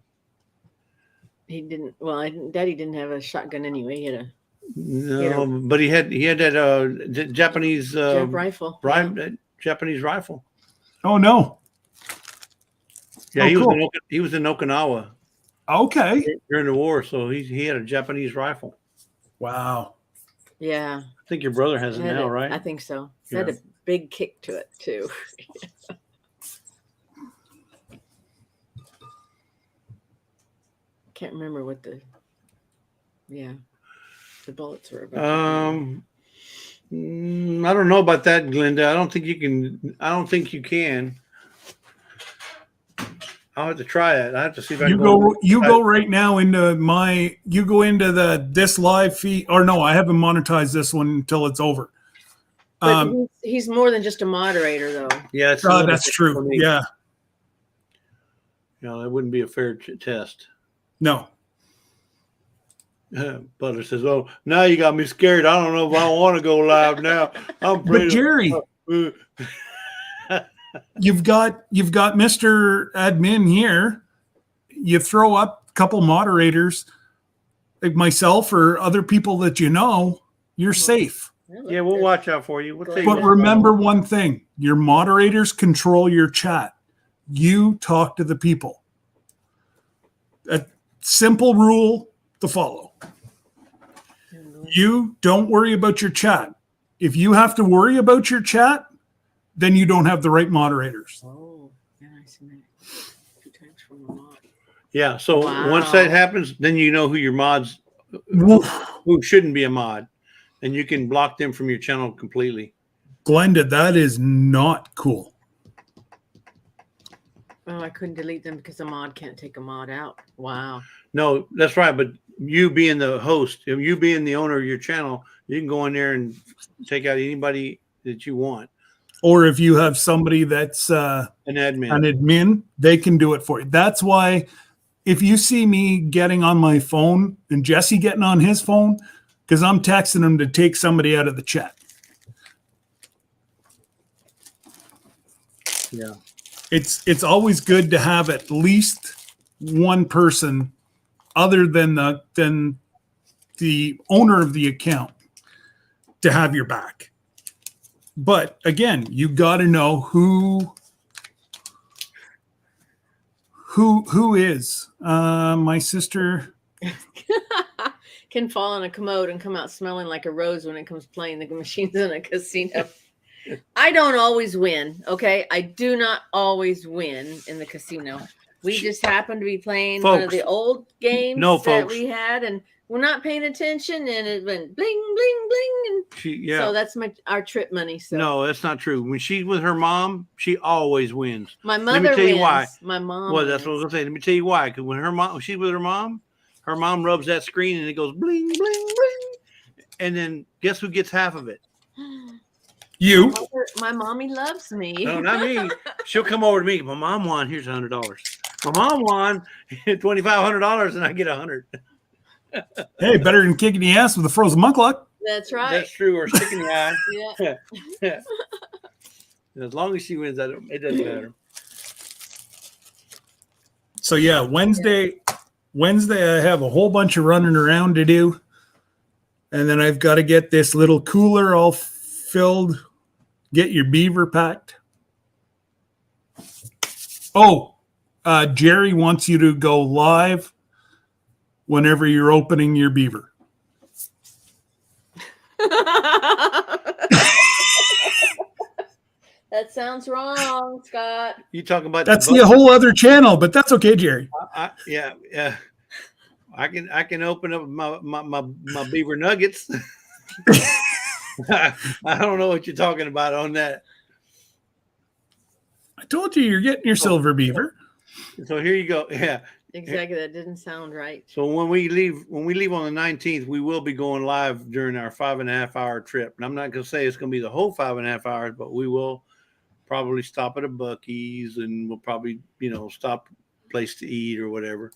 [SPEAKER 3] He didn't. Well, Daddy didn't have a shotgun anyway. He had a
[SPEAKER 2] No, but he had that Japanese
[SPEAKER 3] rifle. Yeah.
[SPEAKER 2] Japanese rifle.
[SPEAKER 1] Oh no.
[SPEAKER 2] Yeah,
[SPEAKER 1] Oh,
[SPEAKER 2] he
[SPEAKER 1] cool.
[SPEAKER 2] was in Okinawa
[SPEAKER 1] Okay.
[SPEAKER 2] during the war, so he had a Japanese rifle.
[SPEAKER 1] Wow.
[SPEAKER 3] Yeah.
[SPEAKER 2] I think your brother has it now, right?
[SPEAKER 3] I think so. It
[SPEAKER 2] Yeah.
[SPEAKER 3] had a big kick to it too. Can't remember what the bullets were about.
[SPEAKER 2] I don't know about that, Glenda. I don't think you can. I'll have to try it. I have to see if I can
[SPEAKER 1] You go right now into this live feed, or no, I haven't monetized this one until it's over.
[SPEAKER 3] But he's more than just a moderator, though.
[SPEAKER 2] Yeah,
[SPEAKER 1] that's true. Yeah.
[SPEAKER 2] That wouldn't be a fair test.
[SPEAKER 1] No.
[SPEAKER 2] Butler says, "Oh, now you got me scared. I don't know if I want to go live now."
[SPEAKER 1] But Jerry, you've got Mr. Admin here. You throw up a couple moderators, like myself or other people that you know, you're safe.
[SPEAKER 2] Yeah, we'll watch out for you.
[SPEAKER 1] But remember one thing: your moderators control your chat. You talk to the people. A simple rule to follow. You don't worry about your chat. If you have to worry about your chat, then you don't have the right moderators.
[SPEAKER 3] Oh, yeah, I see that 2 times from a mod.
[SPEAKER 2] Yeah, so once that happens, then you know who your mods, who shouldn't be a mod, and you can block them from your channel completely.
[SPEAKER 1] Glenda, that is not cool.
[SPEAKER 3] Oh, I couldn't delete them because a mod can't take a mod out. Wow.
[SPEAKER 2] No, that's right. But you being the host, you being the owner of your channel, you can go in there and take out anybody that you want.
[SPEAKER 1] Or if you have somebody that's
[SPEAKER 2] an
[SPEAKER 1] admin, they can do it for you. That's why if you see me getting on my phone and Jesse getting on his phone, because I'm texting him to take somebody out of the chat.
[SPEAKER 2] Yeah.
[SPEAKER 1] It's always good to have at least one person other than the owner of the account to have your back. But again, you got to know who is my sister
[SPEAKER 3] can fall on a commode and come out smelling like a rose when it comes playing the machines in a casino. I don't always win. Okay. I do not always win in the casino. We just happen to be playing one of the old games that we had, and we're not paying attention, and it went bling, bling, bling. And so that's our trip money. So
[SPEAKER 2] no, that's not true. When she's with her mom, she always wins.
[SPEAKER 3] My mother
[SPEAKER 2] Let me tell
[SPEAKER 3] wins.
[SPEAKER 2] you why.
[SPEAKER 3] My mom
[SPEAKER 2] Well, that's what I was going to say. Let me tell you why. Because when she's with her mom rubs that screen and it goes bling, bling, bling. And then guess who gets half of it?
[SPEAKER 1] You.
[SPEAKER 3] My mommy loves me.
[SPEAKER 2] No, not me. She'll come over to me. My mom won. Here's $100. My mom won $2,500 and I get $100.
[SPEAKER 1] Hey, better than kicking the ass with a frozen muckluck.
[SPEAKER 3] That's right.
[SPEAKER 2] That's true. Or sticking the eye.
[SPEAKER 3] Yeah.
[SPEAKER 2] As long as she wins, it doesn't matter.
[SPEAKER 1] So yeah, Wednesday I have a whole bunch of running around to do. And then I've got to get this little cooler all filled, get your beaver packed. Oh, Jerry wants you to go live whenever you're opening your beaver.
[SPEAKER 3] That sounds wrong, Scott.
[SPEAKER 2] You talking about
[SPEAKER 1] that's the whole other channel, but that's okay, Jerry.
[SPEAKER 2] Yeah. I can open up my beaver nuggets. I don't know what you're talking about on that.
[SPEAKER 1] I told you you're getting your silver beaver.
[SPEAKER 2] So here you go. Yeah.
[SPEAKER 3] Exactly. That didn't sound right.
[SPEAKER 2] So when we leave on the 19th, we will be going live during our 5.5 hour trip. And I'm not going to say it's going to be the whole 5.5 hours, but we will probably stop at a Buc-ee's and we'll probably, stop place to eat or whatever.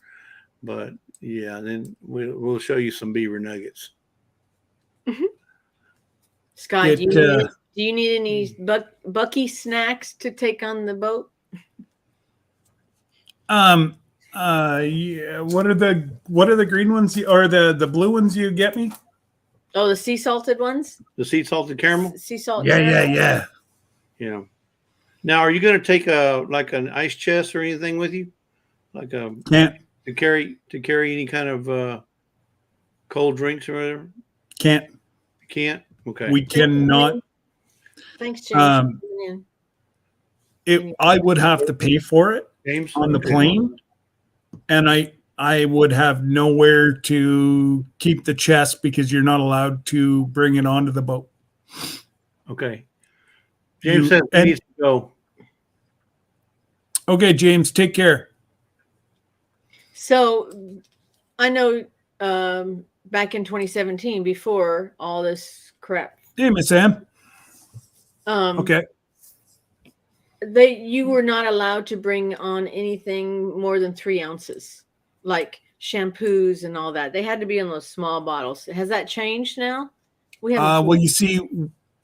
[SPEAKER 2] But Yeah, then we'll show you some beaver nuggets.
[SPEAKER 3] Scott,
[SPEAKER 1] It,
[SPEAKER 3] do you need any Bucky snacks to take on the boat?
[SPEAKER 1] Yeah. What are the green ones or the blue ones you get me?
[SPEAKER 3] Oh, the sea salted ones?
[SPEAKER 2] The sea salted caramel.
[SPEAKER 3] Sea salt
[SPEAKER 1] Yeah,
[SPEAKER 3] caramel?
[SPEAKER 2] Yeah. Now, are you going to take like an ice chest or anything with you, like
[SPEAKER 1] Can't
[SPEAKER 2] to carry any kind of cold drinks or whatever?
[SPEAKER 1] can't.
[SPEAKER 2] You can't. Okay.
[SPEAKER 1] We cannot.
[SPEAKER 3] Thanks, James.
[SPEAKER 1] Um, I would have to pay for it
[SPEAKER 2] James
[SPEAKER 1] on the
[SPEAKER 2] Okay.
[SPEAKER 1] plane, and I would have nowhere to keep the chest because you're not allowed to bring it onto the boat.
[SPEAKER 2] Okay. James says he
[SPEAKER 1] and-
[SPEAKER 2] needs to go.
[SPEAKER 1] Okay, James, take care.
[SPEAKER 3] So I know back in 2017, before all this crap,
[SPEAKER 1] Hey, Miss Ann. Okay.
[SPEAKER 3] you were not allowed to bring on anything more than 3 ounces, like shampoos and all that. They had to be in those small bottles. Has that changed now? We haven't.
[SPEAKER 1] Well, you see,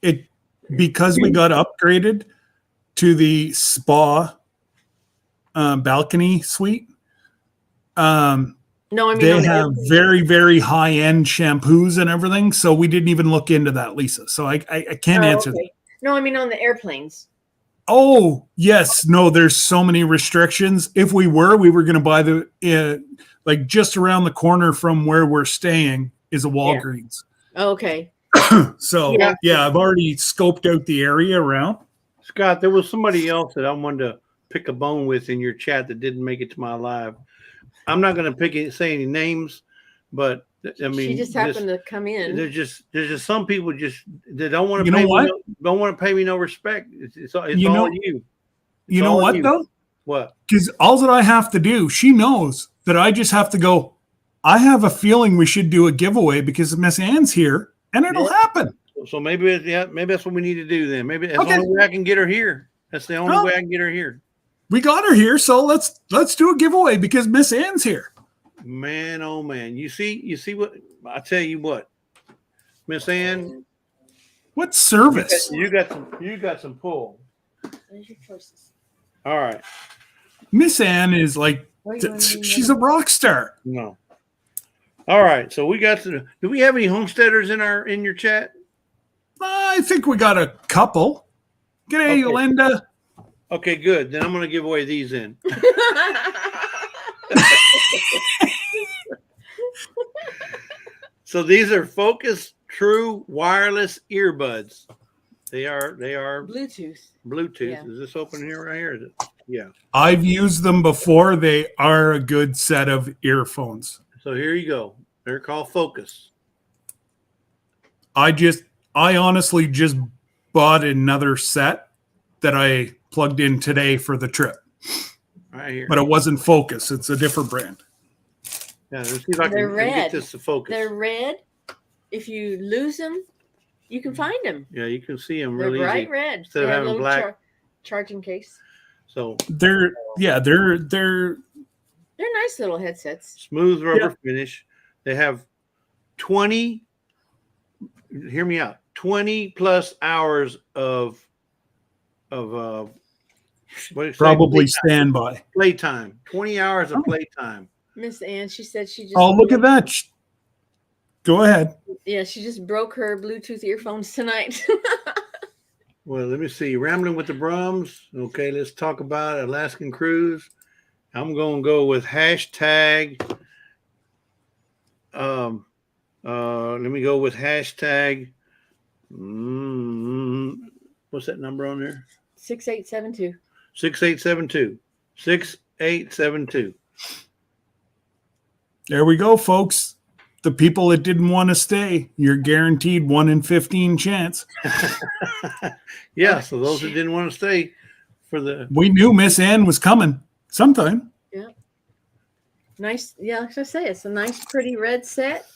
[SPEAKER 1] it because we got upgraded to the spa balcony suite.
[SPEAKER 3] No, I mean
[SPEAKER 1] They
[SPEAKER 3] on the
[SPEAKER 1] have
[SPEAKER 3] airplane.
[SPEAKER 1] very, very high end shampoos and everything. So we didn't even look into that, Lisa. So I can't answer that.
[SPEAKER 3] Okay. No, I mean on the airplanes.
[SPEAKER 1] Oh, yes. No, there's so many restrictions. If we were going to buy like just around the corner from where we're staying is a Walgreens.
[SPEAKER 3] Oh, okay.
[SPEAKER 1] So, yeah, I've already scoped out the area around.
[SPEAKER 2] Scott, there was somebody else that I wanted to pick a bone with in your chat that didn't make it to my live. I'm not going to say any names, but I mean,
[SPEAKER 3] she just happened to come in.
[SPEAKER 2] There's just some people they don't want to
[SPEAKER 1] You know what?
[SPEAKER 2] don't want to pay me no respect. It's all
[SPEAKER 1] You know-
[SPEAKER 2] you.
[SPEAKER 1] You know what, though?
[SPEAKER 2] What?
[SPEAKER 1] Because all that I have to do, she knows that I just have to go, I have a feeling we should do a giveaway because Miss Ann's here and it'll happen.
[SPEAKER 2] So maybe that's what we need to do then. Maybe that's the
[SPEAKER 1] Okay.
[SPEAKER 2] only way I can get her here. That's the only
[SPEAKER 1] Oh.
[SPEAKER 2] way I can get her here.
[SPEAKER 1] We got her here, so let's do a giveaway because Miss Ann's here.
[SPEAKER 2] Man, oh man. You see what I tell you what, Miss Ann,
[SPEAKER 1] What service?
[SPEAKER 2] you got some pull.
[SPEAKER 3] There's your choices.
[SPEAKER 2] All right.
[SPEAKER 1] Miss Ann is like, she's a rock star.
[SPEAKER 2] No. All right. So do we have any homesteaders in your chat?
[SPEAKER 1] I think we got a couple. G'day,
[SPEAKER 2] Okay.
[SPEAKER 1] Linda.
[SPEAKER 2] Okay, good. Then I'm going to give away these in. So these are Focus True wireless earbuds. They are
[SPEAKER 3] Bluetooth.
[SPEAKER 2] Bluetooth.
[SPEAKER 3] Yeah.
[SPEAKER 2] Is this open here right here? Is it? Yeah.
[SPEAKER 1] I've used them before. They are a good set of earphones.
[SPEAKER 2] So here you go. They're called Focus.
[SPEAKER 1] I honestly just bought another set that I plugged in today for the trip,
[SPEAKER 2] Right here.
[SPEAKER 1] but it wasn't Focus. It's a different brand.
[SPEAKER 2] Yeah, let's see if I
[SPEAKER 3] They're
[SPEAKER 2] can
[SPEAKER 3] red.
[SPEAKER 2] get this to focus.
[SPEAKER 3] They're red. If you lose them, you can find them.
[SPEAKER 2] Yeah, you can see them
[SPEAKER 3] They're
[SPEAKER 2] really
[SPEAKER 3] bright
[SPEAKER 2] easy.
[SPEAKER 3] red.
[SPEAKER 2] Instead of
[SPEAKER 3] They have
[SPEAKER 2] having
[SPEAKER 3] a little
[SPEAKER 2] black.
[SPEAKER 3] charging case.
[SPEAKER 2] So
[SPEAKER 1] They're
[SPEAKER 3] They're nice little headsets.
[SPEAKER 2] smooth rubber finish. They have 20, hear me out, 20 plus hours of what do you say?
[SPEAKER 1] probably standby.
[SPEAKER 2] Playtime. 20 hours of playtime.
[SPEAKER 3] Miss Ann, she said she just.
[SPEAKER 1] Oh, look at that. Go ahead.
[SPEAKER 3] Yeah, she just broke her Bluetooth earphones tonight.
[SPEAKER 2] Well, let me see. Rambling with the Brums. Okay, let's talk about Alaskan Cruise. I'm going to go with hashtag. Let me go with hashtag. What's that number on there?
[SPEAKER 3] 6872.
[SPEAKER 2] 6872. 6872.
[SPEAKER 1] There we go, folks. The people that didn't want to stay, you're guaranteed 1 in 15 chance.
[SPEAKER 2] Yeah, so those that didn't want to stay for the.
[SPEAKER 1] We knew Miss Ann was coming sometime.
[SPEAKER 3] Nice. Yeah, like I say, it's a nice, pretty red set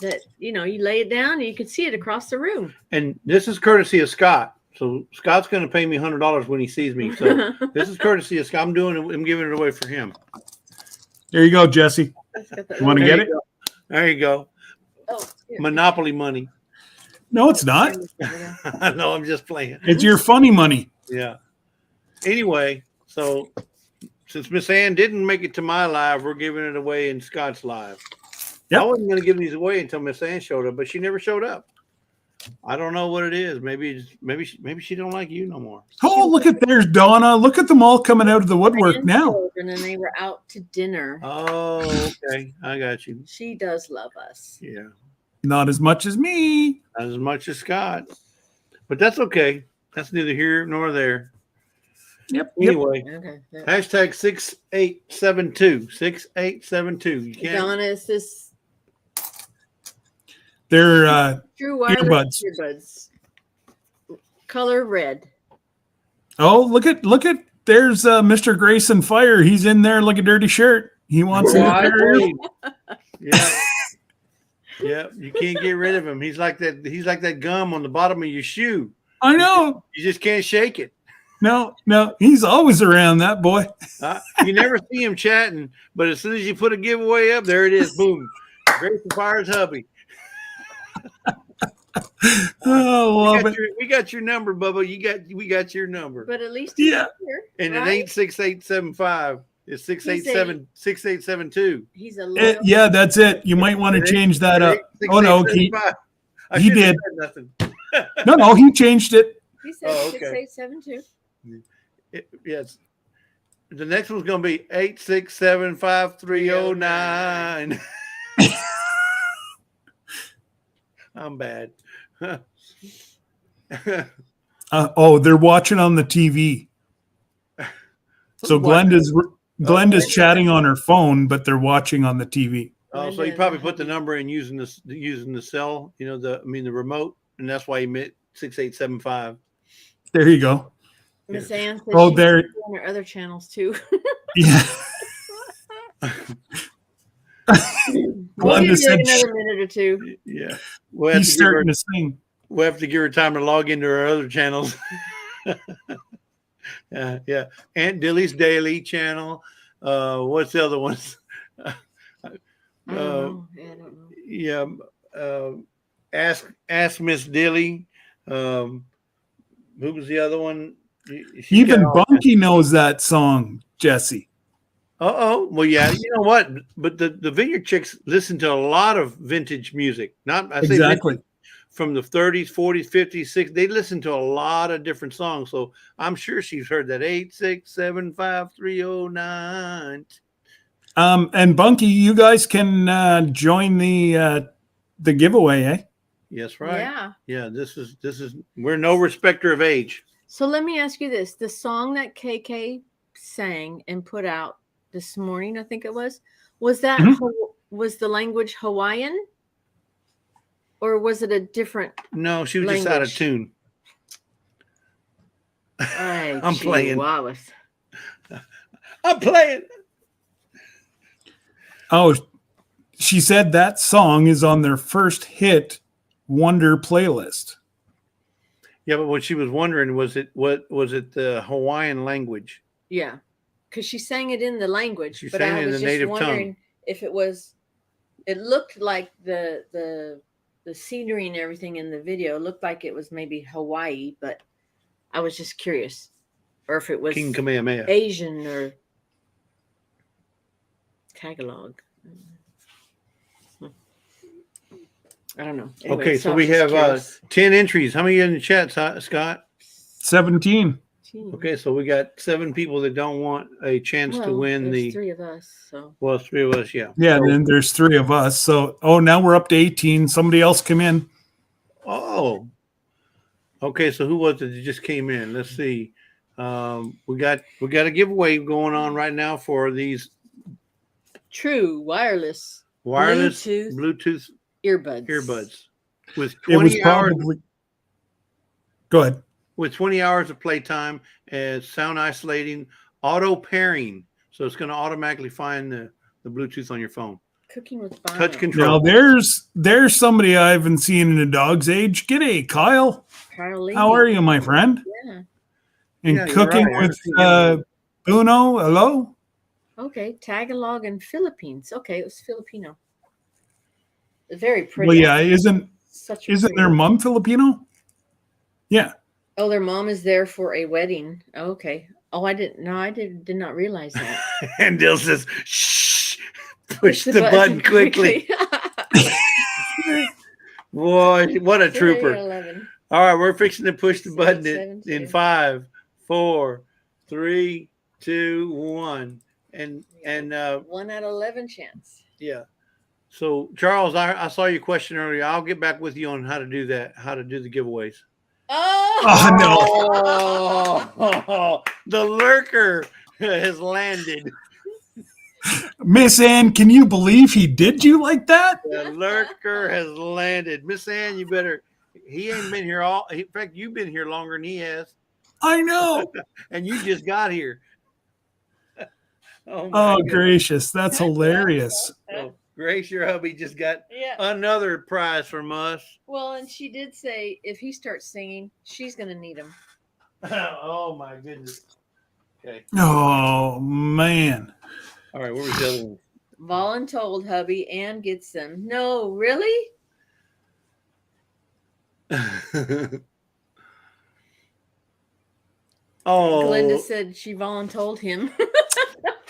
[SPEAKER 3] that, you lay it down and you can see it across the room.
[SPEAKER 2] And this is courtesy of Scott. So Scott's going to pay me $100 when he sees me. So this is courtesy of Scott. I'm giving it away for him.
[SPEAKER 1] There you go, Jesse.
[SPEAKER 3] It's got the
[SPEAKER 1] You want to
[SPEAKER 3] little-
[SPEAKER 1] get it?
[SPEAKER 2] There you go.
[SPEAKER 3] Oh, here.
[SPEAKER 2] Monopoly money.
[SPEAKER 1] No, it's not.
[SPEAKER 2] No, I'm just playing.
[SPEAKER 1] It's your funny money.
[SPEAKER 2] Yeah. Anyway, so since Miss Ann didn't make it to my live, we're giving it away in Scott's live.
[SPEAKER 1] Yep.
[SPEAKER 2] I wasn't going to give these away until Miss Ann showed up, but she never showed up. I don't know what it is. Maybe she don't like you no more.
[SPEAKER 1] Oh, look at there's Donna. Look at them all coming out of the woodwork now.
[SPEAKER 3] And then they were out to dinner.
[SPEAKER 2] Oh, okay. I got you.
[SPEAKER 3] She does love us.
[SPEAKER 2] Yeah.
[SPEAKER 1] Not as much as me.
[SPEAKER 2] Not as much as Scott. But that's okay. That's neither here nor there.
[SPEAKER 1] Yep.
[SPEAKER 2] Anyway,
[SPEAKER 3] Okay. Yeah.
[SPEAKER 2] hashtag 6872. 6872. You can't.
[SPEAKER 3] Donna, is this
[SPEAKER 1] They're
[SPEAKER 3] true wireless earbuds? Color red.
[SPEAKER 1] oh, look at there's Mr. Grayson Fire. He's in there like a dirty shirt. He wants a new pair of ears.
[SPEAKER 2] Yeah. Yeah, you can't get rid of him. He's like that gum on the bottom of your shoe.
[SPEAKER 1] I know.
[SPEAKER 2] You just can't shake it.
[SPEAKER 1] No, he's always around, that boy.
[SPEAKER 2] You never see him chatting, but as soon as you put a giveaway up, there it is. Boom. Grayson Fire's hubby.
[SPEAKER 1] Oh, love it.
[SPEAKER 2] We got your number, Bubba. We got your number.
[SPEAKER 3] But at least he's
[SPEAKER 1] Yeah.
[SPEAKER 3] here,
[SPEAKER 2] And it
[SPEAKER 3] right?
[SPEAKER 2] ain't 6875. It's 6872.
[SPEAKER 3] He's a loyal.
[SPEAKER 1] Yeah, that's it. You might want to change that up. Oh no, he
[SPEAKER 2] 6875.
[SPEAKER 1] he did.
[SPEAKER 2] Nothing.
[SPEAKER 1] no, he changed it.
[SPEAKER 3] He said
[SPEAKER 2] Oh, okay.
[SPEAKER 3] 6872.
[SPEAKER 2] Yes. The next one's going to be 8675309. I'm bad.
[SPEAKER 1] Oh, they're watching on the TV. So Glenda's chatting on her phone, but they're watching on the TV.
[SPEAKER 2] Oh, so he probably put the number in using the cell, the remote, and that's why he meant 6875.
[SPEAKER 1] There you go.
[SPEAKER 3] Miss Ann said
[SPEAKER 1] Oh,
[SPEAKER 3] she's
[SPEAKER 1] there.
[SPEAKER 3] on her other channels too.
[SPEAKER 1] Yeah.
[SPEAKER 3] We'll
[SPEAKER 1] Glenda
[SPEAKER 3] give
[SPEAKER 1] said
[SPEAKER 3] you another minute or two.
[SPEAKER 2] Yeah,
[SPEAKER 1] he's starting to sing.
[SPEAKER 2] We'll have to give her time to log into her other channels. Yeah. Aunt Dilly's Daily channel. What's the other ones?
[SPEAKER 3] I don't know.
[SPEAKER 2] Yeah. Ask Miss Dilly. Who was the other one?
[SPEAKER 1] Even Bunky knows that song, Jesse.
[SPEAKER 2] Well, yeah. You know what? But the Vineyard Chicks listen to a lot of vintage music.
[SPEAKER 1] Exactly.
[SPEAKER 2] From the 30s, 40s, 50s, 60s. They listen to a lot of different songs. So I'm sure she's heard that 8675309.
[SPEAKER 1] And Bunky, you guys can join the giveaway, eh?
[SPEAKER 2] Yes, right.
[SPEAKER 3] Yeah.
[SPEAKER 2] Yeah, this is we're no respecter of age.
[SPEAKER 3] So let me ask you this: the song that KK sang and put out this morning, I think it was that was the language Hawaiian, or was it a different?
[SPEAKER 2] No, she was just out of tune. I'm playing. I'm playing.
[SPEAKER 1] Oh, she said that song is on their first hit Wonder playlist.
[SPEAKER 2] Yeah, but what she was wondering was it the Hawaiian language?
[SPEAKER 3] Yeah, because she sang it in the language,
[SPEAKER 2] She
[SPEAKER 3] but
[SPEAKER 2] sang
[SPEAKER 3] I
[SPEAKER 2] it in
[SPEAKER 3] was
[SPEAKER 2] the
[SPEAKER 3] just
[SPEAKER 2] native
[SPEAKER 3] wondering
[SPEAKER 2] tongue.
[SPEAKER 3] if it was. It looked like the scenery and everything in the video looked like it was maybe Hawaii, but I was just curious, or if it was
[SPEAKER 2] King Kamehameha.
[SPEAKER 3] Asian or Tagalog. I don't know. Anyway,
[SPEAKER 2] Okay, so
[SPEAKER 3] I
[SPEAKER 2] we
[SPEAKER 3] was just
[SPEAKER 2] have
[SPEAKER 3] curious.
[SPEAKER 2] 10 entries. How many in the chat, Scott?
[SPEAKER 1] 17.
[SPEAKER 2] Okay, so we got 7 people that don't want a chance to win
[SPEAKER 3] there's
[SPEAKER 2] the.
[SPEAKER 3] 3 of us. So
[SPEAKER 2] Well, 3 of us, yeah.
[SPEAKER 1] Yeah, and then there's 3 of us. So, now we're up to 18. Somebody else come in.
[SPEAKER 2] Oh. Okay, so who was it that just came in? Let's see. We got a giveaway going on right now for these
[SPEAKER 3] true wireless
[SPEAKER 2] Bluetooth
[SPEAKER 3] earbuds.
[SPEAKER 2] with
[SPEAKER 1] It was
[SPEAKER 2] 20 hours
[SPEAKER 1] probably. Go ahead.
[SPEAKER 2] with 20 hours of playtime and sound isolating, auto pairing. So it's going to automatically find the Bluetooth on your phone.
[SPEAKER 3] Cooking with bio.
[SPEAKER 2] Touch control.
[SPEAKER 1] Now there's somebody I haven't seen in a dog's age. G'day, Kyle.
[SPEAKER 3] Kyle Levy.
[SPEAKER 1] How are you, my friend?
[SPEAKER 3] Yeah.
[SPEAKER 1] And
[SPEAKER 2] Yeah, you're
[SPEAKER 1] cooking
[SPEAKER 2] right. I
[SPEAKER 1] with
[SPEAKER 2] haven't seen
[SPEAKER 1] Uno. Hello.
[SPEAKER 3] Okay, Tagalog and Philippines. Okay, it was Filipino. Very pretty.
[SPEAKER 1] Well, yeah,
[SPEAKER 3] Such a
[SPEAKER 1] isn't
[SPEAKER 3] pretty.
[SPEAKER 1] their mom Filipino? Yeah.
[SPEAKER 3] Oh, their mom is there for a wedding. Okay. Oh, I didn't. No, I did not realize that.
[SPEAKER 2] And Dill says, "Shh, push the button quickly." Boy, what a trooper!
[SPEAKER 3] 11.
[SPEAKER 2] All right, we're fixing to push the
[SPEAKER 3] 6,
[SPEAKER 2] button
[SPEAKER 3] 7,
[SPEAKER 2] in
[SPEAKER 3] 2.
[SPEAKER 2] 5, 4, 3, 2, 1, and
[SPEAKER 3] 1 out of 11 chance.
[SPEAKER 2] yeah. So Charles, I saw your question earlier. I'll get back with you on how to do that, how to do the giveaways.
[SPEAKER 3] Oh,
[SPEAKER 2] Oh, the lurker has landed.
[SPEAKER 1] Miss Ann, can you believe he did you like that?
[SPEAKER 2] The lurker has landed. Miss Ann, you better. He ain't been here all. In fact, you've been here longer than he has,
[SPEAKER 1] I know.
[SPEAKER 2] and you just got here. Oh,
[SPEAKER 1] Oh, gracious. That's hilarious.
[SPEAKER 2] So, Grace, your hubby just got
[SPEAKER 3] yeah.
[SPEAKER 2] another prize from us.
[SPEAKER 3] Well, and she did say if he starts singing, she's going to need him.
[SPEAKER 2] Oh my goodness. Okay.
[SPEAKER 1] Oh, man.
[SPEAKER 2] All right. Where was the other one?
[SPEAKER 3] Voluntold hubby and gets them. No, really?
[SPEAKER 2] Oh.
[SPEAKER 3] Glenda said she voluntold him.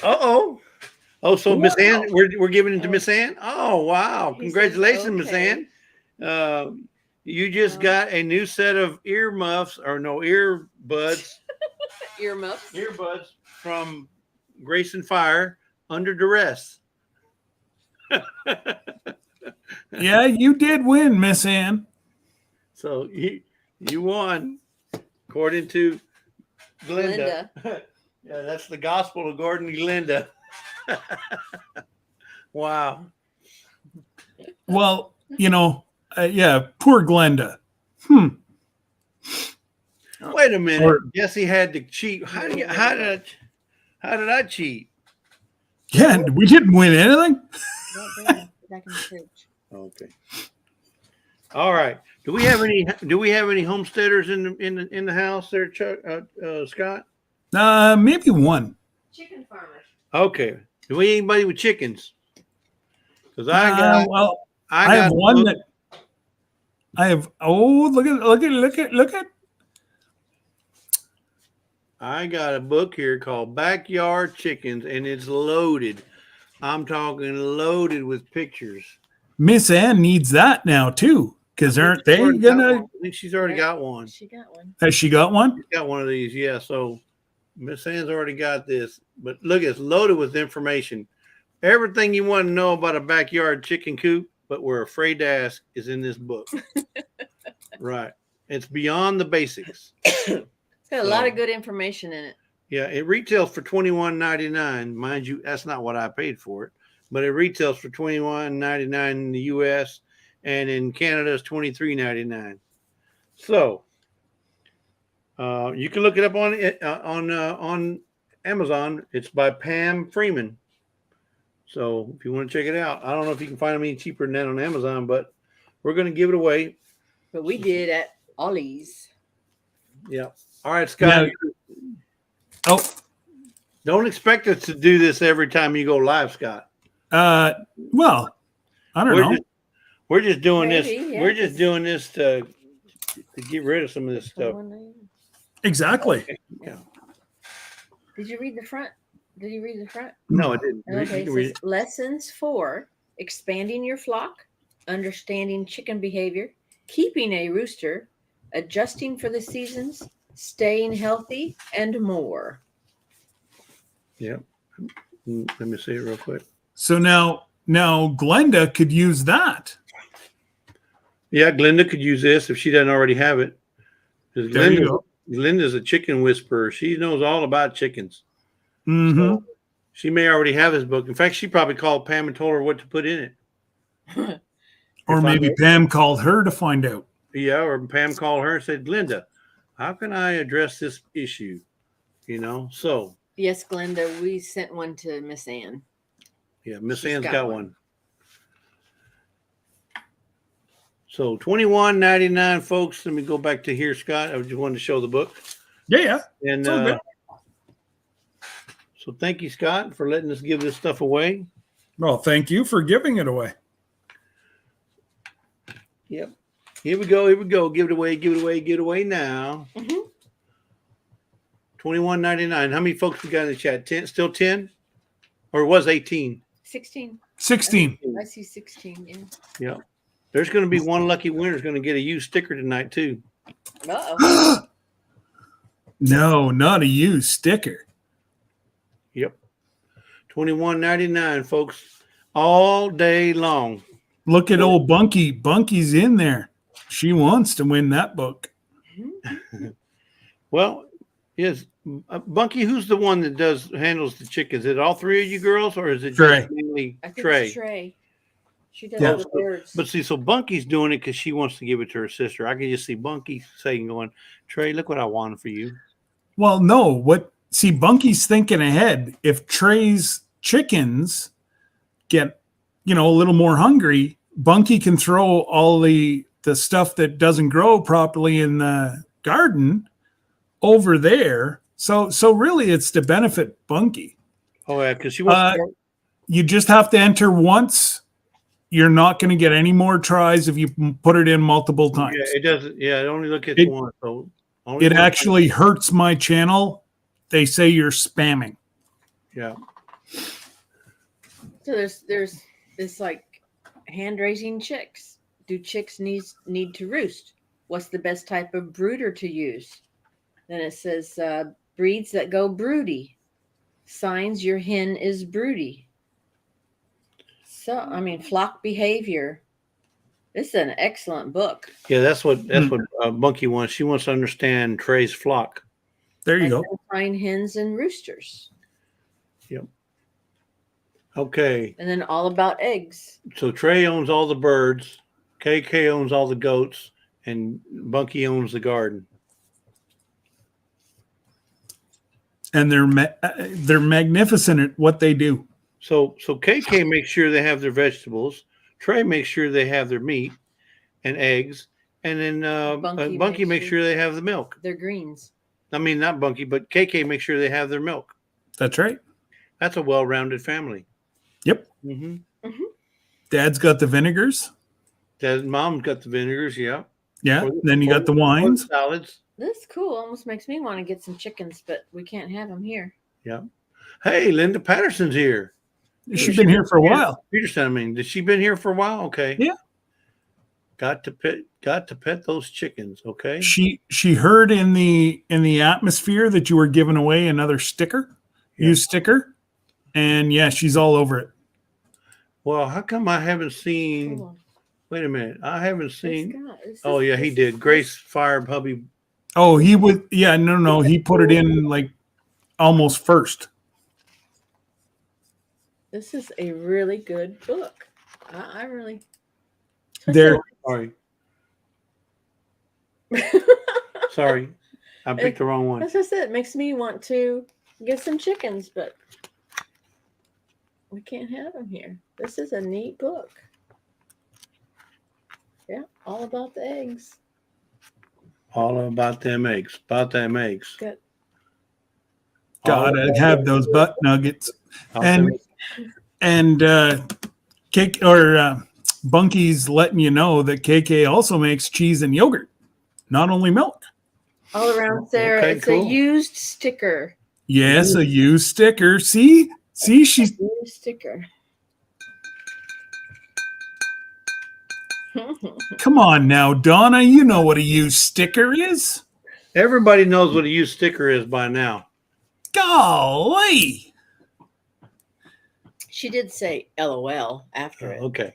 [SPEAKER 2] Uh-oh. Oh, so Miss
[SPEAKER 3] Wow.
[SPEAKER 2] Ann, we're giving it to Miss Ann? Oh, wow.
[SPEAKER 3] He
[SPEAKER 2] Congratulations,
[SPEAKER 3] says,
[SPEAKER 2] Miss
[SPEAKER 3] okay.
[SPEAKER 2] Ann. You just got a new set of earbuds.
[SPEAKER 3] Earmuffs.
[SPEAKER 2] From Grace and Fire under duress.
[SPEAKER 1] Yeah, you did win, Miss Ann.
[SPEAKER 2] So you won, according to Glenda. Yeah, that's the gospel of Gordon and Glenda. Wow.
[SPEAKER 1] Well, yeah, poor Glenda.
[SPEAKER 2] Wait a minute.
[SPEAKER 1] Or-
[SPEAKER 2] Jesse had to cheat. How did I cheat?
[SPEAKER 1] Yeah, we didn't win anything.
[SPEAKER 3] Back in the fridge.
[SPEAKER 2] Okay. All right. Do we have any homesteaders in the house there, Chuck, Scott?
[SPEAKER 1] Maybe one.
[SPEAKER 3] Chicken farmers.
[SPEAKER 2] Okay. Do we anybody with chickens? Because I
[SPEAKER 1] have one that I have. Oh, look at.
[SPEAKER 2] I got a book here called Backyard Chickens, and it's loaded. I'm talking loaded with pictures.
[SPEAKER 1] Miss Ann needs that now too, because aren't they gonna?
[SPEAKER 2] I think she's already got one.
[SPEAKER 3] She got one.
[SPEAKER 1] Has she got one?
[SPEAKER 2] She's got one of these, yeah. So Miss Ann's already got this. But look, it's loaded with information. Everything you want to know about a backyard chicken coop, but we're afraid to ask, is in this book. Right. It's beyond the basics.
[SPEAKER 3] It's got a lot of good information in it.
[SPEAKER 2] Yeah, it retails for $21.99. Mind you, that's not what I paid for it, but it retails for $21.99 in the U.S. and in Canada it's $23.99. So you can look it up on Amazon. It's by Pam Freeman. So if you want to check it out, I don't know if you can find them any cheaper than that on Amazon, but we're going to give it away.
[SPEAKER 3] But we did at Ollie's.
[SPEAKER 2] Yeah. All right, Scott.
[SPEAKER 1] Yeah. Oh,
[SPEAKER 2] Don't expect us to do this every time you go live, Scott.
[SPEAKER 1] well, I don't know.
[SPEAKER 2] We're just doing
[SPEAKER 3] Maybe,
[SPEAKER 2] this.
[SPEAKER 3] yeah.
[SPEAKER 2] We're just doing this to get rid of some of this stuff.
[SPEAKER 1] Exactly.
[SPEAKER 2] Yeah.
[SPEAKER 3] Did you read the front? Did you read the front?
[SPEAKER 2] No, I didn't.
[SPEAKER 3] Okay,
[SPEAKER 2] You can read
[SPEAKER 3] it says lessons for expanding your flock, understanding chicken behavior, keeping a rooster, adjusting for the seasons, staying healthy, and more.
[SPEAKER 2] Yeah. Let me see it real quick.
[SPEAKER 1] So now Glenda could use that.
[SPEAKER 2] Yeah, Glenda could use this if she doesn't already have it. Because
[SPEAKER 1] There you go.
[SPEAKER 2] Glenda's a chicken whisperer. She knows all about chickens.
[SPEAKER 1] Mm-hmm.
[SPEAKER 2] So she may already have this book. In fact, she probably called Pam and told her what to put in it.
[SPEAKER 1] Or maybe Pam called her to find out.
[SPEAKER 2] Yeah, or Pam called her and said, Glenda, how can I address this issue? So.
[SPEAKER 3] Yes, Glenda, we sent one to Miss Ann.
[SPEAKER 2] Yeah, Miss
[SPEAKER 3] She's
[SPEAKER 2] Ann's
[SPEAKER 3] got
[SPEAKER 2] got
[SPEAKER 3] one.
[SPEAKER 2] one. So $21.99, folks. Let me go back to here, Scott. I just wanted to show the book.
[SPEAKER 1] Yeah.
[SPEAKER 2] And
[SPEAKER 1] So
[SPEAKER 2] So thank you, Scott, for letting us give this stuff away.
[SPEAKER 1] Well, thank you for giving it away.
[SPEAKER 2] Yep. Here we go. Here we go. Give it away. Give it away. Give it away now.
[SPEAKER 3] Mhm.
[SPEAKER 2] $21.99. How many folks we got in the chat? 10? Still 10? Or it was 18?
[SPEAKER 3] 16.
[SPEAKER 1] 16.
[SPEAKER 3] I see 16. Yeah.
[SPEAKER 2] Yeah. There's going to be one lucky winner who's going to get a used sticker tonight, too.
[SPEAKER 3] Uh-oh.
[SPEAKER 1] No, not a used sticker.
[SPEAKER 2] Yep. $21.99, folks. All day long.
[SPEAKER 1] Look at old Bunky. Bunky's in there. She wants to win that book.
[SPEAKER 2] Well, yes. Bunky, who's the one that handles the chickens? Is it all three of you girls, or is it
[SPEAKER 1] Trey.
[SPEAKER 2] just mainly
[SPEAKER 3] I think
[SPEAKER 2] Trey?
[SPEAKER 3] it's Trey. She does
[SPEAKER 1] Yeah.
[SPEAKER 3] all the birds.
[SPEAKER 2] But see, so Bunky's doing it because she wants to give it to her sister. I can just see Bunky saying, going, Trey, look what I wanted for you.
[SPEAKER 1] Well, no. See, Bunky's thinking ahead. If Trey's chickens get, a little more hungry, Bunky can throw all the stuff that doesn't grow properly in the garden over there. So really it's to benefit Bunky.
[SPEAKER 2] Oh, yeah, because she wants to.
[SPEAKER 1] You just have to enter once. You're not going to get any more tries if you put it in multiple times.
[SPEAKER 2] Yeah, it doesn't. Yeah, it only look at one. So only
[SPEAKER 1] It
[SPEAKER 2] one
[SPEAKER 1] actually hurts my channel. They say you're spamming.
[SPEAKER 2] Yeah.
[SPEAKER 3] So there's this like hand raising chicks. Do chicks need to roost? What's the best type of brooder to use? Then it says breeds that go broody. Signs your hen is broody. So I mean flock behavior. This is an excellent book.
[SPEAKER 2] Yeah, that's what Bunky wants. She wants to understand Trey's flock.
[SPEAKER 1] There you go.
[SPEAKER 3] Identifying hens and roosters.
[SPEAKER 2] Yep. Okay.
[SPEAKER 3] And then all about eggs.
[SPEAKER 2] So Trey owns all the birds, KK owns all the goats, and Bunky owns the garden.
[SPEAKER 1] And they're magnificent at what they do.
[SPEAKER 2] So KK makes sure they have their vegetables. Trey makes sure they have their meat and eggs, and then Bunky makes sure they have the milk.
[SPEAKER 3] Their greens.
[SPEAKER 2] I mean, not Bunky, but KK makes sure they have their milk.
[SPEAKER 1] That's right.
[SPEAKER 2] That's a well-rounded family.
[SPEAKER 1] Yep.
[SPEAKER 2] Mm-hmm.
[SPEAKER 3] Mm-hmm.
[SPEAKER 1] Dad's got the vinegars.
[SPEAKER 2] Mom's got the vinegars, yeah.
[SPEAKER 1] Yeah. Then you got the wines.
[SPEAKER 2] Salads.
[SPEAKER 3] This is cool. Almost makes me want to get some chickens, but we can't have them here.
[SPEAKER 2] Yeah. Hey, Linda Patterson's here.
[SPEAKER 1] She's been here for a while.
[SPEAKER 2] Peterson, I mean, has she been here for a while? Okay.
[SPEAKER 1] Yeah. Got
[SPEAKER 2] to pet those chickens, okay?
[SPEAKER 1] She heard in the atmosphere that you were giving away another sticker, used sticker, and yeah, she's all over it.
[SPEAKER 2] Well, how come I haven't seen? Wait a minute, I haven't seen.
[SPEAKER 3] Oh
[SPEAKER 2] yeah, he did. Grace fired hubby.
[SPEAKER 1] Oh, he would. Yeah, no, he put it in like almost first.
[SPEAKER 3] This is a really good book. I really.
[SPEAKER 1] There.
[SPEAKER 2] Sorry, I picked the wrong one.
[SPEAKER 3] As I said, it makes me want to get some chickens, but we can't have them here. This is a neat book. Yeah, all about the eggs.
[SPEAKER 2] All about them eggs. About them eggs.
[SPEAKER 3] Good.
[SPEAKER 1] Gotta have those butt nuggets. And cake or Bunky's letting you know that KK also makes cheese and yogurt, not only milk.
[SPEAKER 3] All around there,
[SPEAKER 2] Okay,
[SPEAKER 3] it's
[SPEAKER 2] cool.
[SPEAKER 3] a used sticker.
[SPEAKER 1] Yes, a used sticker. See, she's
[SPEAKER 3] Used sticker.
[SPEAKER 1] come on now, Donna. You know what a used sticker is.
[SPEAKER 2] Everybody knows what a used sticker is by now.
[SPEAKER 1] Golly.
[SPEAKER 3] She did say LOL after it.
[SPEAKER 2] Okay.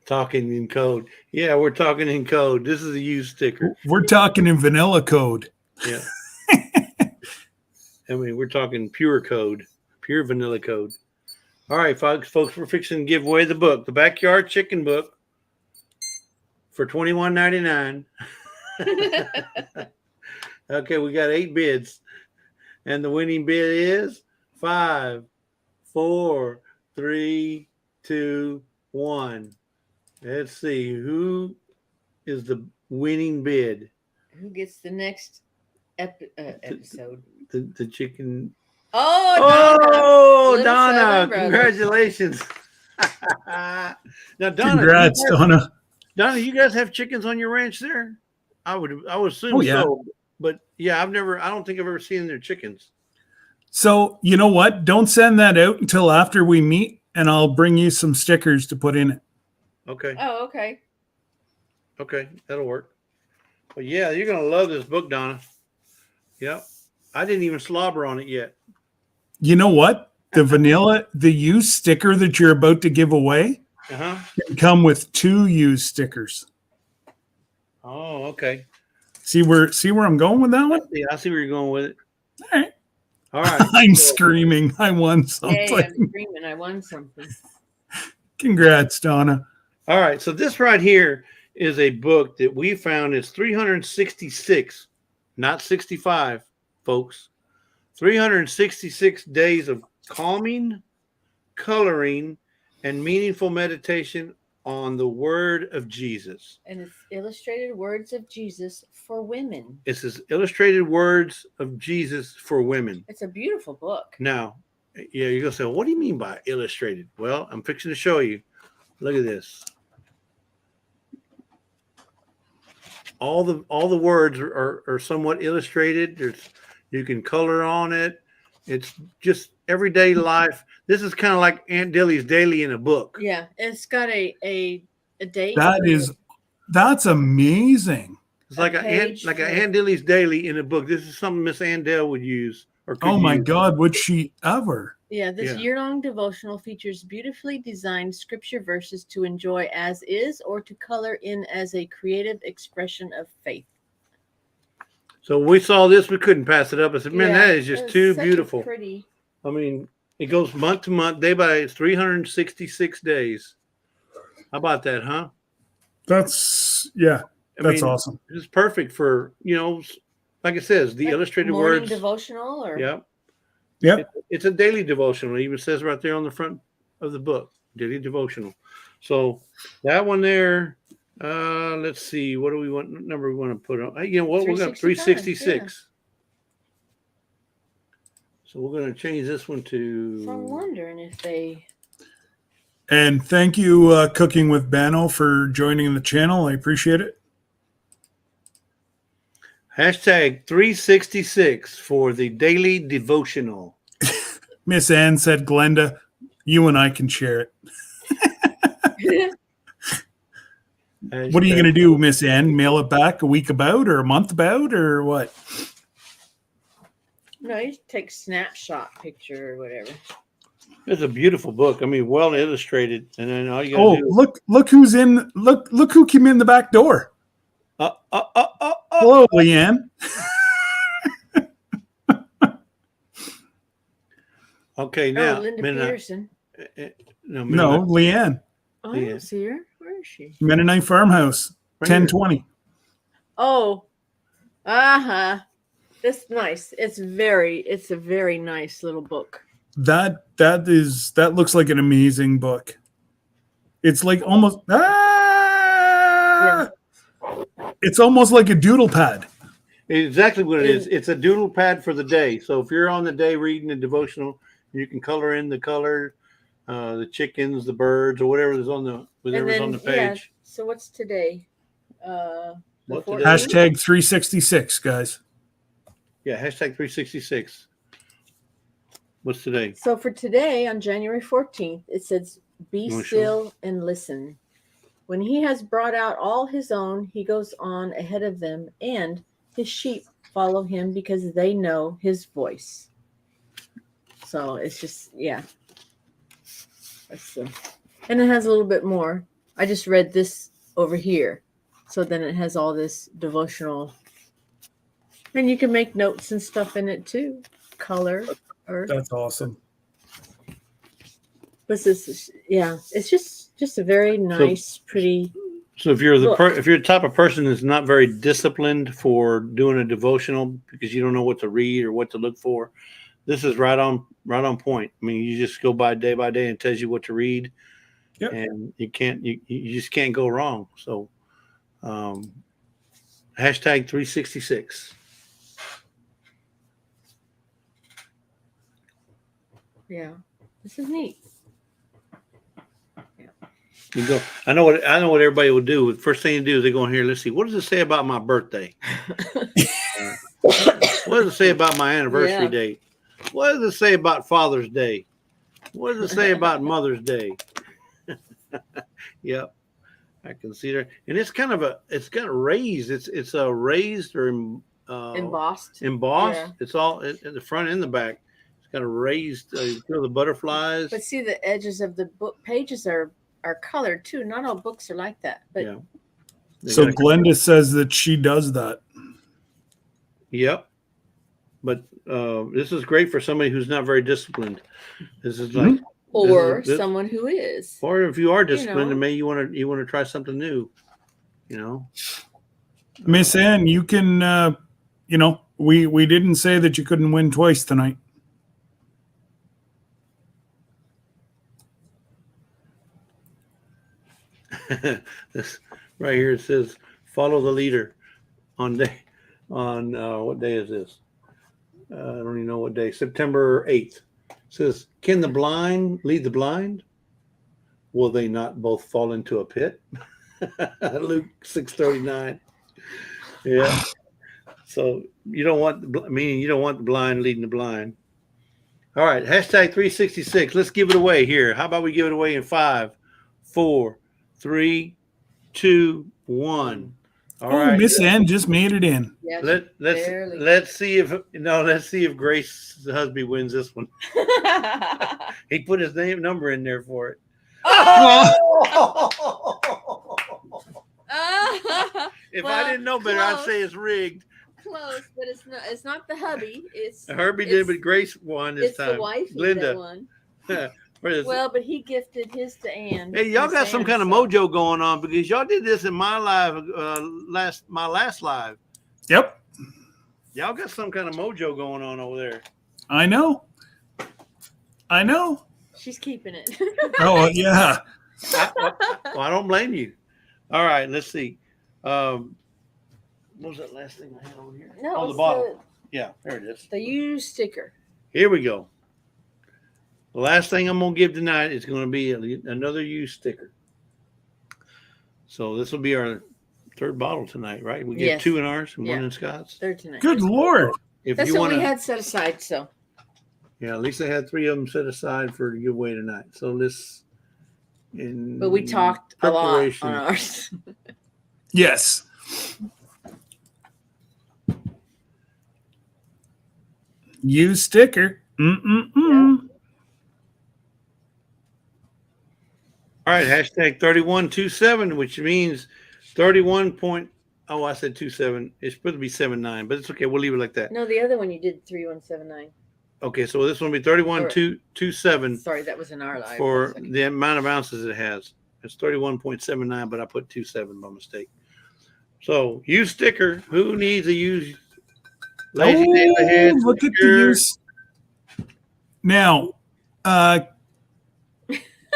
[SPEAKER 2] Talking in code. Yeah, we're talking in code. This is a used sticker.
[SPEAKER 1] We're talking in vanilla code.
[SPEAKER 2] Yeah. I mean, we're talking pure code, pure vanilla code. All right, folks, we're fixing to give away the book, the Backyard Chicken Book, for $21.99. Okay, we got 8 bids, and the winning bid is 5, 4, 3, 2, 1. Let's see who is the winning bid.
[SPEAKER 3] Who gets the next episode.
[SPEAKER 2] The chicken.
[SPEAKER 3] Oh,
[SPEAKER 2] Oh,
[SPEAKER 3] Donna. Little
[SPEAKER 2] Donna!
[SPEAKER 3] Southern Brothers.
[SPEAKER 2] Congratulations. Now, Donna,
[SPEAKER 1] Congrats, Donna.
[SPEAKER 2] Donna, you guys have chickens on your ranch there? I would assume
[SPEAKER 1] Oh, yeah.
[SPEAKER 2] so. But yeah, I don't think I've ever seen their chickens.
[SPEAKER 1] So you know what? Don't send that out until after we meet, and I'll bring you some stickers to put in it.
[SPEAKER 2] Okay.
[SPEAKER 3] Oh, okay.
[SPEAKER 2] Okay, that'll work. But yeah, you're gonna love this book, Donna. Yep. I didn't even slobber on it yet.
[SPEAKER 1] You know what? The used sticker that you're about to give away
[SPEAKER 2] Uh-huh.
[SPEAKER 1] can come with 2 used stickers.
[SPEAKER 2] Oh, okay.
[SPEAKER 1] See where I'm going with that one?
[SPEAKER 2] Yeah, I see where you're going with it.
[SPEAKER 1] All right.
[SPEAKER 2] All right.
[SPEAKER 1] I'm
[SPEAKER 2] So-
[SPEAKER 1] screaming. I won something.
[SPEAKER 3] Yay, I'm screaming. I won something.
[SPEAKER 1] Congrats, Donna.
[SPEAKER 2] All right. So this right here is a book that we found is 366, not 65, folks. 366 days of calming, coloring, and meaningful meditation on the Word of Jesus.
[SPEAKER 3] And it's illustrated words of Jesus for women.
[SPEAKER 2] It says illustrated words of Jesus for women.
[SPEAKER 3] It's a beautiful book.
[SPEAKER 2] Now, yeah, you're gonna say, what do you mean by illustrated? Well, I'm fixing to show you. Look at this. All the words are somewhat illustrated. You can color on it. It's just everyday life. This is kind of like Aunt Dilly's Daily in a book.
[SPEAKER 3] Yeah, it's got a date.
[SPEAKER 1] That's amazing.
[SPEAKER 2] It's like
[SPEAKER 3] A page
[SPEAKER 2] an
[SPEAKER 3] for-
[SPEAKER 2] Aunt Dilly's Daily in a book. This is something Miss Andell would use or could
[SPEAKER 1] Oh my
[SPEAKER 2] use.
[SPEAKER 1] God, would she ever?
[SPEAKER 3] Yeah, this
[SPEAKER 2] Yeah.
[SPEAKER 3] year-long devotional features beautifully designed scripture verses to enjoy as is or to color in as a creative expression of faith.
[SPEAKER 2] So when we saw this, we couldn't pass it up. I said, man,
[SPEAKER 3] Yeah,
[SPEAKER 2] that is
[SPEAKER 3] it
[SPEAKER 2] just
[SPEAKER 3] was
[SPEAKER 2] too
[SPEAKER 3] such a
[SPEAKER 2] beautiful.
[SPEAKER 3] Pretty.
[SPEAKER 2] I mean, it goes month to month, day by day. It's 366 days. How about that, huh?
[SPEAKER 1] That's
[SPEAKER 2] I
[SPEAKER 1] that's
[SPEAKER 2] mean,
[SPEAKER 1] awesome.
[SPEAKER 2] It's perfect for, like it says, the
[SPEAKER 3] Like
[SPEAKER 2] illustrated
[SPEAKER 3] morning
[SPEAKER 2] words.
[SPEAKER 3] devotional or
[SPEAKER 2] Yeah.
[SPEAKER 1] Yep.
[SPEAKER 2] It's a daily devotional. It even says right there on the front of the book, daily devotional. So that one there, let's see, what do we want number we want to put on? You know what? We're going to 366. So we're going to change this one to.
[SPEAKER 3] So I'm wondering if they.
[SPEAKER 1] And thank you, Cooking with Bano, for joining the channel. I appreciate it.
[SPEAKER 2] Hashtag 366 for the daily devotional.
[SPEAKER 1] Miss Ann said, Glenda, you and I can share it. What are you going to do, Miss Ann? Mail it back a week about or a month about or what?
[SPEAKER 3] No, you take snapshot picture or whatever.
[SPEAKER 2] It's a beautiful book. I mean, well illustrated. And then all you got to do.
[SPEAKER 1] Look who's in. Look who came in the back door. Hello, Leanne.
[SPEAKER 2] Okay, now.
[SPEAKER 3] Linda
[SPEAKER 2] Mennonite-
[SPEAKER 3] Pearson.
[SPEAKER 2] No,
[SPEAKER 1] No, Leanne.
[SPEAKER 3] Oh, I
[SPEAKER 2] Yeah.
[SPEAKER 3] don't see her. Where is she?
[SPEAKER 1] Mennonite Farmhouse,
[SPEAKER 2] Right here.
[SPEAKER 1] 1020.
[SPEAKER 3] Oh, That's nice. It's a very nice little book.
[SPEAKER 1] That looks like an amazing book. It's like almost It's almost like a doodle pad.
[SPEAKER 2] Exactly what it is. It's a doodle pad for the day. So if you're on the day reading the devotional, you can color in the color, the chickens, the birds, or whatever's on the page.
[SPEAKER 3] Yeah, so what's today?
[SPEAKER 2] What
[SPEAKER 3] the
[SPEAKER 2] today?
[SPEAKER 3] 14th?
[SPEAKER 1] Hashtag 366, guys.
[SPEAKER 2] Yeah, hashtag 366. What's today?
[SPEAKER 3] So for today, on January 14th, it says, "Be
[SPEAKER 2] You wanna
[SPEAKER 3] still and listen. When he has brought out all his own, he goes on ahead of them, and his sheep follow him because they know his voice." So it's just, yeah. And it has a little bit more. I just read this over here. So then it has all this devotional. And you can make notes and stuff in it too. Color. Or
[SPEAKER 1] That's awesome.
[SPEAKER 3] what's this? Yeah. It's just a very nice, pretty.
[SPEAKER 2] So if you're
[SPEAKER 3] Look.
[SPEAKER 2] if you're the type of person that's not very disciplined for doing a devotional because you don't know what to read or what to look for, this is right on point. I mean, you just go by day and it tells you what to read,
[SPEAKER 1] Yep.
[SPEAKER 2] and you just can't go wrong. So, hashtag 366.
[SPEAKER 3] Yeah. This is neat.
[SPEAKER 2] You go. I know what everybody will do. The first thing you do is they go in here. Let's see. What does it say about my birthday? What does it say about my anniversary
[SPEAKER 3] Yeah.
[SPEAKER 2] date? What does it say about Father's Day? What does it say about Mother's Day? Yep, I can see there, and it's kind of it's got a raised. It's a raised or
[SPEAKER 3] Embossed.
[SPEAKER 2] embossed.
[SPEAKER 3] Yeah.
[SPEAKER 2] It's all at the front and the back. It's got a raised. You feel the butterflies.
[SPEAKER 3] But see, the edges of the book pages are colored too. Not all books are like that. But
[SPEAKER 2] Yeah.
[SPEAKER 1] So Glenda says that she does that.
[SPEAKER 2] Yep. But this is great for somebody who's not very disciplined. This is like,
[SPEAKER 3] or someone who is.
[SPEAKER 2] or if you are disciplined,
[SPEAKER 3] You know.
[SPEAKER 2] and maybe you want to try something new. You know,
[SPEAKER 1] Miss Ann, you can. We didn't say that you couldn't win twice tonight.
[SPEAKER 2] this right here it says follow the leader on what day is this? I don't even know what day. September 8th. It says, can the blind lead the blind? Will they not both fall into a pit? Luke 6:39. Yeah. So you don't want the blind leading the blind. All right, hashtag 366. Let's give it away here. How about we give it away in 5, 4, 3, 2, 1. All right.
[SPEAKER 1] Miss Ann just made it in.
[SPEAKER 3] Yeah,
[SPEAKER 2] Let's see if Grace Husby wins this one. He put his number in there for it. If I didn't know better, I'd say it's rigged.
[SPEAKER 3] Close, but it's not the hubby. It's
[SPEAKER 2] Herbie did, but Grace won this time.
[SPEAKER 3] It's the wifey
[SPEAKER 2] Glenda
[SPEAKER 3] that won. Well, but he gifted his to Ann.
[SPEAKER 2] Hey, y'all got some kind of mojo going on because y'all did this in my live my last live.
[SPEAKER 1] Yep.
[SPEAKER 2] Y'all got some kind of mojo going on over there.
[SPEAKER 1] I know.
[SPEAKER 3] She's keeping it.
[SPEAKER 1] Oh, yeah.
[SPEAKER 2] I don't blame you. All right, let's see. What was that last thing I had over here?
[SPEAKER 3] No,
[SPEAKER 2] the bottle. Yeah, there it is.
[SPEAKER 3] The used sticker.
[SPEAKER 2] Here we go. The last thing I'm going to give tonight is going to be another used sticker. So this will be our third bottle tonight, right? We get 2 in ours and 1 in Scott's.
[SPEAKER 3] Third tonight.
[SPEAKER 1] Good Lord.
[SPEAKER 2] If
[SPEAKER 3] That's
[SPEAKER 2] you
[SPEAKER 3] what
[SPEAKER 2] want
[SPEAKER 3] we
[SPEAKER 2] to,
[SPEAKER 3] had set aside. So
[SPEAKER 2] yeah, at least I had 3 of them set aside for giveaway tonight. So this,
[SPEAKER 3] but we talked a lot on ours.
[SPEAKER 1] Yes. Used sticker. Mm-mm-mm.
[SPEAKER 2] All right, hashtag 3127, which means 31 point. Oh, I said 27. It's supposed to be 79, but it's okay. We'll leave it like that.
[SPEAKER 3] No, the other one you did 3179.
[SPEAKER 2] Okay, so this one will be 31.27.
[SPEAKER 3] Sorry, that was in our live.
[SPEAKER 2] For the amount of ounces it has. It's 31.79, but I put 27 by mistake. So, used sticker. Who needs a used? Lazy Days ahead.
[SPEAKER 1] Look at the use. Now,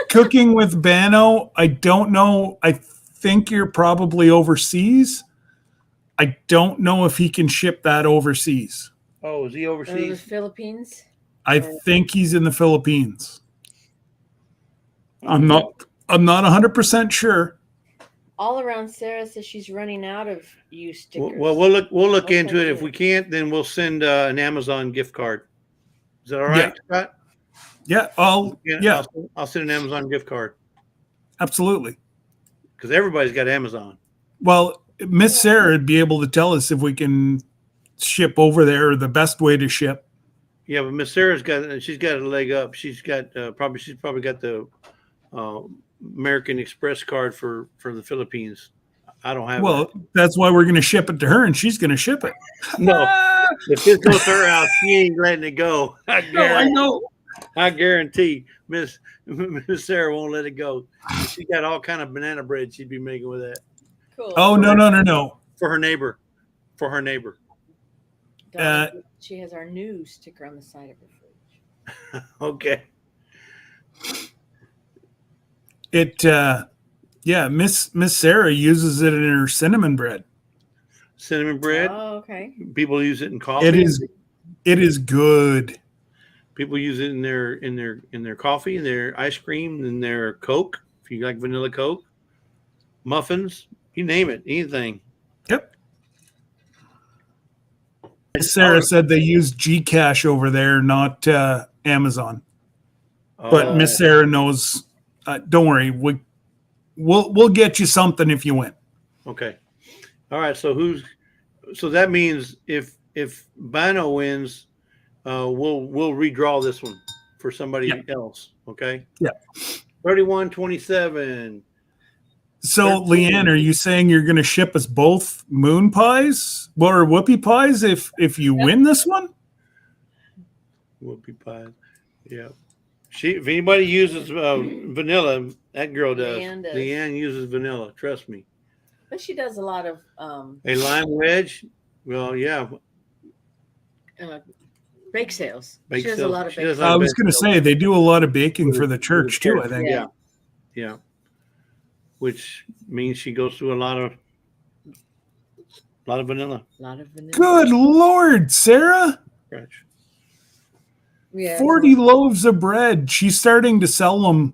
[SPEAKER 1] cooking with Bano, I don't know. I think you're probably overseas. I don't know if he can ship that overseas.
[SPEAKER 2] Oh, is he overseas?
[SPEAKER 3] The Philippines.
[SPEAKER 1] I think he's in the Philippines. I'm not 100% sure.
[SPEAKER 3] All around Sarah says she's running out of used stickers.
[SPEAKER 2] Well, we'll look into it. If we can't, then we'll send an Amazon gift card. Is that all right, Scott?
[SPEAKER 1] Yeah, I'll
[SPEAKER 2] send an Amazon gift card
[SPEAKER 1] absolutely.
[SPEAKER 2] Because everybody's got Amazon.
[SPEAKER 1] Well, Miss Sarah would be able to tell us if we can ship over there, the best way to ship.
[SPEAKER 2] Yeah, but Miss Sarah's got a leg up. She's probably got the American Express card for the Philippines. I don't have.
[SPEAKER 1] Well, that's why we're going to ship it to her, and she's going to ship it.
[SPEAKER 2] No, if this goes to her house, she ain't letting it go.
[SPEAKER 1] I know.
[SPEAKER 2] I guarantee Miss Sarah won't let it go. She got all kind of banana bread she'd be making with that.
[SPEAKER 3] Cool.
[SPEAKER 1] Oh, no.
[SPEAKER 2] For her neighbor.
[SPEAKER 3] She has our new sticker on the side of her fridge.
[SPEAKER 2] Okay.
[SPEAKER 1] Miss Sarah uses it in her cinnamon bread.
[SPEAKER 2] Cinnamon bread.
[SPEAKER 3] Oh, okay.
[SPEAKER 2] People use it in coffee.
[SPEAKER 1] It is good.
[SPEAKER 2] People use it in their coffee, in their ice cream, in their Coke. If you like vanilla Coke, muffins, you name it, anything.
[SPEAKER 1] Yep. Sarah said they use Gcash over there, not Amazon. But
[SPEAKER 2] Oh,
[SPEAKER 1] Miss Sarah knows. Don't worry, we'll get you something if you win.
[SPEAKER 2] okay. All right. So that means if Bino wins, we'll redraw this one for somebody else. Okay.
[SPEAKER 1] Yeah.
[SPEAKER 2] 31-27.
[SPEAKER 1] So, Leanne, are you saying you're going to ship us both moon pies or whoopie pies if you win this one?
[SPEAKER 2] Whoopie pie. Yeah. If anybody uses vanilla, that girl does. Leanne uses vanilla. Trust me.
[SPEAKER 3] But she does a lot of
[SPEAKER 2] A lime wedge. Well, yeah.
[SPEAKER 3] bake sales.
[SPEAKER 2] Bake
[SPEAKER 3] She does a
[SPEAKER 2] sales.
[SPEAKER 3] lot of
[SPEAKER 2] She
[SPEAKER 3] bake
[SPEAKER 2] does
[SPEAKER 3] sales.
[SPEAKER 1] I was going to say they do a lot of baking for the church too, I think.
[SPEAKER 2] Yeah. Yeah. Which means she goes through a lot of vanilla.
[SPEAKER 3] A lot of vanilla.
[SPEAKER 1] Good Lord, Sarah.
[SPEAKER 2] Scratch.
[SPEAKER 3] Yeah.
[SPEAKER 1] 40 loaves of bread. She's starting to sell them.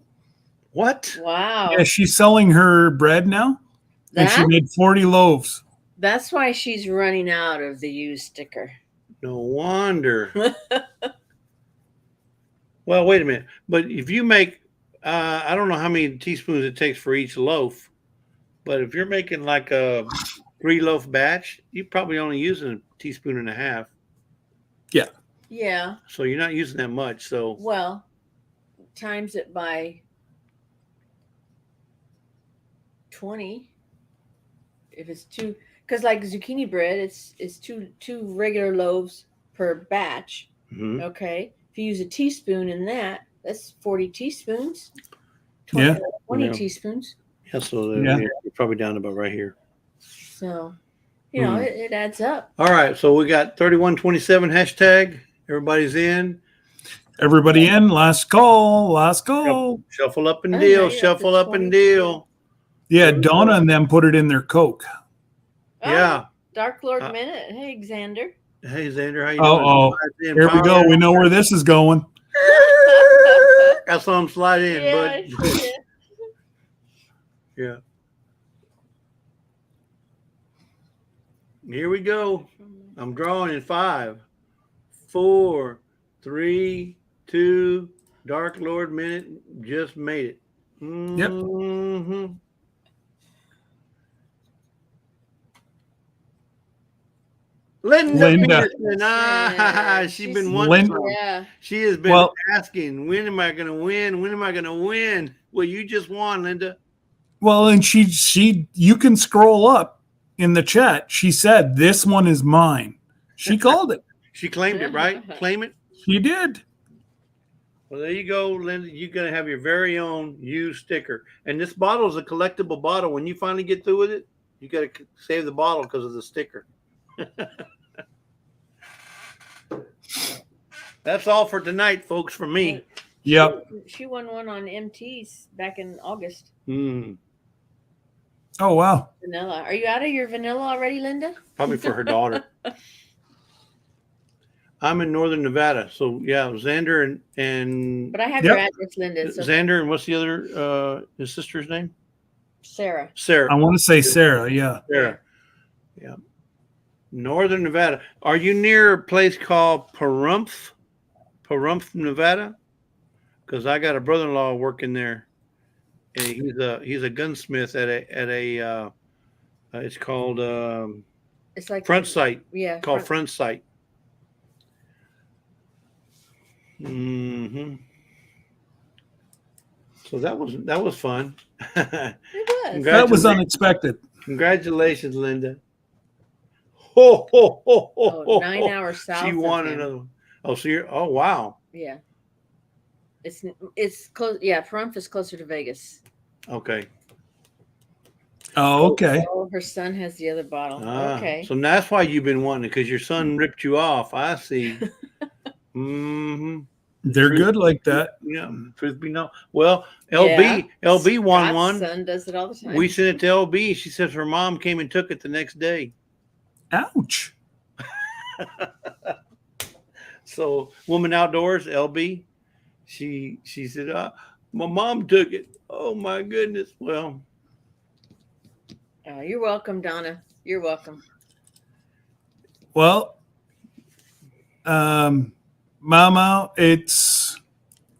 [SPEAKER 2] What?
[SPEAKER 3] Wow.
[SPEAKER 1] Yeah, she's selling her bread now. And she made 40 loaves.
[SPEAKER 3] That's why she's running out of the used sticker.
[SPEAKER 2] No wonder. Well, wait a minute. But if you make, I don't know how many teaspoons it takes for each loaf, but if you're making like a 3-loaf batch, you're probably only using a teaspoon and a half.
[SPEAKER 1] Yeah.
[SPEAKER 3] Yeah.
[SPEAKER 2] So you're not using that much. So
[SPEAKER 3] Well, times it by 20. If it's two, because like zucchini bread, it's two regular loaves per batch.
[SPEAKER 2] mhm.
[SPEAKER 3] Okay. If you use a teaspoon in that, that's 40 teaspoons.
[SPEAKER 1] Yeah.
[SPEAKER 3] 20
[SPEAKER 2] Yeah.
[SPEAKER 3] teaspoons.
[SPEAKER 2] Yeah, so
[SPEAKER 1] Yeah.
[SPEAKER 2] you're probably down about right here.
[SPEAKER 3] So, you know, it adds up.
[SPEAKER 2] All right. So we got 31-27 hashtag. Everybody's in.
[SPEAKER 1] Everybody in. Last call. Last call.
[SPEAKER 2] Shuffle up and
[SPEAKER 3] Oh,
[SPEAKER 2] deal.
[SPEAKER 3] now you're up
[SPEAKER 2] Shuffle
[SPEAKER 3] to
[SPEAKER 2] up and
[SPEAKER 3] 20.
[SPEAKER 2] deal.
[SPEAKER 1] Yeah,
[SPEAKER 2] There we
[SPEAKER 1] Donna
[SPEAKER 2] go.
[SPEAKER 1] and them put it in their Coke.
[SPEAKER 2] Yeah.
[SPEAKER 3] Dark Lord
[SPEAKER 2] Uh,
[SPEAKER 3] Minute. Hey, Xander.
[SPEAKER 2] Hey, Xander, how you
[SPEAKER 1] Uh-oh.
[SPEAKER 2] doing?
[SPEAKER 1] Here we go. We know where this is going.
[SPEAKER 2] I saw him slide in,
[SPEAKER 3] Yeah,
[SPEAKER 2] bud. Yeah. Here we go. I'm drawing in 5, 4, 3, 2. Dark Lord Minute just made it.
[SPEAKER 1] Yep.
[SPEAKER 2] Mhm. Linda Peterson.
[SPEAKER 3] Yeah,
[SPEAKER 2] She's been wanting some.
[SPEAKER 3] Yeah.
[SPEAKER 2] She has been
[SPEAKER 1] Well-
[SPEAKER 2] asking, when am I going to win? When am I going to win? Well, you just won, Linda.
[SPEAKER 1] Well, and she you can scroll up in the chat. She said, "This one is mine." She called it.
[SPEAKER 2] She claimed it, right? Claim it.
[SPEAKER 1] She did.
[SPEAKER 2] Well, there you go, Linda. You're going to have your very own used sticker. And this bottle is a collectible bottle. When you finally get through with it, you got to save the bottle because of the sticker. That's all for tonight, folks, for me.
[SPEAKER 1] Yep.
[SPEAKER 3] She won one on MT's back in August.
[SPEAKER 2] Mm,
[SPEAKER 1] Oh wow.
[SPEAKER 3] Vanilla. Are you out of your vanilla already, Linda?
[SPEAKER 2] probably for her daughter. I'm in Northern Nevada. So, yeah, Xander and
[SPEAKER 3] But I have
[SPEAKER 1] Yep.
[SPEAKER 3] your address, Linda. So
[SPEAKER 2] Xander and what's the other, his sister's name?
[SPEAKER 3] Sarah.
[SPEAKER 2] Sarah.
[SPEAKER 1] I want to say Sarah. Yeah.
[SPEAKER 2] Sarah. Yeah. Northern Nevada. Are you near a place called Pahrump, Nevada? Because I got a brother-in-law working there, and he's a gunsmith at a it's called
[SPEAKER 3] It's like
[SPEAKER 2] Front Sight.
[SPEAKER 3] Yeah.
[SPEAKER 2] Called Front Sight. Mm-hmm. So that was fun.
[SPEAKER 3] It was.
[SPEAKER 1] That was unexpected.
[SPEAKER 2] Congratulations, Linda. Ho, ho, ho, ho,
[SPEAKER 3] Oh, 9 hours south.
[SPEAKER 2] She won
[SPEAKER 3] of him.
[SPEAKER 2] another one. Oh, so you're, oh, wow.
[SPEAKER 3] Yeah. It's close. Yeah, Pahrump is closer to Vegas.
[SPEAKER 2] Okay.
[SPEAKER 1] Oh, okay.
[SPEAKER 3] Oh, her son has the other bottle. Okay.
[SPEAKER 2] So that's why you've been wanting it, because your son ripped you off. I see. Mm-hmm.
[SPEAKER 1] They're good like that.
[SPEAKER 2] Yeah. Truth be known. Well, LB won
[SPEAKER 3] Scott's
[SPEAKER 2] one.
[SPEAKER 3] son does it all the time.
[SPEAKER 2] We sent it to LB. She says her mom came and took it the next day.
[SPEAKER 1] Ouch.
[SPEAKER 2] So Woman Outdoors, LB, she said, my mom took it. Oh my goodness. Well,
[SPEAKER 3] You're welcome, Donna. You're welcome.
[SPEAKER 1] Well, Mama, it's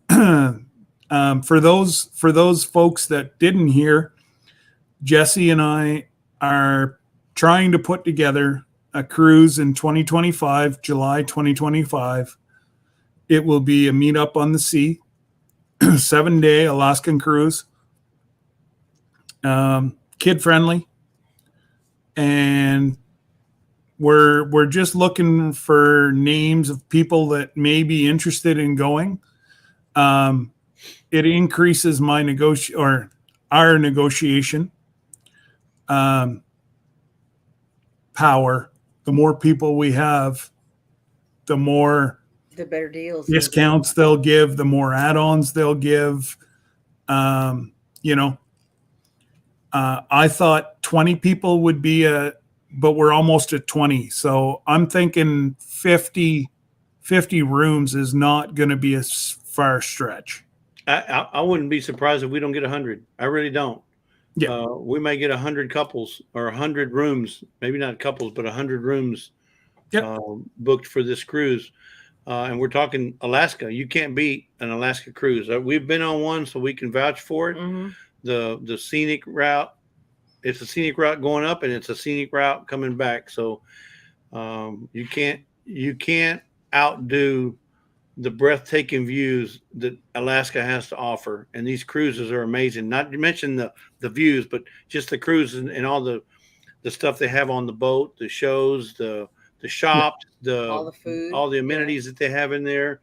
[SPEAKER 1] for those folks that didn't hear, Jesse and I are trying to put together a cruise in 2025, July 2025. It will be a meetup on the sea, 7-day Alaskan cruise, kid friendly, and we're just looking for names of people that may be interested in going. It increases our negotiation power. The more people we have, the more
[SPEAKER 3] The better deals.
[SPEAKER 1] discounts they'll give, the more add-ons they'll give. I thought 20 people would be but we're almost at 20. So I'm thinking 50 rooms is not going to be a far stretch.
[SPEAKER 2] I wouldn't be surprised if we don't get 100. I really don't.
[SPEAKER 1] Yeah.
[SPEAKER 2] We may get 100 couples or 100 rooms, maybe not couples, but 100 rooms booked for this cruise. And we're talking Alaska. You can't beat an Alaska cruise. We've been on one, so we can vouch for it.
[SPEAKER 3] Mm-hmm.
[SPEAKER 2] The scenic route, it's a scenic route going up, and it's a scenic route coming back. So you can't outdo the breathtaking views that Alaska has to offer. And these cruises are amazing. Not to mention the views, but just the cruises and all the stuff they have on the boat, the shows, the shops,
[SPEAKER 3] all the food,
[SPEAKER 2] all the amenities that they have in there,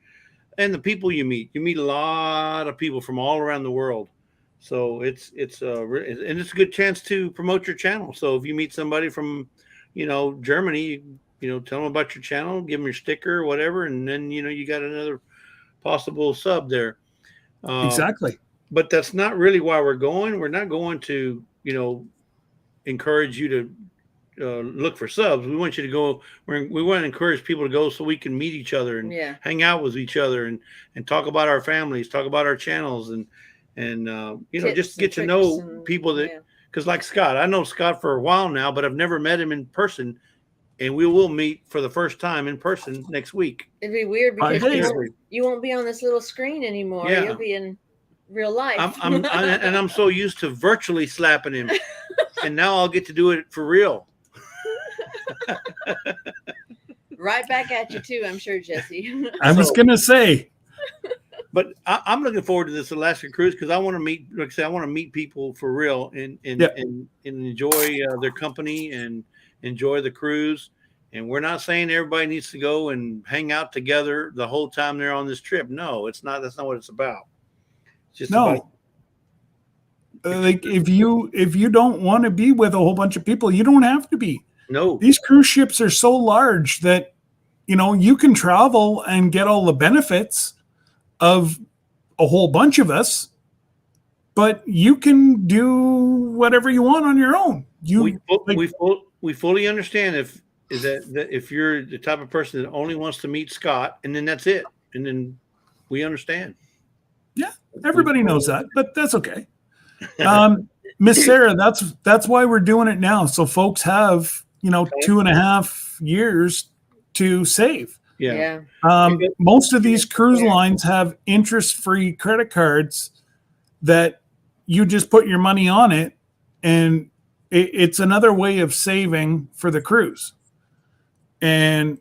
[SPEAKER 2] and the people you meet. You meet a lot of people from all around the world. So it's a good chance to promote your channel. So if you meet somebody from, Germany, tell them about your channel, give them your sticker or whatever, and then you got another possible sub there.
[SPEAKER 1] Exactly.
[SPEAKER 2] But that's not really why we're going. We're not going to encourage you to look for subs. We want you to go. We want to encourage people to go so we can meet each other and hang out with each other and talk about our families, talk about our channels, and just get to know people that, because like Scott, I know Scott for a while now, but I've never met him in person, and we will meet for the first time in person next week.
[SPEAKER 3] It'd be weird because you won't be on this little screen anymore.
[SPEAKER 2] Yeah.
[SPEAKER 3] You'll be in real life.
[SPEAKER 2] I'm so used to virtually slapping him, and now I'll get to do it for real.
[SPEAKER 3] Right back at you too, I'm sure, Jesse.
[SPEAKER 1] I was gonna say.
[SPEAKER 2] But I'm looking forward to this Alaskan cruise because I want to meet, like I said, I want to meet people for real and enjoy their company and enjoy the cruise. And we're not saying everybody needs to go and hang out together the whole time they're on this trip. No, it's not. That's not what it's about. It's just about,
[SPEAKER 1] like if you don't want to be with a whole bunch of people, you don't have to be.
[SPEAKER 2] No,
[SPEAKER 1] these cruise ships are so large that you can travel and get all the benefits of a whole bunch of us, but you can do whatever you want on your own.
[SPEAKER 2] We fully understand that if you're the type of person that only wants to meet Scott, and then that's it, and then we understand.
[SPEAKER 1] Yeah, everybody knows that, but that's okay. Miss Sarah, that's why we're doing it now, so folks have 2.5 years to save.
[SPEAKER 2] Yeah.
[SPEAKER 1] Most of these cruise lines have interest-free credit cards that you just put your money on it, and it's another way of saving for the cruise. And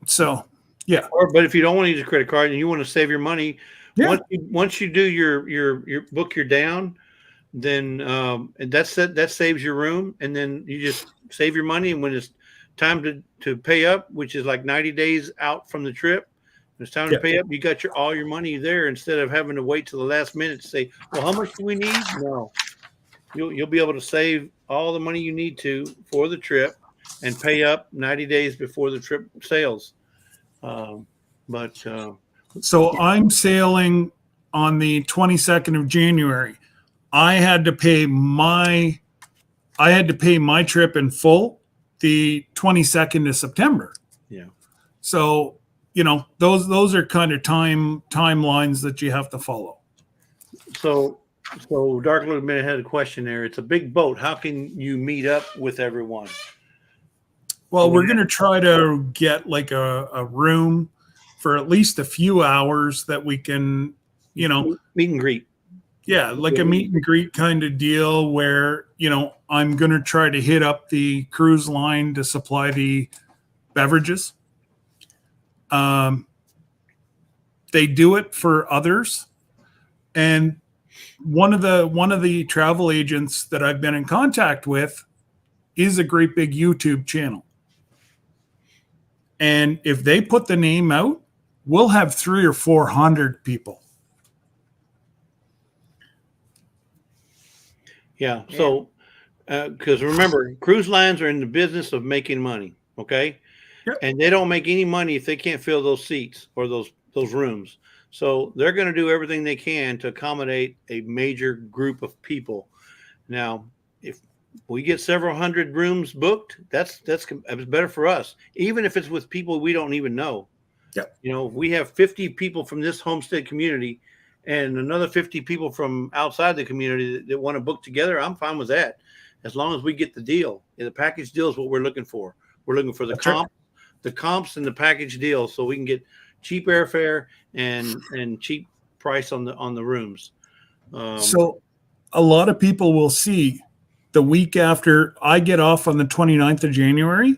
[SPEAKER 1] so, yeah.
[SPEAKER 2] But if you don't want to use a credit card and you want to save your money, once you do your book your down, then and that saves your room, and then you just save your money, and when it's time to pay up, which is like 90 days out from the trip, it's time to pay up, you got all your money there instead of having to wait till the last minute to say, well, how much do we need? No, you'll be able to save all the money you need to for the trip and pay up 90 days before the trip sails.
[SPEAKER 1] So I'm sailing on the 22nd of January. I had to pay my trip in full the 22nd of September.
[SPEAKER 2] Yeah.
[SPEAKER 1] So, you know, those are kind of timelines that you have to follow.
[SPEAKER 2] So Dark Little Man had a question there. It's a big boat. How can you meet up with everyone?
[SPEAKER 1] Well, we're going to try to get like a room for at least a few hours that we can, you know,
[SPEAKER 2] Meet and greet.
[SPEAKER 1] yeah, like a meet and greet kind of deal where, you know, I'm going to try to hit up the cruise line to supply the beverages. They do it for others. And one of the travel agents that I've been in contact with is a great big YouTube channel. And if they put the name out, we'll have 300 or 400 people.
[SPEAKER 2] Yeah. So, because remember, cruise lines are in the business of making money. Okay.
[SPEAKER 1] Yep.
[SPEAKER 2] And they don't make any money if they can't fill those seats or those rooms. So they're going to do everything they can to accommodate a major group of people. Now, if we get several hundred rooms booked, that's better for us, even if it's with people we don't even know.
[SPEAKER 1] Yeah.
[SPEAKER 2] You know, if we have 50 people from this homestead community and another 50 people from outside the community that want to book together, I'm fine with that, as long as we get the deal. And the package deal is what we're looking for. We're looking for the comps and the package deal, so we can get cheap airfare and cheap price on the rooms.
[SPEAKER 1] So a lot of people will see the week after I get off on the 29th of January,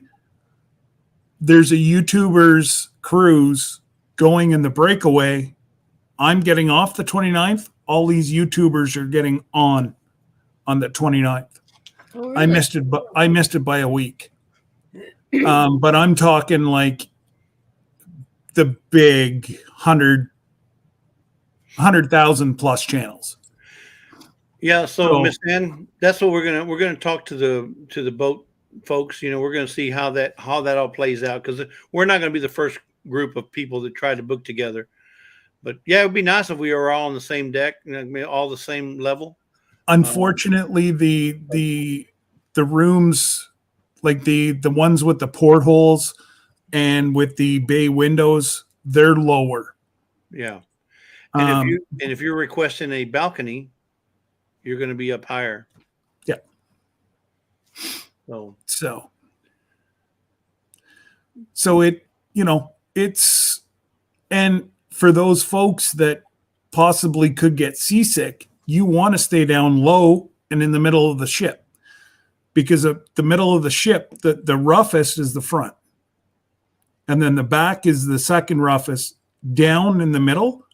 [SPEAKER 1] there's a YouTuber's cruise going in the breakaway. I'm getting off the 29th. All these YouTubers are getting on the 29th.
[SPEAKER 3] Oh, really?
[SPEAKER 1] I missed it by a week. But I'm talking like the big 100,000 plus channels.
[SPEAKER 2] Yeah, so Miss Ann, that's what we're gonna talk to the boat folks. You know, we're gonna see how that all plays out, because we're not gonna be the first group of people that try to book together. But yeah, it would be nice if we were all on the same deck, you know, all the same level.
[SPEAKER 1] Unfortunately, the rooms, like the ones with the portholes and with the bay windows, they're lower.
[SPEAKER 2] Yeah, and if you're requesting a balcony, you're going to be up higher.
[SPEAKER 1] Yeah. So it, you know, it's, and for those folks that possibly could get seasick, you want to stay down low and in the middle of the ship, because of the middle of the ship, the roughest is the front. And then the back is the second roughest. Down in the middle,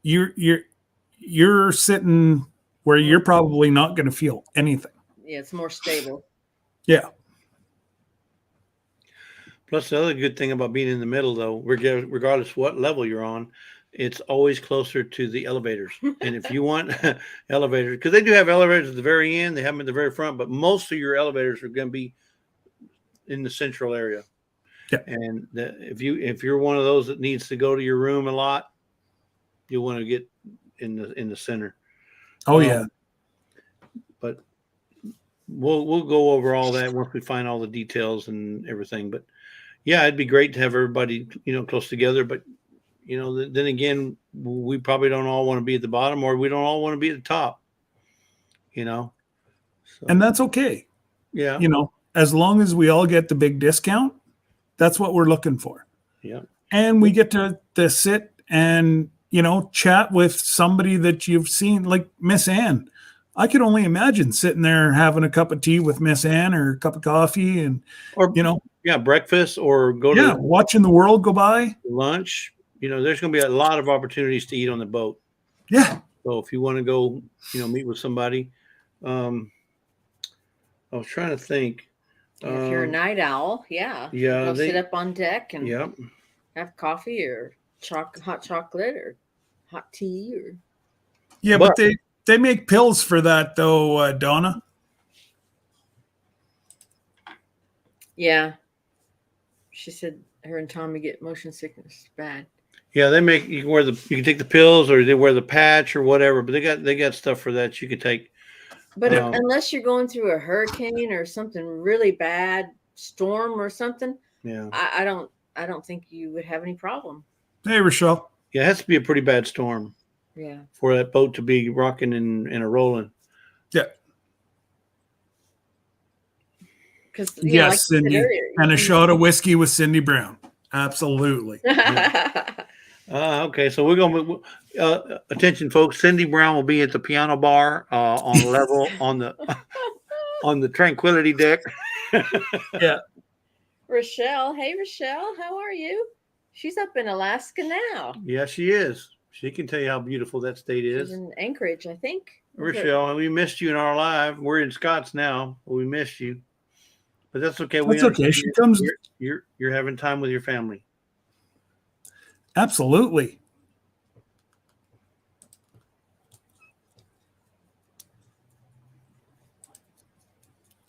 [SPEAKER 1] you're sitting where you're probably not going to feel anything.
[SPEAKER 3] Yeah, it's more stable.
[SPEAKER 1] Yeah.
[SPEAKER 2] Plus, the other good thing about being in the middle, though, regardless what level you're on, it's always closer to the elevators. And if you want elevators, because they do have elevators at the very end, they have them at the very front, but most of your elevators are going to be in the central area.
[SPEAKER 1] Yeah.
[SPEAKER 2] And if you're one of those that needs to go to your room a lot, you want to get in the center.
[SPEAKER 1] Oh yeah.
[SPEAKER 2] But we'll go over all that once we find all the details and everything. But yeah, it'd be great to have everybody, you know, close together. But you know, then again, we probably don't all want to be at the bottom, or we don't all want to be at the top. You know, so,
[SPEAKER 1] And that's okay.
[SPEAKER 2] Yeah.
[SPEAKER 1] You know, as long as we all get the big discount, that's what we're looking for.
[SPEAKER 2] Yeah.
[SPEAKER 1] And we get to sit and, you know, chat with somebody that you've seen, like Miss Ann. I could only imagine sitting there having a cup of tea with Miss Ann or a cup of coffee and,
[SPEAKER 2] or,
[SPEAKER 1] you know,
[SPEAKER 2] breakfast, or go to
[SPEAKER 1] watching the world go by.
[SPEAKER 2] Lunch. You know, there's going to be a lot of opportunities to eat on the boat.
[SPEAKER 1] Yeah.
[SPEAKER 2] So if you want to go, you know, meet with somebody, I was trying to think.
[SPEAKER 3] If you're a night owl, yeah,
[SPEAKER 2] go
[SPEAKER 3] sit up on deck and
[SPEAKER 2] Yep.
[SPEAKER 3] have coffee or hot chocolate or hot tea or.
[SPEAKER 1] Yeah, but they make pills for that though, Donna.
[SPEAKER 3] Yeah, she said her and Tommy get motion sickness bad.
[SPEAKER 2] Yeah, they make you can take the pills, or they wear the patch or whatever. But they got stuff for that you could take.
[SPEAKER 3] But unless you're going through a hurricane or something really bad, storm or something,
[SPEAKER 2] yeah,
[SPEAKER 3] I I don't think you would have any problem.
[SPEAKER 1] Hey, Rochelle.
[SPEAKER 2] Yeah, it has to be a pretty bad storm
[SPEAKER 3] Yeah.
[SPEAKER 2] for that boat to be rocking and a rolling.
[SPEAKER 1] Yeah.
[SPEAKER 3] Because
[SPEAKER 1] Yes, Cindy. And a shot of whiskey with Cindy Brown. Absolutely.
[SPEAKER 2] Okay, so we're going to attention, folks. Cindy Brown will be at the piano bar on level on the Tranquility deck.
[SPEAKER 1] Yeah.
[SPEAKER 3] Rochelle, hey Rochelle, how are you? She's up in Alaska now.
[SPEAKER 2] Yeah, she is. She can tell you how beautiful that state is.
[SPEAKER 3] She's in Anchorage, I think.
[SPEAKER 2] Rochelle, we missed you in our live. We're in Scotts now. We missed you, but that's okay.
[SPEAKER 1] That's okay. She comes.
[SPEAKER 2] You're having time with your family.
[SPEAKER 1] Absolutely.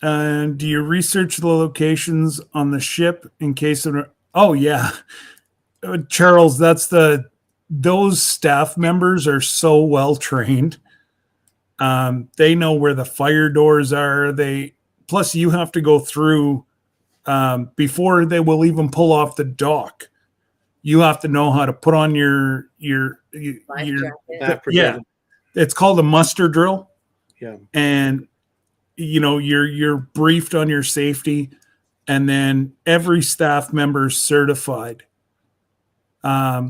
[SPEAKER 1] And do you research the locations on the ship in case of? Oh yeah, Charles. Those staff members are so well trained. They know where the fire doors are. Plus you have to go through before they will even pull off the dock. You have to know how to put on your yeah. It's called a muster drill.
[SPEAKER 2] Yeah.
[SPEAKER 1] And you're briefed on your safety, and then every staff member is certified. I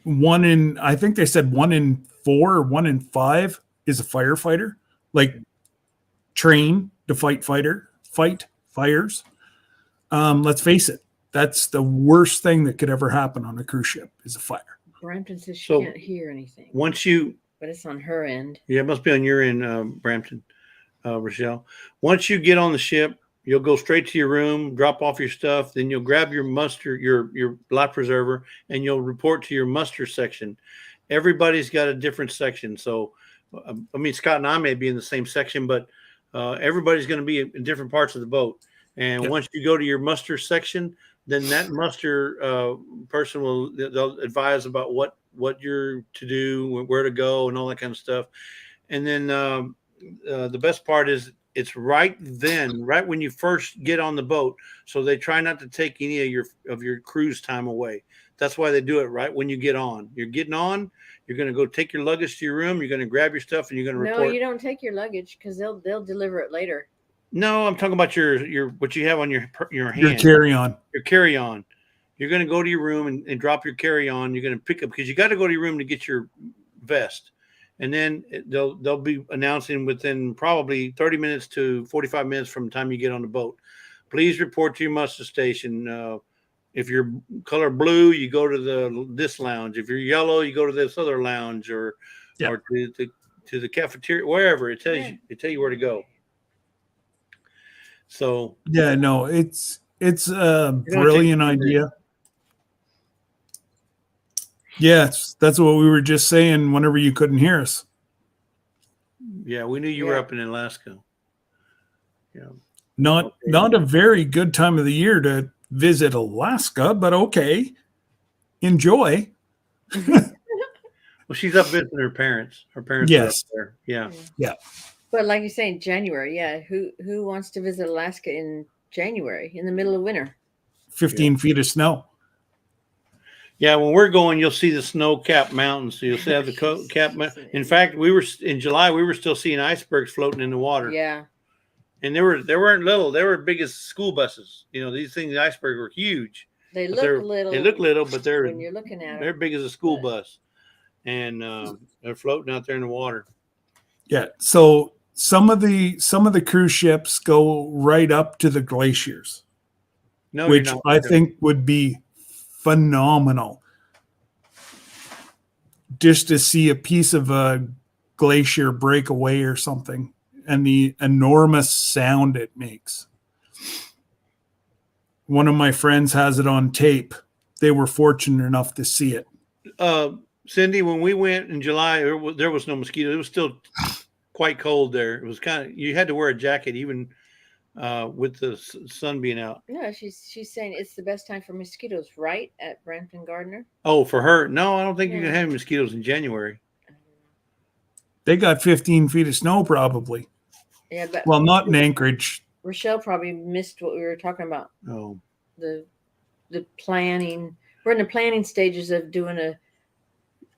[SPEAKER 1] think they said 1 in 4 or 1 in 5 is a firefighter, like trained to fight fires. Let's face it, that's the worst thing that could ever happen on a cruise ship is a fire.
[SPEAKER 3] Brampton says she can't hear anything.
[SPEAKER 2] But
[SPEAKER 3] it's on her end.
[SPEAKER 2] Yeah, it must be on your end, Brampton, Rochelle. Once you get on the ship, you'll go straight to your room, drop off your stuff, then you'll grab your muster, your life preserver, and you'll report to your muster section. Everybody's got a different section. So, Scott and I may be in the same section, but everybody's going to be in different parts of the boat. And once you go to your muster section, then that muster person they'll advise about what you're to do, where to go, and all that kind of stuff. And then the best part is it's right when you first get on the boat. So they try not to take any of your cruise time away. That's why they do it right when you get on. You're getting on. You're going to go take your luggage to your room. You're going to grab your stuff and you're going to report.
[SPEAKER 3] No, you don't take your luggage because they'll deliver it later.
[SPEAKER 2] No, I'm talking about your what you have on your hand.
[SPEAKER 1] Your carry-on.
[SPEAKER 2] Your carry-on. You're going to go to your room and drop your carry-on. You're going to pick up because you got to go to your room to get your vest. And then they'll be announcing within probably 30 minutes to 45 minutes from the time you get on the boat. Please report to your muster station. If you're color blue, you go to this lounge. If you're yellow, you go to this other lounge or to the cafeteria, wherever. It tell you where to go. So
[SPEAKER 1] yeah, no, it's a brilliant idea. Yes, that's what we were just saying whenever you couldn't hear us.
[SPEAKER 2] Yeah, we knew you were up in Alaska. Yeah.
[SPEAKER 1] Not a very good time of the year to visit Alaska, but okay. Enjoy.
[SPEAKER 2] Well, she's up visiting her parents. Her parents are up there. Yeah.
[SPEAKER 1] Yeah.
[SPEAKER 3] But like you say, in January, yeah. Who wants to visit Alaska in January, in the middle of winter?
[SPEAKER 1] 15 feet of snow.
[SPEAKER 2] Yeah, when we're going, you'll see the snow-capped mountains. So you'll see the capped. In fact, in July. We were still seeing icebergs floating in the water.
[SPEAKER 3] Yeah,
[SPEAKER 2] and they weren't little. They were big as school buses. These things, the iceberg, were huge.
[SPEAKER 3] They look little.
[SPEAKER 2] They look little, but
[SPEAKER 3] when you're looking at them,
[SPEAKER 2] they're big as a school bus, and they're floating out there in the water.
[SPEAKER 1] Yeah. So some of the cruise ships go right up to the glaciers, which I think would be phenomenal just to see a piece of a glacier break away or something and the enormous sound it makes. One of my friends has it on tape. They were fortunate enough to see it.
[SPEAKER 2] Cindy, when we went in July, there was no mosquito. It was still quite cold there. It was you had to wear a jacket even with the sun being out.
[SPEAKER 3] No, she's saying it's the best time for mosquitoes, right? At Brampton Gardner.
[SPEAKER 2] Oh, for her? No, I don't think you can have mosquitoes in January.
[SPEAKER 1] They got 15 feet of snow probably.
[SPEAKER 3] Yeah, but
[SPEAKER 1] not in Anchorage.
[SPEAKER 3] Rochelle probably missed what we were talking about.
[SPEAKER 2] Oh,
[SPEAKER 3] the the planning. We're in the planning stages of doing a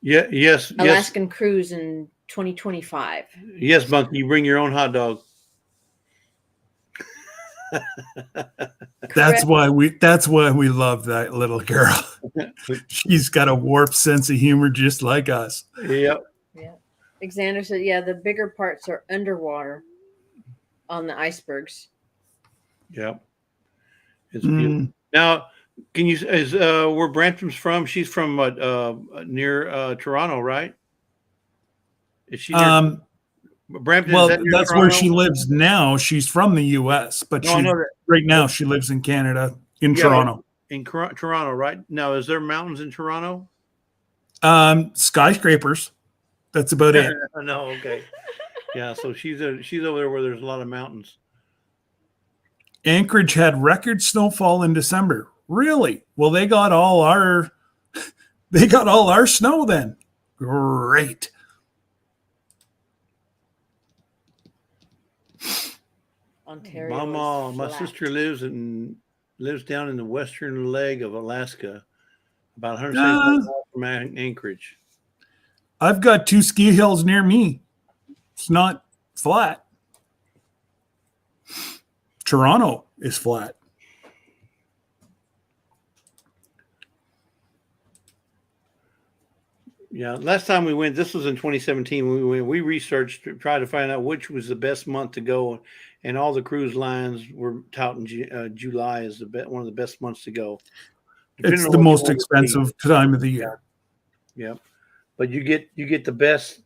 [SPEAKER 2] Yes.
[SPEAKER 3] Alaskan Cruise in 2025.
[SPEAKER 2] Yes, Monkey. You bring your own hot dog.
[SPEAKER 1] That's
[SPEAKER 3] Correct.
[SPEAKER 1] why we love that little girl. She's got a warped sense of humor just like us.
[SPEAKER 2] Yep.
[SPEAKER 3] Yeah. Alexander said, yeah, the bigger parts are underwater on the icebergs.
[SPEAKER 2] Yep. It's beautiful. Now, can you where Brampton's from? She's from near Toronto, right? Is she near Brampton?
[SPEAKER 1] Well,
[SPEAKER 2] is that near
[SPEAKER 1] that's
[SPEAKER 2] Toronto?
[SPEAKER 1] where she lives now. She's from the U.S., but
[SPEAKER 2] No, I know that.
[SPEAKER 1] right now she lives in Canada, in
[SPEAKER 2] Yeah,
[SPEAKER 1] Toronto.
[SPEAKER 2] In Toronto, right? Now, is there mountains in Toronto?
[SPEAKER 1] Skyscrapers. That's about it.
[SPEAKER 2] No, okay. Yeah, so she's over there where there's a lot of mountains.
[SPEAKER 1] Anchorage had record snowfall in December. Really? Well, they got all our snow then. Great.
[SPEAKER 3] Ontario.
[SPEAKER 2] Mama,
[SPEAKER 3] is
[SPEAKER 2] my
[SPEAKER 3] flat.
[SPEAKER 2] sister lives down in the western leg of Alaska, about 175 miles from Anchorage.
[SPEAKER 1] I've got 2 ski hills near me. It's not flat. Toronto is flat.
[SPEAKER 2] Yeah, last time we went, this was in 2017. When we went, we researched to try to find out which was the best month to go, and all the cruise lines were touting July as one of the best months to go.
[SPEAKER 1] It's
[SPEAKER 2] Depending on
[SPEAKER 1] the
[SPEAKER 2] what you
[SPEAKER 1] most
[SPEAKER 2] want to see.
[SPEAKER 1] expensive time of the year.
[SPEAKER 2] Yep. But you get the best.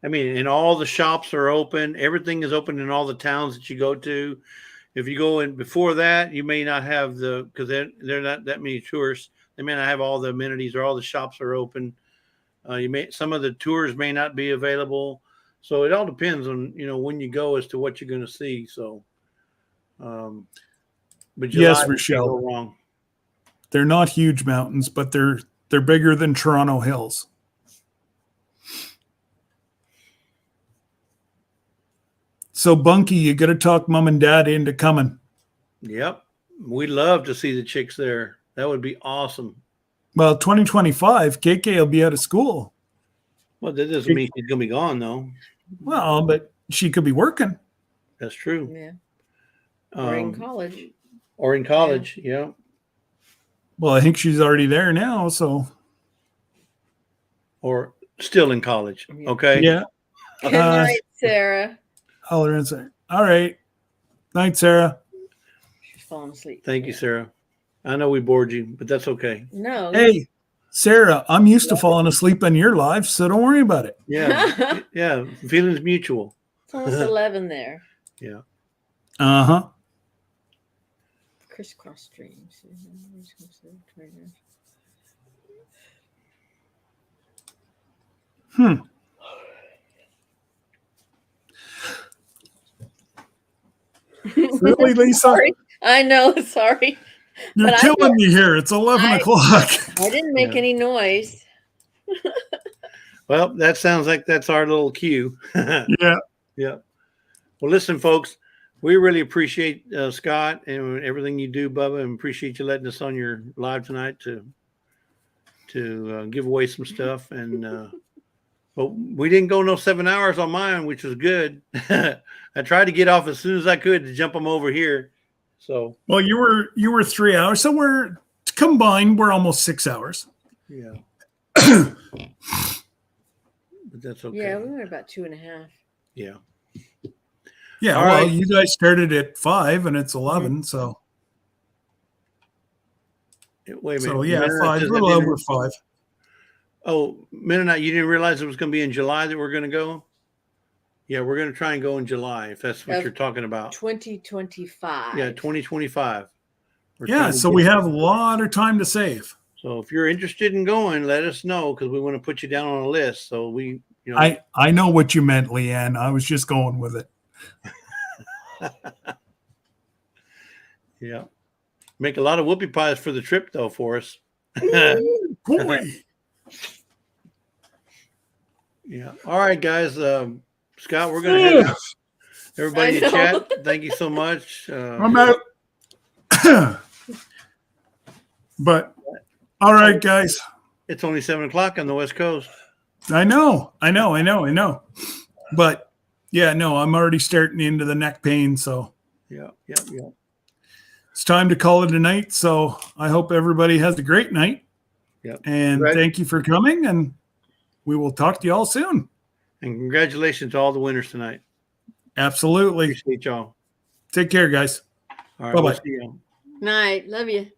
[SPEAKER 2] I mean, and all the shops are open. Everything is open in all the towns that you go to. If you go in before that, you may not have because they're not that many tourists. They may not have all the amenities or all the shops are open. Some of the tours may not be available. So it all depends on, when you go as to what you're going to see. So, but July,
[SPEAKER 1] Yes,
[SPEAKER 2] you can't
[SPEAKER 1] Rochelle.
[SPEAKER 2] go wrong.
[SPEAKER 1] They're not huge mountains, but they're bigger than Toronto hills. So, Bunky, you got to talk mom and dad into coming.
[SPEAKER 2] Yep. We'd love to see the chicks there. That would be awesome.
[SPEAKER 1] Well, 2025, KK will be out of school.
[SPEAKER 2] Well, that doesn't mean she's going to be gone, though.
[SPEAKER 1] Well, but she could be working.
[SPEAKER 2] That's true.
[SPEAKER 3] Yeah. Or in college.
[SPEAKER 2] Or in college, yeah.
[SPEAKER 1] Well, I think she's already there now, so.
[SPEAKER 2] Or still in college,
[SPEAKER 3] Yeah.
[SPEAKER 2] okay?
[SPEAKER 1] Yeah.
[SPEAKER 3] Good night, Sarah.
[SPEAKER 1] All right. Night, Sarah.
[SPEAKER 3] She's falling asleep.
[SPEAKER 2] Thank you, Sarah. I know we bored you, but that's okay.
[SPEAKER 3] No.
[SPEAKER 1] Hey, Sarah, I'm used to falling asleep on your live, so don't worry about it.
[SPEAKER 2] Yeah. Yeah. Feelings mutual.
[SPEAKER 3] It's almost 11 there.
[SPEAKER 2] Yeah.
[SPEAKER 1] Uh-huh.
[SPEAKER 3] Crisscross streams.
[SPEAKER 1] Really, Lisa?
[SPEAKER 3] Sorry. I know. Sorry.
[SPEAKER 1] You're
[SPEAKER 3] But
[SPEAKER 1] killing me here. It's 11 o'clock.
[SPEAKER 3] I didn't make any noise.
[SPEAKER 2] Well, that sounds like that's our little cue.
[SPEAKER 1] Yeah.
[SPEAKER 2] Yeah. Well, listen, folks, we really appreciate Scott and everything you do, Bubba, and appreciate you letting us on your live tonight to give away some stuff. And but we didn't go no 7 hours on mine, which was good. I tried to get off as soon as I could to jump them over here. So
[SPEAKER 1] Well, you were 3 hours, so we're combined. We're almost 6 hours.
[SPEAKER 2] yeah. But that's okay.
[SPEAKER 3] Yeah, we were about 2.5.
[SPEAKER 2] Yeah.
[SPEAKER 1] Yeah.
[SPEAKER 2] All
[SPEAKER 1] Well,
[SPEAKER 2] right.
[SPEAKER 1] you guys started at 5 and it's 11, so
[SPEAKER 2] Wait a minute.
[SPEAKER 1] so yeah,
[SPEAKER 2] Mennonite
[SPEAKER 1] 5, a
[SPEAKER 2] says
[SPEAKER 1] little
[SPEAKER 2] that didn't-
[SPEAKER 1] over 5.
[SPEAKER 2] Oh, Mennonite, you didn't realize it was going to be in July that we're going to go? Yeah, we're going to try and go in July, if that's what
[SPEAKER 3] Of
[SPEAKER 2] you're talking about.
[SPEAKER 3] 2025.
[SPEAKER 2] Yeah, 2025. We're
[SPEAKER 1] Yeah,
[SPEAKER 2] trying to
[SPEAKER 1] so
[SPEAKER 2] get-
[SPEAKER 1] we have a lot of time to save.
[SPEAKER 2] So if you're interested in going, let us know because we want to put you down on a list. So
[SPEAKER 1] I know what you meant, Leanne. I was just going with it.
[SPEAKER 2] yeah, make a lot of whoopie pies for the trip though for us.
[SPEAKER 1] Boy.
[SPEAKER 2] Yeah. All right, guys. Scott, we're gonna head out. Everybody in
[SPEAKER 3] I know.
[SPEAKER 2] chat, thank you so much.
[SPEAKER 1] I'm out. But all right, guys.
[SPEAKER 2] It's only 7 o'clock on the West Coast.
[SPEAKER 1] I know. But yeah, no, I'm already starting into the neck pain. So
[SPEAKER 2] Yeah.
[SPEAKER 1] it's time to call it a night. So I hope everybody has a great night.
[SPEAKER 2] Yep.
[SPEAKER 1] And
[SPEAKER 2] Right.
[SPEAKER 1] thank you for coming. And we will talk to you all soon.
[SPEAKER 2] And congratulations to all the winners tonight.
[SPEAKER 1] Absolutely.
[SPEAKER 2] Appreciate y'all.
[SPEAKER 1] Take care, guys.
[SPEAKER 2] All right.
[SPEAKER 1] Bye-bye.
[SPEAKER 2] We'll see you.
[SPEAKER 3] Night. Love you.